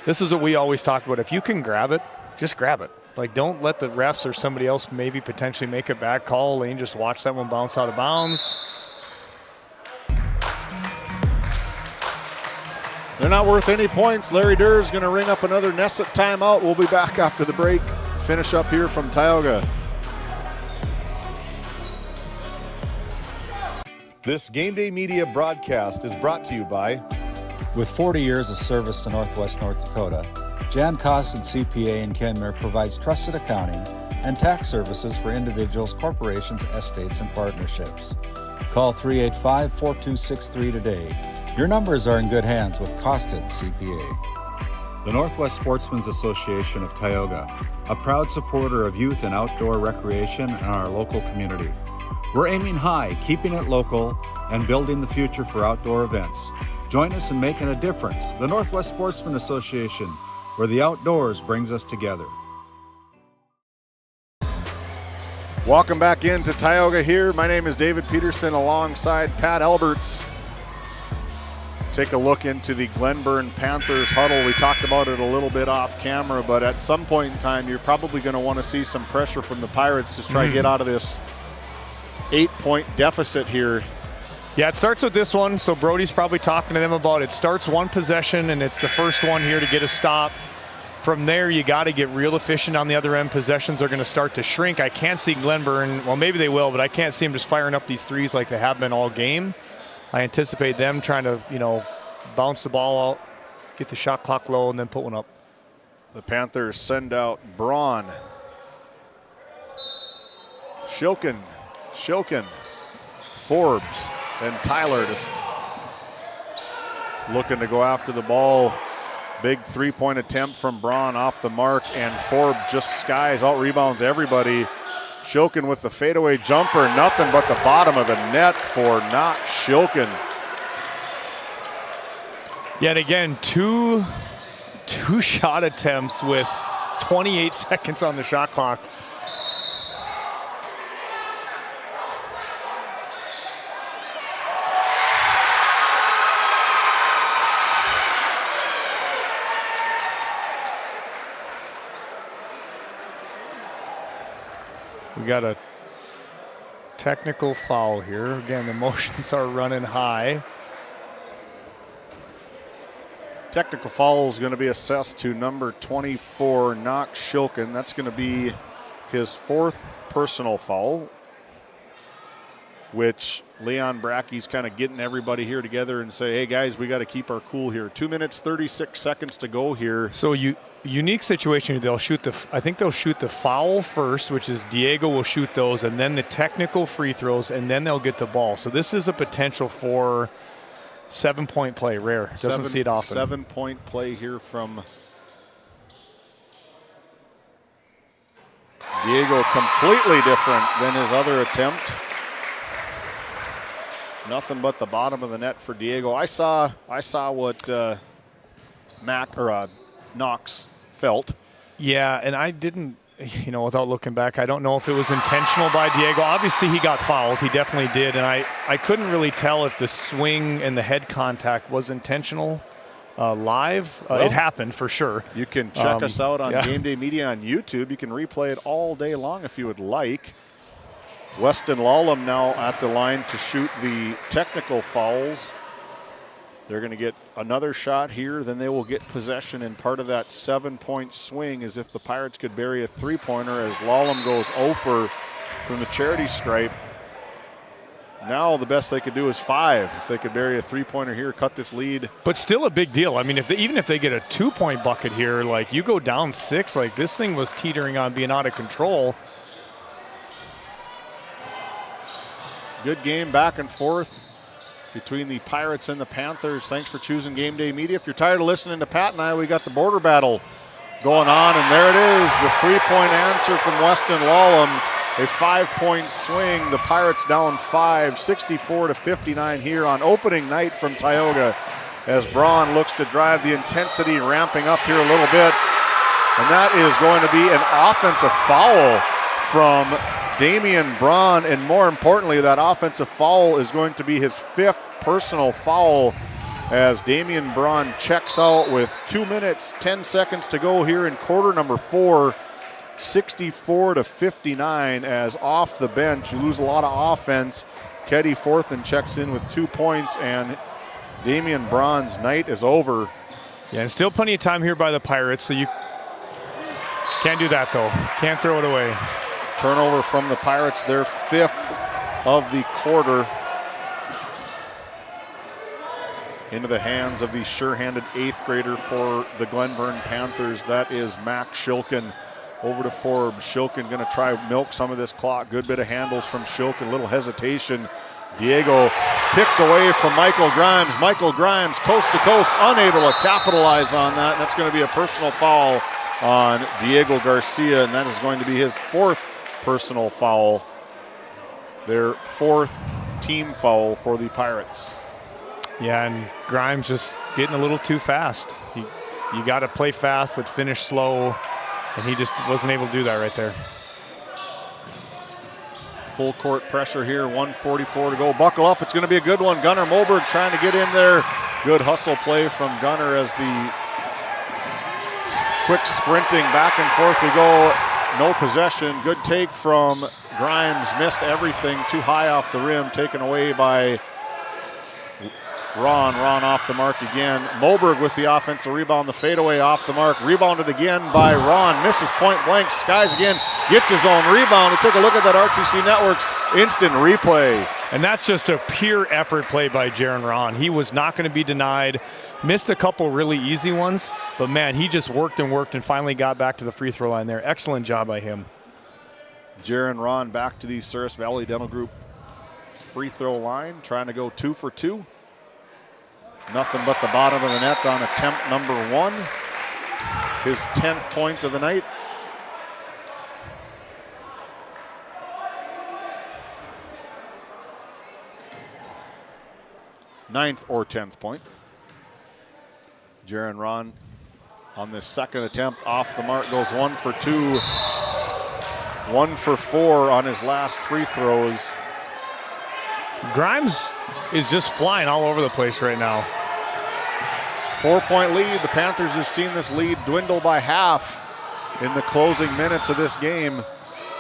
This is what we always talk about. If you can grab it, just grab it. Like, don't let the refs or somebody else maybe potentially make a bad call. Lane just watch that one bounce out of bounds. They're not worth any points. Larry Durr is going to ring up another Nesset timeout. We'll be back after the break. Finish up here from Tioga. This Game Day Media broadcast is brought to you by... With 40 years of service to Northwest North Dakota, Jan Costin CPA in Kenmare provides trusted accounting and tax services for individuals, corporations, estates, and partnerships. Call 385-4263 today. Your numbers are in good hands with Costin CPA. The Northwest Sportsmen's Association of Tioga, a proud supporter of youth and outdoor recreation in our local community. We're aiming high, keeping it local, and building the future for outdoor events. Join us in making a difference. The Northwest Sportsmen Association, where the outdoors brings us together. Welcome back into Tioga here. My name is David Peterson alongside Pat Alberts. Take a look into the Glenburn Panthers huddle. We talked about it a little bit off camera, but at some point in time, you're probably going to want to see some pressure from the Pirates to try to get out of this 8-point deficit here. Yeah, it starts with this one, so Brody's probably talking to them about it. Starts one possession, and it's the first one here to get a stop. From there, you got to get real efficient on the other end. Possessions are going to start to shrink. I can't see Glenburn, well, maybe they will, but I can't see them just firing up these threes like they have been all game. I anticipate them trying to, you know, bounce the ball out, get the shot clock low, and then put one up. The Panthers send out Braun. Shilkin, Forbes, and Tyler just looking to go after the ball. Big three-point attempt from Braun off the mark, and Forbes just skies out, rebounds everybody. Shilkin with the fadeaway jumper, nothing but the bottom of the net for not Shilkin. Yet again, two shot attempts with 28 seconds on the shot clock. We got a technical foul here. Again, the motions are running high. Technical foul is going to be assessed to number 24, Knox Shilkin. That's going to be his 4th personal foul, which Leon Brackey's kind of getting everybody here together and say, hey guys, we got to keep our cool here. 2 minutes, 36 seconds to go here. So unique situation. They'll shoot I think they'll shoot the foul first, which is Diego will shoot those, and then the technical free throws, and then they'll get the ball. So this is a potential for 7-point play. Rare. Doesn't see it often. 7-point play here from Diego. Completely different than his other attempt. Nothing but the bottom of the net for Diego. I saw what Knox felt. Yeah, and I didn't, you know, without looking back, I don't know if it was intentional by Diego. Obviously, he got fouled. He definitely did. And I couldn't really tell if the swing and the head contact was intentional live. Well, it happened for sure. You can check us out on Game Day Media on YouTube. You can replay it all day long if you would like. Weston Lallam now at the line to shoot the technical fouls. They're going to get another shot here, then they will get possession, and part of that 7-point swing is if the Pirates could bury a three-pointer as Lallam goes 0 from the charity stripe. Now the best they could do is 5. If they could bury a three-pointer here, cut this lead. But still a big deal. I mean, even if they get a 2-point bucket here, like you go down 6, like this thing was teetering on being out of control. Good game back and forth between the Pirates and the Panthers. Thanks for choosing Game Day Media. If you're tired of listening to Pat and I, we got the border battle going on, and there it is, the 3-point answer from Weston Lallam. A 5-point swing. The Pirates down 5, 64-59 here on opening night from Tioga, as Braun looks to drive the intensity, ramping up here a little bit. And that is going to be an offensive foul from Damian Braun, and more importantly, that offensive foul is going to be his 5th personal foul, as Damian Braun checks out with 2 minutes, 10 seconds to go here in quarter number 4. 64-59, as off the bench, you lose a lot of offense. Keddy Forthen checks in with 2 points, and Damian Braun's night is over. Yeah, and still plenty of time here by the Pirates, so you can't do that though. Can't throw it away. Turnover from the Pirates, their 5th of the quarter, into the hands of the sure-handed 8th grader for the Glenburn Panthers. That is Max Shilkin. Over to Forbes. Shilkin going to try milk some of this clock. Good bit of handles from Shilkin. Little hesitation. Diego picked away from Michael Grimes. Michael Grimes, coast to coast, unable to capitalize on that. And that's going to be a personal foul on Diego Garcia, and that is going to be his 4th personal foul. Their 4th team foul for the Pirates. Yeah, and Grimes just getting a little too fast. You got to play fast but finish slow. And he just wasn't able to do that right there. Full court pressure here, 1:44 to go. Buckle up, it's going to be a good one. Gunnar Moberg trying to get in there. Good hustle play from Gunnar as the quick sprinting back and forth we go. No possession. Good take from Grimes. Missed everything. Too high off the rim. Taken away by Ron off the mark again. Moberg with the offensive rebound. The fadeaway off the mark. Rebounded again by Ron. Misses point blank. Skies again. Gets his own rebound. And take a look at that RTC Network's instant replay. And that's just a pure effort play by Jaron Ron. He was not going to be denied. Missed a couple really easy ones. But, man, he just worked and finally got back to the free throw line there. Excellent job by him. Jaron Ron back to the Ceres Valley Dental Group free throw line. Trying to go 2 for 2. Nothing but the bottom of the net on attempt number 1. His 10th point of the night. Ninth or 10th point. Jaron Ron on this second attempt off the mark goes 1 for 2. 1 for 4 on his last free throws. Grimes is just flying all over the place right now. 4-point lead. The Panthers have seen this lead dwindle by half in the closing minutes of this game.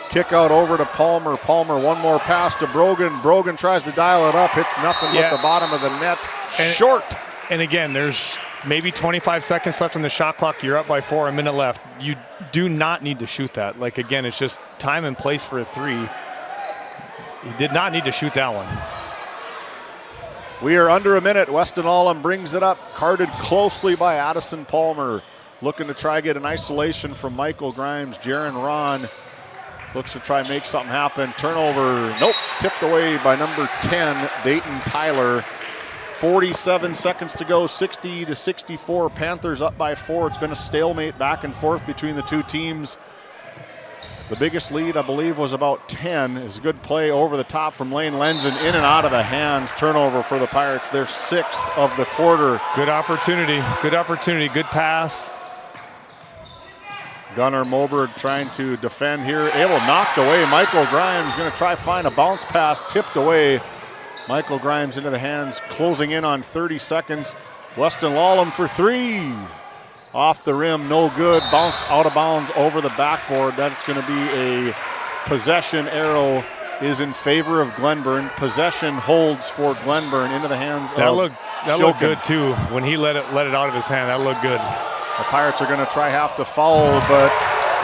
Kick out over to Palmer. Palmer, one more pass to Brogan. Brogan tries to dial it up. Hits nothing but the bottom of the net. Short. And again, there's maybe 25 seconds left on the shot clock. You're up by 4, a minute left. You do not need to shoot that. Like, again, it's just time and place for a 3. He did not need to shoot that one. We are under a minute. Weston Allum brings it up, carded closely by Addison Palmer. Looking to try get an isolation from Michael Grimes. Jaron Ron looks to try and make something happen. Turnover, nope, tipped away by number 10, Dayton Tyler. 47 seconds to go, 60-64. Panthers up by 4. It's been a stalemate back and forth between the two teams. The biggest lead, I believe, was about 10. It's a good play over the top from Lane Lenzen, in and out of the hands. Turnover for the Pirates, their 6th of the quarter. Good opportunity, good pass. Gunnar Moberg trying to defend here. Able knocked away. Michael Grimes going to try find a bounce pass, tipped away. Michael Grimes into the hands, closing in on 30 seconds. Weston Lallam for 3. Off the rim, no good. Bounced out of bounds over the backboard. That's going to be a possession. Arrow is in favor of Glenburn. Possession holds for Glenburn into the hands of That looked good too when he let it out of his hand. That looked good. The Pirates are going to try half to foul, but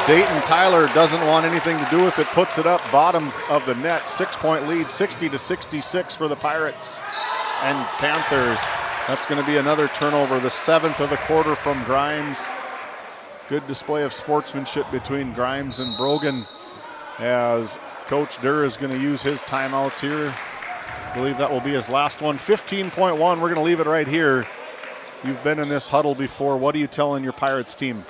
Dayton Tyler doesn't want anything to do with it. Puts it up bottoms of the net. 6-point lead, 60-66 for the Pirates and Panthers. That's going to be another turnover, the 7th of the quarter from Grimes. Good display of sportsmanship between Grimes and Brogan as Coach Durr is going to use his timeouts here. I believe that will be his last one. 15.1, we're going to leave it right here. You've been in this huddle before. What are you telling your Pirates team?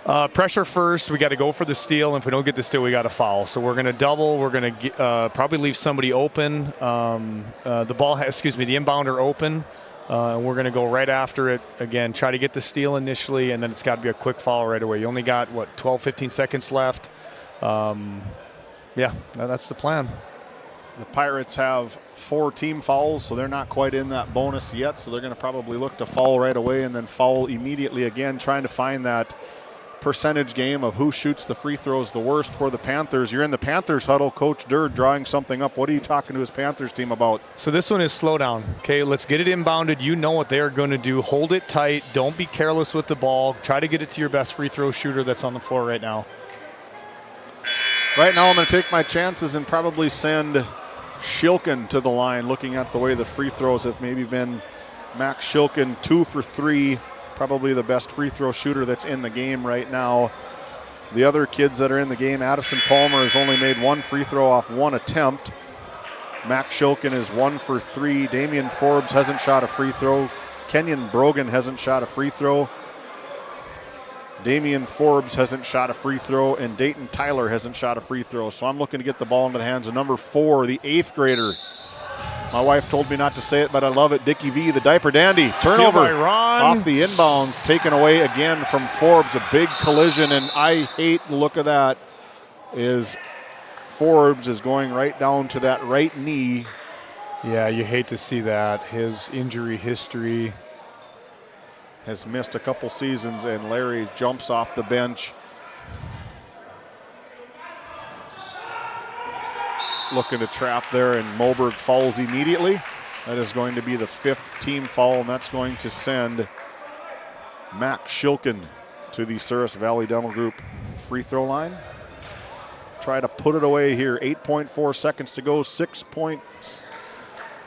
Pressure first. We got to go for the steal. And if we don't get the steal, we got to foul. So we're going to double. We're going to probably leave somebody open. The inbounder open. We're going to go right after it. Again, try to get the steal initially, and then it's got to be a quick foul right away. You only got, 12, 15 seconds left. That's the plan. The Pirates have 4 team fouls, so they're not quite in that bonus yet. So they're going to probably look to foul right away and then foul immediately again, trying to find that percentage game of who shoots the free throws the worst for the Panthers. You're in the Panthers huddle. Coach Durr drawing something up. What are you talking to his Panthers team about? So this one is slow down. Okay, let's get it inbounded. You know what they are going to do. Hold it tight. Don't be careless with the ball. Try to get it to your best free throw shooter that's on the floor right now. Right now I'm going to take my chances and probably send Shilkin to the line, looking at the way the free throws have maybe been. Max Shilkin 2 for 3. Probably the best free throw shooter that's in the game right now. The other kids that are in the game, Addison Palmer has only made 1 free throw off 1 attempt. Max Shilkin is 1 for 3. Damian Forbes hasn't shot a free throw. Kenyon Brogan hasn't shot a free throw. Damian Forbes hasn't shot a free throw, and Dayton Tyler hasn't shot a free throw. So I'm looking to get the ball into the hands of number 4, the 8th grader. My wife told me not to say it, but I love it. Dickie V, the diaper dandy. Turnover off the inbounds, taken away again from Forbes. A big collision, and I hate the look of that. Forbes is going right down to that right knee. Yeah, you hate to see that. His injury history. Has missed a couple seasons, and Larry jumps off the bench. Looking to trap there, and Moberg fouls immediately. That is going to be the 5th team foul, and that's going to send Max Shilkin to the Souris Valley Dental Group free throw line. Try to put it away here. 8.4 seconds to go. 6 points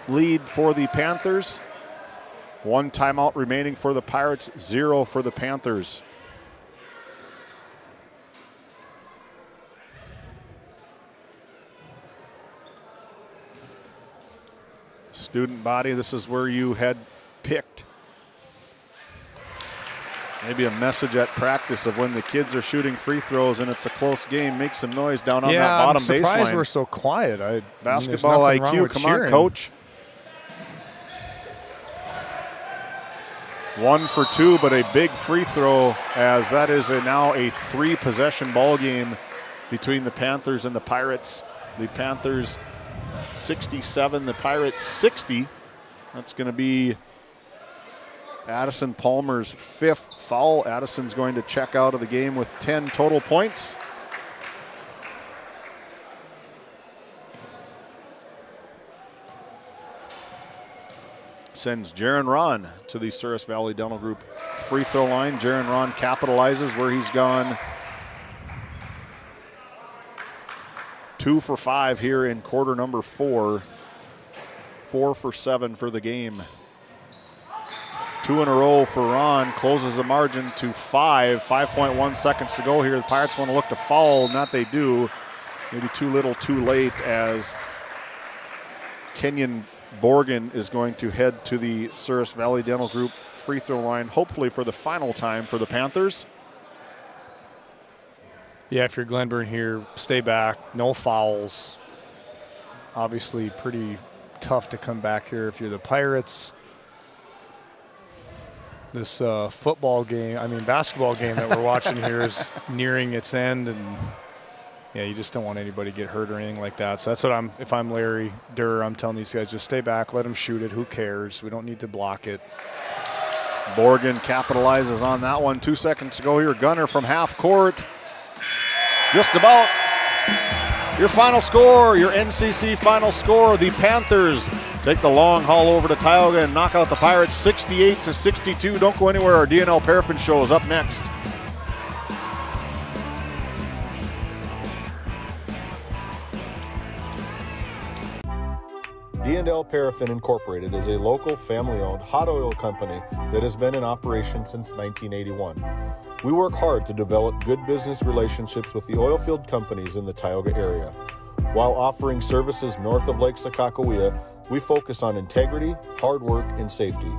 lead for the Panthers. 1 timeout remaining for the Pirates, 0 for the Panthers. Student body, this is where you had picked. Maybe a message at practice of when the kids are shooting free throws and it's a close game, make some noise down on that bottom baseline. I'm surprised we're so quiet. Basketball IQ, come on, coach. 1 for 2, but a big free throw, as that is now a 3-possession ball game between the Panthers and the Pirates. The Panthers 67, the Pirates 60. That's going to be Addison Palmer's 5th foul. Addison's going to check out of the game with 10 total points. Sends Jaron Ron to the Souris Valley Dental Group free throw line. Jaron Ron capitalizes where he's gone 2 for 5 here in quarter number 4. 4 for 7 for the game. 2 in a row for Ron. Closes the margin to 5. 5.1 seconds to go here. The Pirates want to look to foul. Not they do. Maybe too little, too late, as Kenyon Borgen is going to head to the Souris Valley Dental Group free throw line, hopefully for the final time for the Panthers. Yeah, if you're Glenburn here, stay back, no fouls. Obviously pretty tough to come back here if you're the Pirates. This basketball game that we're watching here is nearing its end, and yeah, you just don't want anybody to get hurt or anything like that. So that's what if I'm Larry Durr, I'm telling these guys, just stay back, let them shoot it. Who cares? We don't need to block it. Borgen capitalizes on that one. 2 seconds to go here. Gunner from half court. Just about. Your final score, your NCC final score, the Panthers take the long haul over to Tioga and knock out the Pirates 68-62. Don't go anywhere. Our DNL Paraffin Show is up next. D&L Paraffin Incorporated is a local family-owned hot oil company that has been in operation since 1981. We work hard to develop good business relationships with the oilfield companies in the Tioga area. While offering services north of Lake Sakakawea, we focus on integrity, hard work, and safety.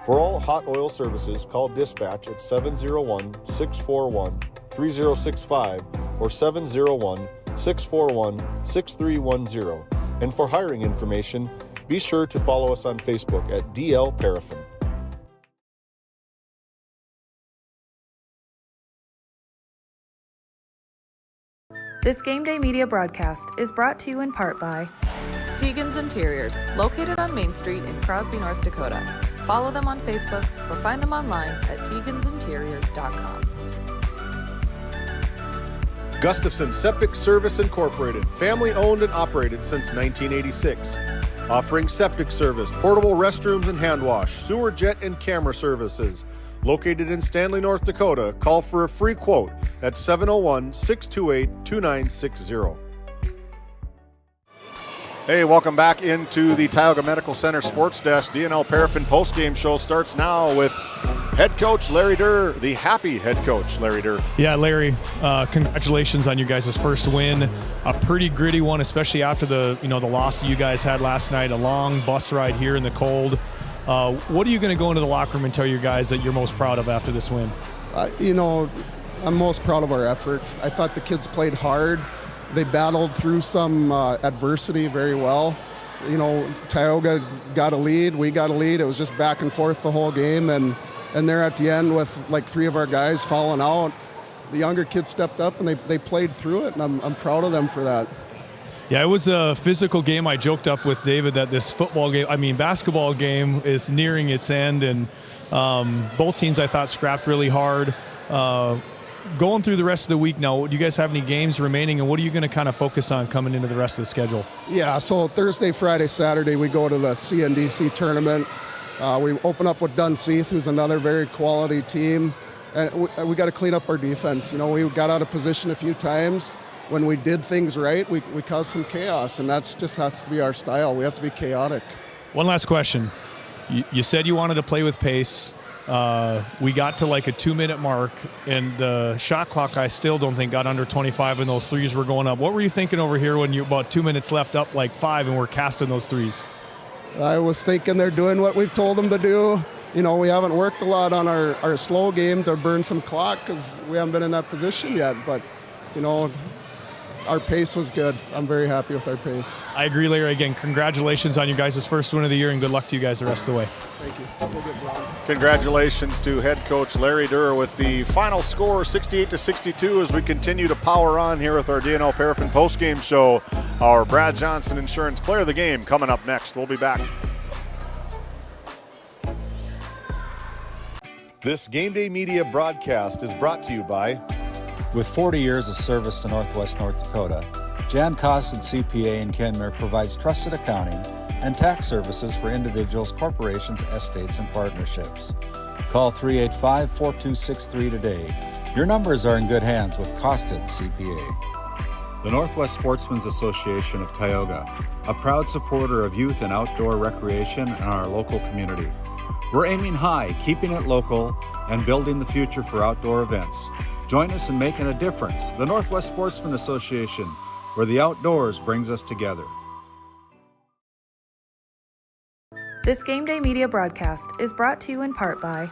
For all hot oil services, call dispatch at 701-641 888-305-3065 or 701-641-6310. And for hiring information, be sure to follow us on Facebook at DL Paraffin. This Game Day Media broadcast is brought to you in part by Tegan's Interiors, located on Main Street in Crosby, North Dakota. Follow them on Facebook or find them online at tegansinteriors.com. Gustafson Septic Service Incorporated, family owned and operated since 1986. Offering septic service, portable restrooms and hand wash, sewer jet and camera services. Located in Stanley, North Dakota, call for a free quote at 701-628-2960. Hey, welcome back into the Tioga Medical Center Sports Desk. DNL Paraffin postgame show starts now with head coach Larry Durr, the happy head coach Larry Durr. Yeah, Larry, congratulations on your guys' first win. A pretty gritty one, especially after the loss that you guys had last night. A long bus ride here in the cold. What are you going to go into the locker room and tell your guys that you're most proud of after this win? I'm most proud of our effort. I thought the kids played hard. They battled through some adversity very well. Tioga got a lead, we got a lead. It was just back and forth the whole game, and there at the end with like 3 of our guys falling out, the younger kids stepped up and they played through it, and I'm proud of them for that. Yeah, it was a physical game. I joked up with David that this basketball game is nearing its end, and both teams I thought scrapped really hard. Going through the rest of the week now, do you guys have any games remaining, and what are you going to kind of focus on coming into the rest of the schedule? Yeah, so Thursday, Friday, Saturday, we go to the CNDC tournament. We open up with Dunseith, who's another very quality team, and we got to clean up our defense. We got out of position a few times. When we did things right, we caused some chaos, and that's just has to be our style. We have to be chaotic. One last question. You said you wanted to play with pace. We got to like a 2-minute mark, and the shot clock I still don't think got under 25, and those threes were going up. What were you thinking over here when you about 2 minutes left, up like 5, and we're casting those threes? I was thinking they're doing what we've told them to do. We haven't worked a lot on our slow game to burn some clock because we haven't been in that position yet, but our pace was good. I'm very happy with our pace. I agree, Larry. Again, congratulations on you guys' first win of the year, and good luck to you guys the rest of the way. Thank you. We'll get Brown. Congratulations to head coach Larry Durr with the final score 68-62 as we continue to power on here with our DNL Paraffin postgame show. Our Brad Johnson Insurance Player of the Game coming up next. We'll be back. This Game Day Media broadcast is brought to you by... With 40 years of service to Northwest North Dakota, Jan Costin CPA in Kenmare provides trusted accounting and tax services for individuals, corporations, estates, and partnerships. Call 385-4263 today. Your numbers are in good hands with Costin CPA. The Northwest Sportsmen's Association of Tioga, a proud supporter of youth and outdoor recreation in our local community. We're aiming high, keeping it local, and building the future for outdoor events. Join us in making a difference. The Northwest Sportsmen Association, where the outdoors brings us together. This Game Day Media broadcast is brought to you in part by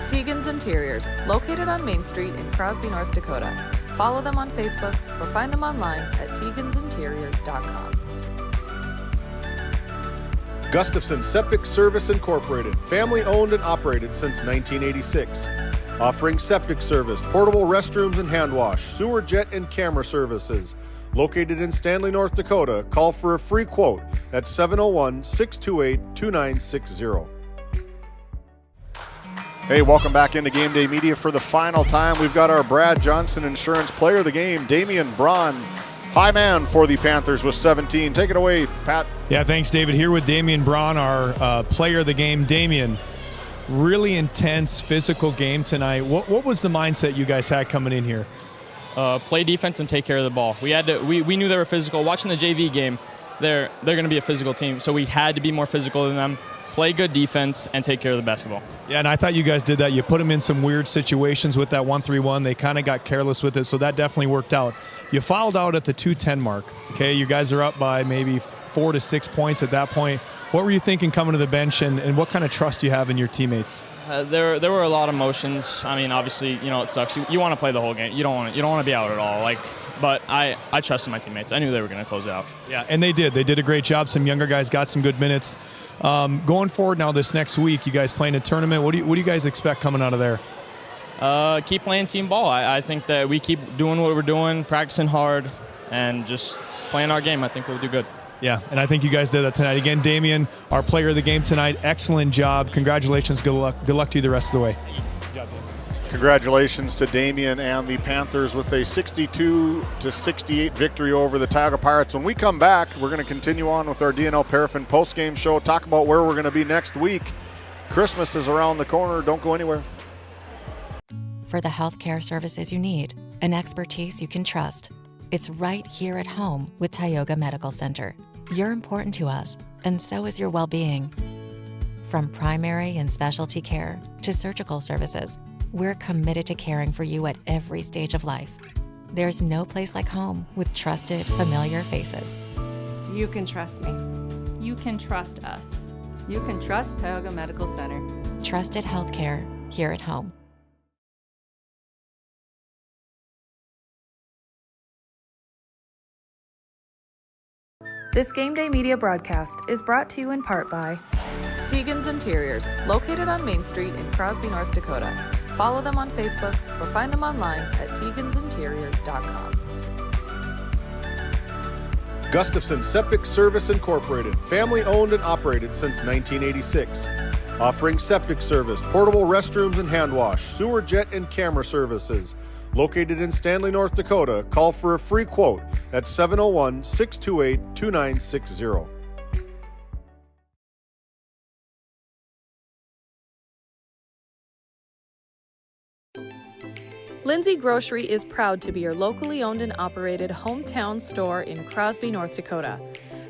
Tegan's Interiors, located on Main Street in Crosby, North Dakota. Follow them on Facebook or find them online at tegansinteriors.com. Gustafson Septic Service Incorporated, family owned and operated since 1986. Offering septic service, portable restrooms and hand wash, sewer jet and camera services. Located in Stanley, North Dakota, call for a free quote at 701-628-2960. Hey, welcome back into Game Day Media for the final time. We've got our Brad Johnson Insurance Player of the Game, Damian Braun, high man for the Panthers with 17. Take it away, Pat. Yeah, thanks, David. Here with Damian Braun, our Player of the Game. Damian, really intense physical game tonight. What was the mindset you guys had coming in here? Play defense and take care of the ball. We knew they were physical. Watching the JV game, they're going to be a physical team, so we had to be more physical than them, play good defense, and take care of the basketball. Yeah, and I thought you guys did that. You put them in some weird situations with that 1-3-1. They kind of got careless with it, so that definitely worked out. You fouled out at the 2:10 mark. Okay, you guys are up by maybe 4 to 6 points at that point. What were you thinking coming to the bench, and what kind of trust do you have in your teammates? There were a lot of emotions. I mean, obviously, it sucks. You want to play the whole game. You don't want to be out at all. But I trusted my teammates. I knew they were going to close it out. Yeah, and they did. They did a great job. Some younger guys got some good minutes. Going forward now, this next week, you guys playing a tournament. What do you guys expect coming out of there? Keep playing team ball. I think that we keep doing what we're doing, practicing hard, and just playing our game. I think we'll do good. Yeah, and I think you guys did that tonight. Again, Damian, our player of the game tonight, excellent job. Congratulations. Good luck to you the rest of the way. Good job, Damian. Congratulations to Damian and the Panthers with a 62-68 victory over the Tioga Pirates. When we come back, we're going to continue on with our DNL Paraffin postgame show, talk about where we're going to be next week. Christmas is around the corner. Don't go anywhere. For the healthcare services you need, an expertise you can trust. It's right here at home with Tioga Medical Center. You're important to us, and so is your well-being. From primary and specialty care to surgical services, we're committed to caring for you at every stage of life. There's no place like home with trusted, familiar faces. You can trust me. You can trust us. You can trust Tioga Medical Center. Trusted healthcare here at home. This Game Day Media broadcast is brought to you in part by Tegan's Interiors, located on Main Street in Crosby, North Dakota. Follow them on Facebook or find them online at tegansinteriors.com. Gustafson Septic Service Incorporated, family owned and operated since 1986. Offering septic service, portable restrooms and hand wash, sewer jet and camera services. Located in Stanley, North Dakota, call for a free quote at 701-628-2960. Lindsay Grocery is proud to be your locally owned and operated hometown store in Crosby, North Dakota.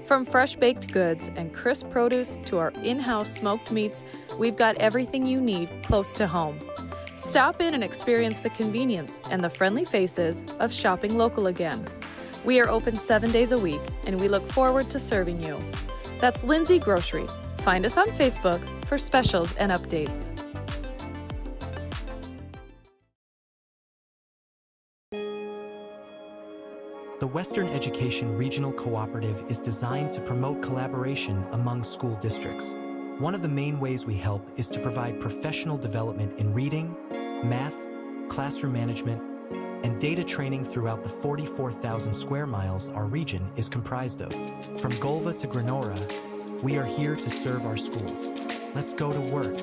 From fresh baked goods and crisp produce to our in-house smoked meats, we've got everything you need close to home. Stop in and experience the convenience and the friendly faces of shopping local again. We are open 7 days a week, and we look forward to serving you. That's Lindsay Grocery. Find us on Facebook for specials and updates. The Western Education Regional Cooperative is designed to promote collaboration among school districts. One of the main ways we help is to provide professional development in reading, math, classroom management, and data training throughout the 44,000 square miles our region is comprised of. From Golva to Granora, we are here to serve our schools. Let's go to work.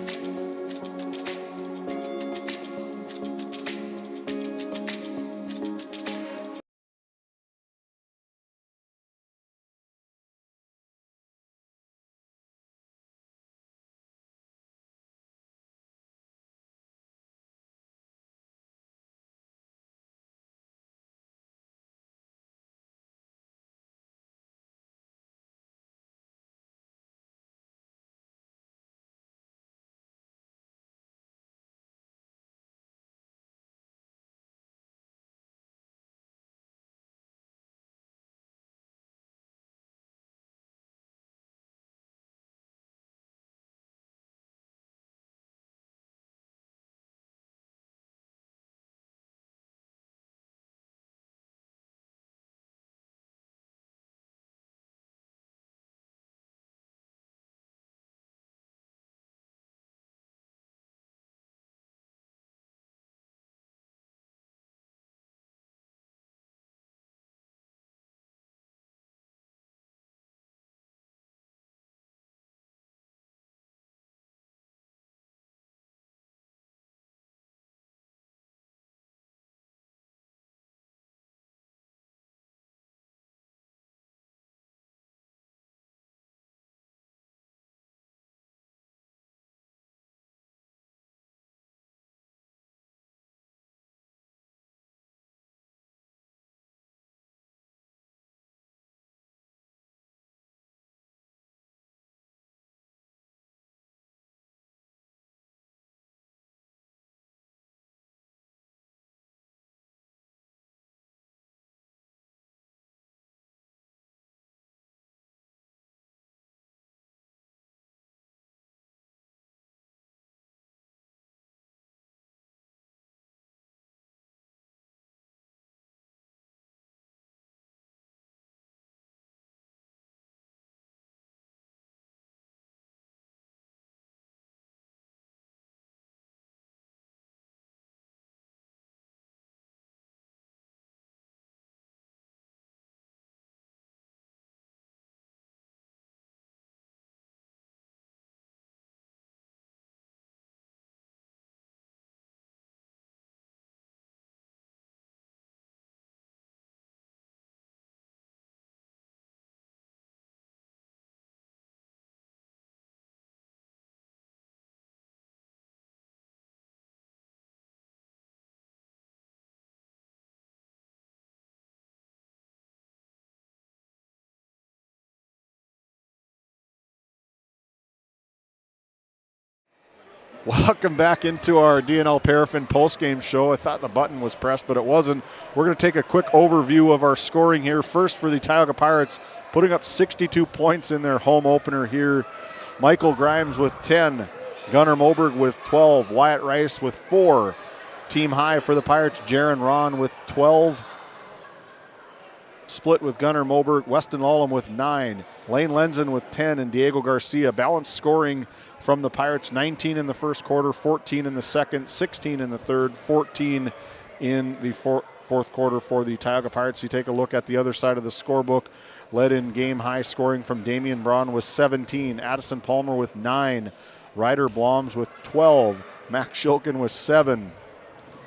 Welcome back into our DNL Paraffin postgame show. I thought the button was pressed, but it wasn't. We're going to take a quick overview of our scoring here. First for the Tioga Pirates, putting up 62 points in their home opener here. Michael Grimes with 10, Gunnar Moberg with 12, Wyatt Rice with 4. Team high for the Pirates, Jaron Ron with 12. Split with Gunnar Moberg, Weston Lallam with 9, Lane Lenzen with 10, and Diego Garcia. Balanced scoring from the Pirates, 19 in the first quarter, 14 in the second, 16 in the third, 14 in the fourth quarter for the Tioga Pirates. You take a look at the other side of the scorebook. Led in game high scoring from Damian Braun with 17, Addison Palmer with 9, Ryder Bloms with 12, Max Shilkin with 7.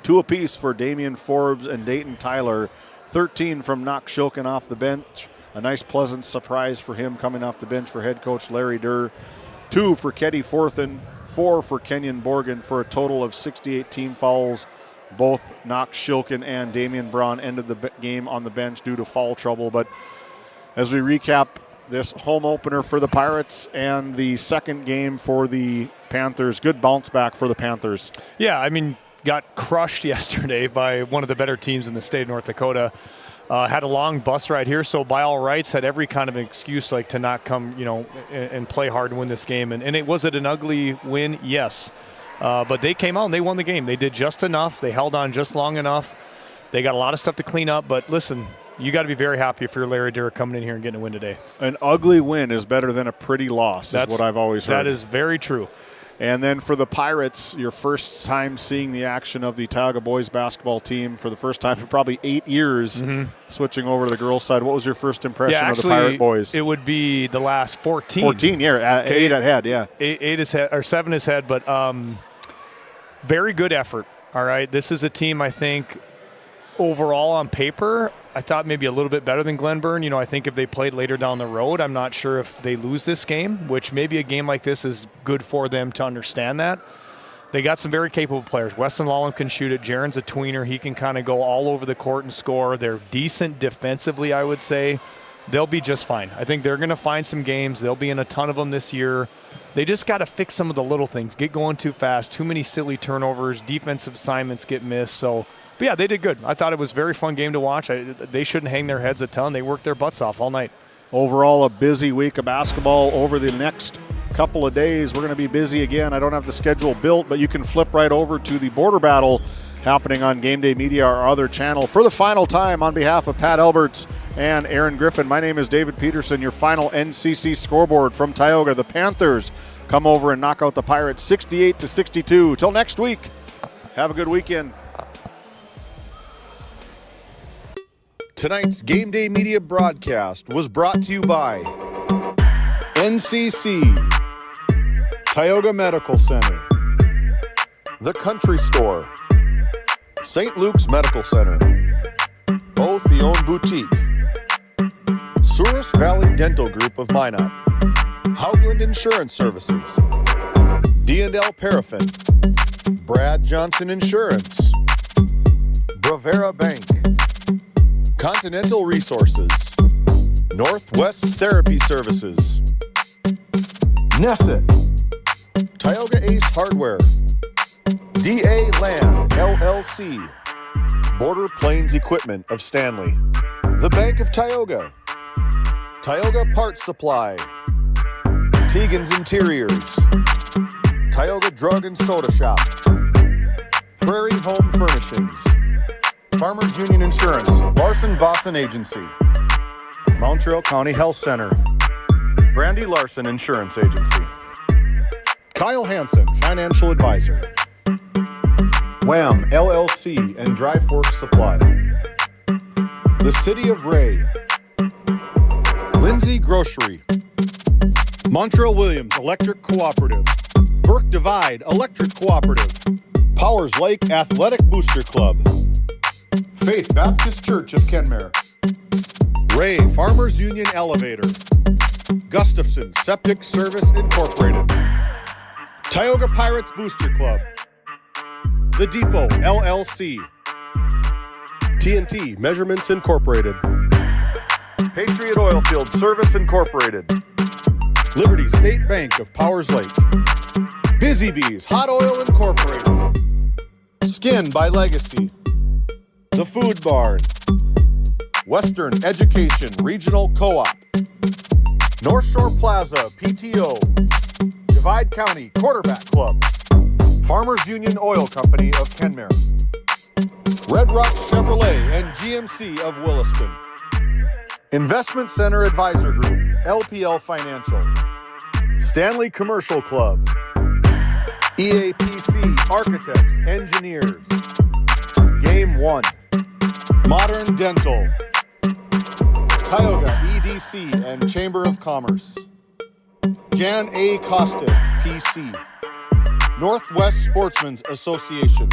2 apiece for Damian Forbes and Dayton Tyler. 13 from Knox Shilkin off the bench. A nice pleasant surprise for him coming off the bench for head coach Larry Durr. 2 for Keddy Forthen, 4 for Kenyon Borgen for a total of 68 team fouls. Both Knox Shilkin and Damian Braun ended the game on the bench due to foul trouble. But as we recap this home opener for the Pirates and the second game for the Panthers, good bounce back for the Panthers. Yeah, I mean, got crushed yesterday by one of the better teams in the state of North Dakota. Had a long bus ride here, so by all rights, had every kind of excuse like to not come, and play hard and win this game. And was it an ugly win? Yes. But they came out and they won the game. They did just enough. They held on just long enough. They got a lot of stuff to clean up. But listen, you got to be very happy if you're Larry Durr coming in here and getting a win today. An ugly win is better than a pretty loss, is what I've always heard. That is very true. And then for the Pirates, your first time seeing the action of the Tioga boys basketball team for the first time in probably 8 years, switching over to the girls' side. What was your first impression of the Pirate boys? It would be the last 14. 14, yeah, 8 at head, yeah. 8 is head, or 7 is head, but very good effort, all right? This is a team, I think, overall on paper, I thought maybe a little bit better than Glenburn. I think if they played later down the road, I'm not sure if they lose this game, which maybe a game like this is good for them to understand that. They got some very capable players. Weston Lallam can shoot it. Jaron's a tweener. He can kind of go all over the court and score. They're decent defensively, I would say. They'll be just fine. I think they're going to find some games. They'll be in a ton of them this year. They just got to fix some of the little things. Get going too fast, too many silly turnovers, defensive assignments get missed. But yeah, they did good. I thought it was a very fun game to watch. They shouldn't hang their heads a ton. They worked their butts off all night. Overall, a busy week of basketball. Over the next couple of days, we're going to be busy again. I don't have the schedule built, but you can flip right over to the border battle happening on GameDay Media, our other channel. For the final time, on behalf of Pat Alberts and Aaron Griffin, my name is David Peterson. Your final NCC scoreboard from Tioga. The Panthers come over and knock out the Pirates 68-62. Till next week, have a good weekend. Tonight's Game Day Media broadcast was brought to you by NCC, Tioga Medical Center, The Country Store, St. Luke's Medical Center, Otheon Boutique, Souris Valley Dental Group of Minot, Haugland Insurance Services, D&L Paraffin, Brad Johnson Insurance, Bravera Bank, Continental Resources, Northwest Therapy Services, Nesset, Tioga Ace Hardware, DA Land LLC, Border Plains Equipment of Stanley, The Bank of Tioga, Tioga Parts Supply, Tegan's Interiors, Tioga Drug and Soda Shop, Prairie Home Furnishings, Farmers Union Insurance, Larson Vossen Agency, Montreal County Health Center, Brandy Larson Insurance Agency, Kyle Hansen, Financial Advisor, Wham! LLC and Dry Fork Supply, the City of Ray, Lindsay Grocery, Montreal Williams Electric Cooperative, Burke Divide Electric Cooperative, Powers Lake Athletic Booster Club, Faith Baptist Church of Kenmare, Ray Farmers Union Elevator, Gustafson Septic Service Incorporated, Tioga Pirates Booster Club, The Depot LLC, TNT Measurements Incorporated, Patriot Oilfield Service Incorporated, Liberty State Bank of Powers Lake, Busy Bees Hot Oil Incorporated, Skin by Legacy, The Food Barn, Western Education Regional Co-op, North Shore Plaza PTO, Divide County Quarterback Club, Farmers Union Oil Company of Kenmare, Red Rock Chevrolet and GMC of Williston, Investment Center Advisor Group, LPL Financial, Stanley Commercial Club, EAPC Architects, Engineers, Game 1, Modern Dental, Tioga EDC and Chamber of Commerce, Jan A. Costa, PC, Northwest Sportsmen's Association,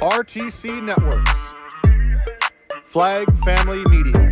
RTC Networks, Flag Family Media.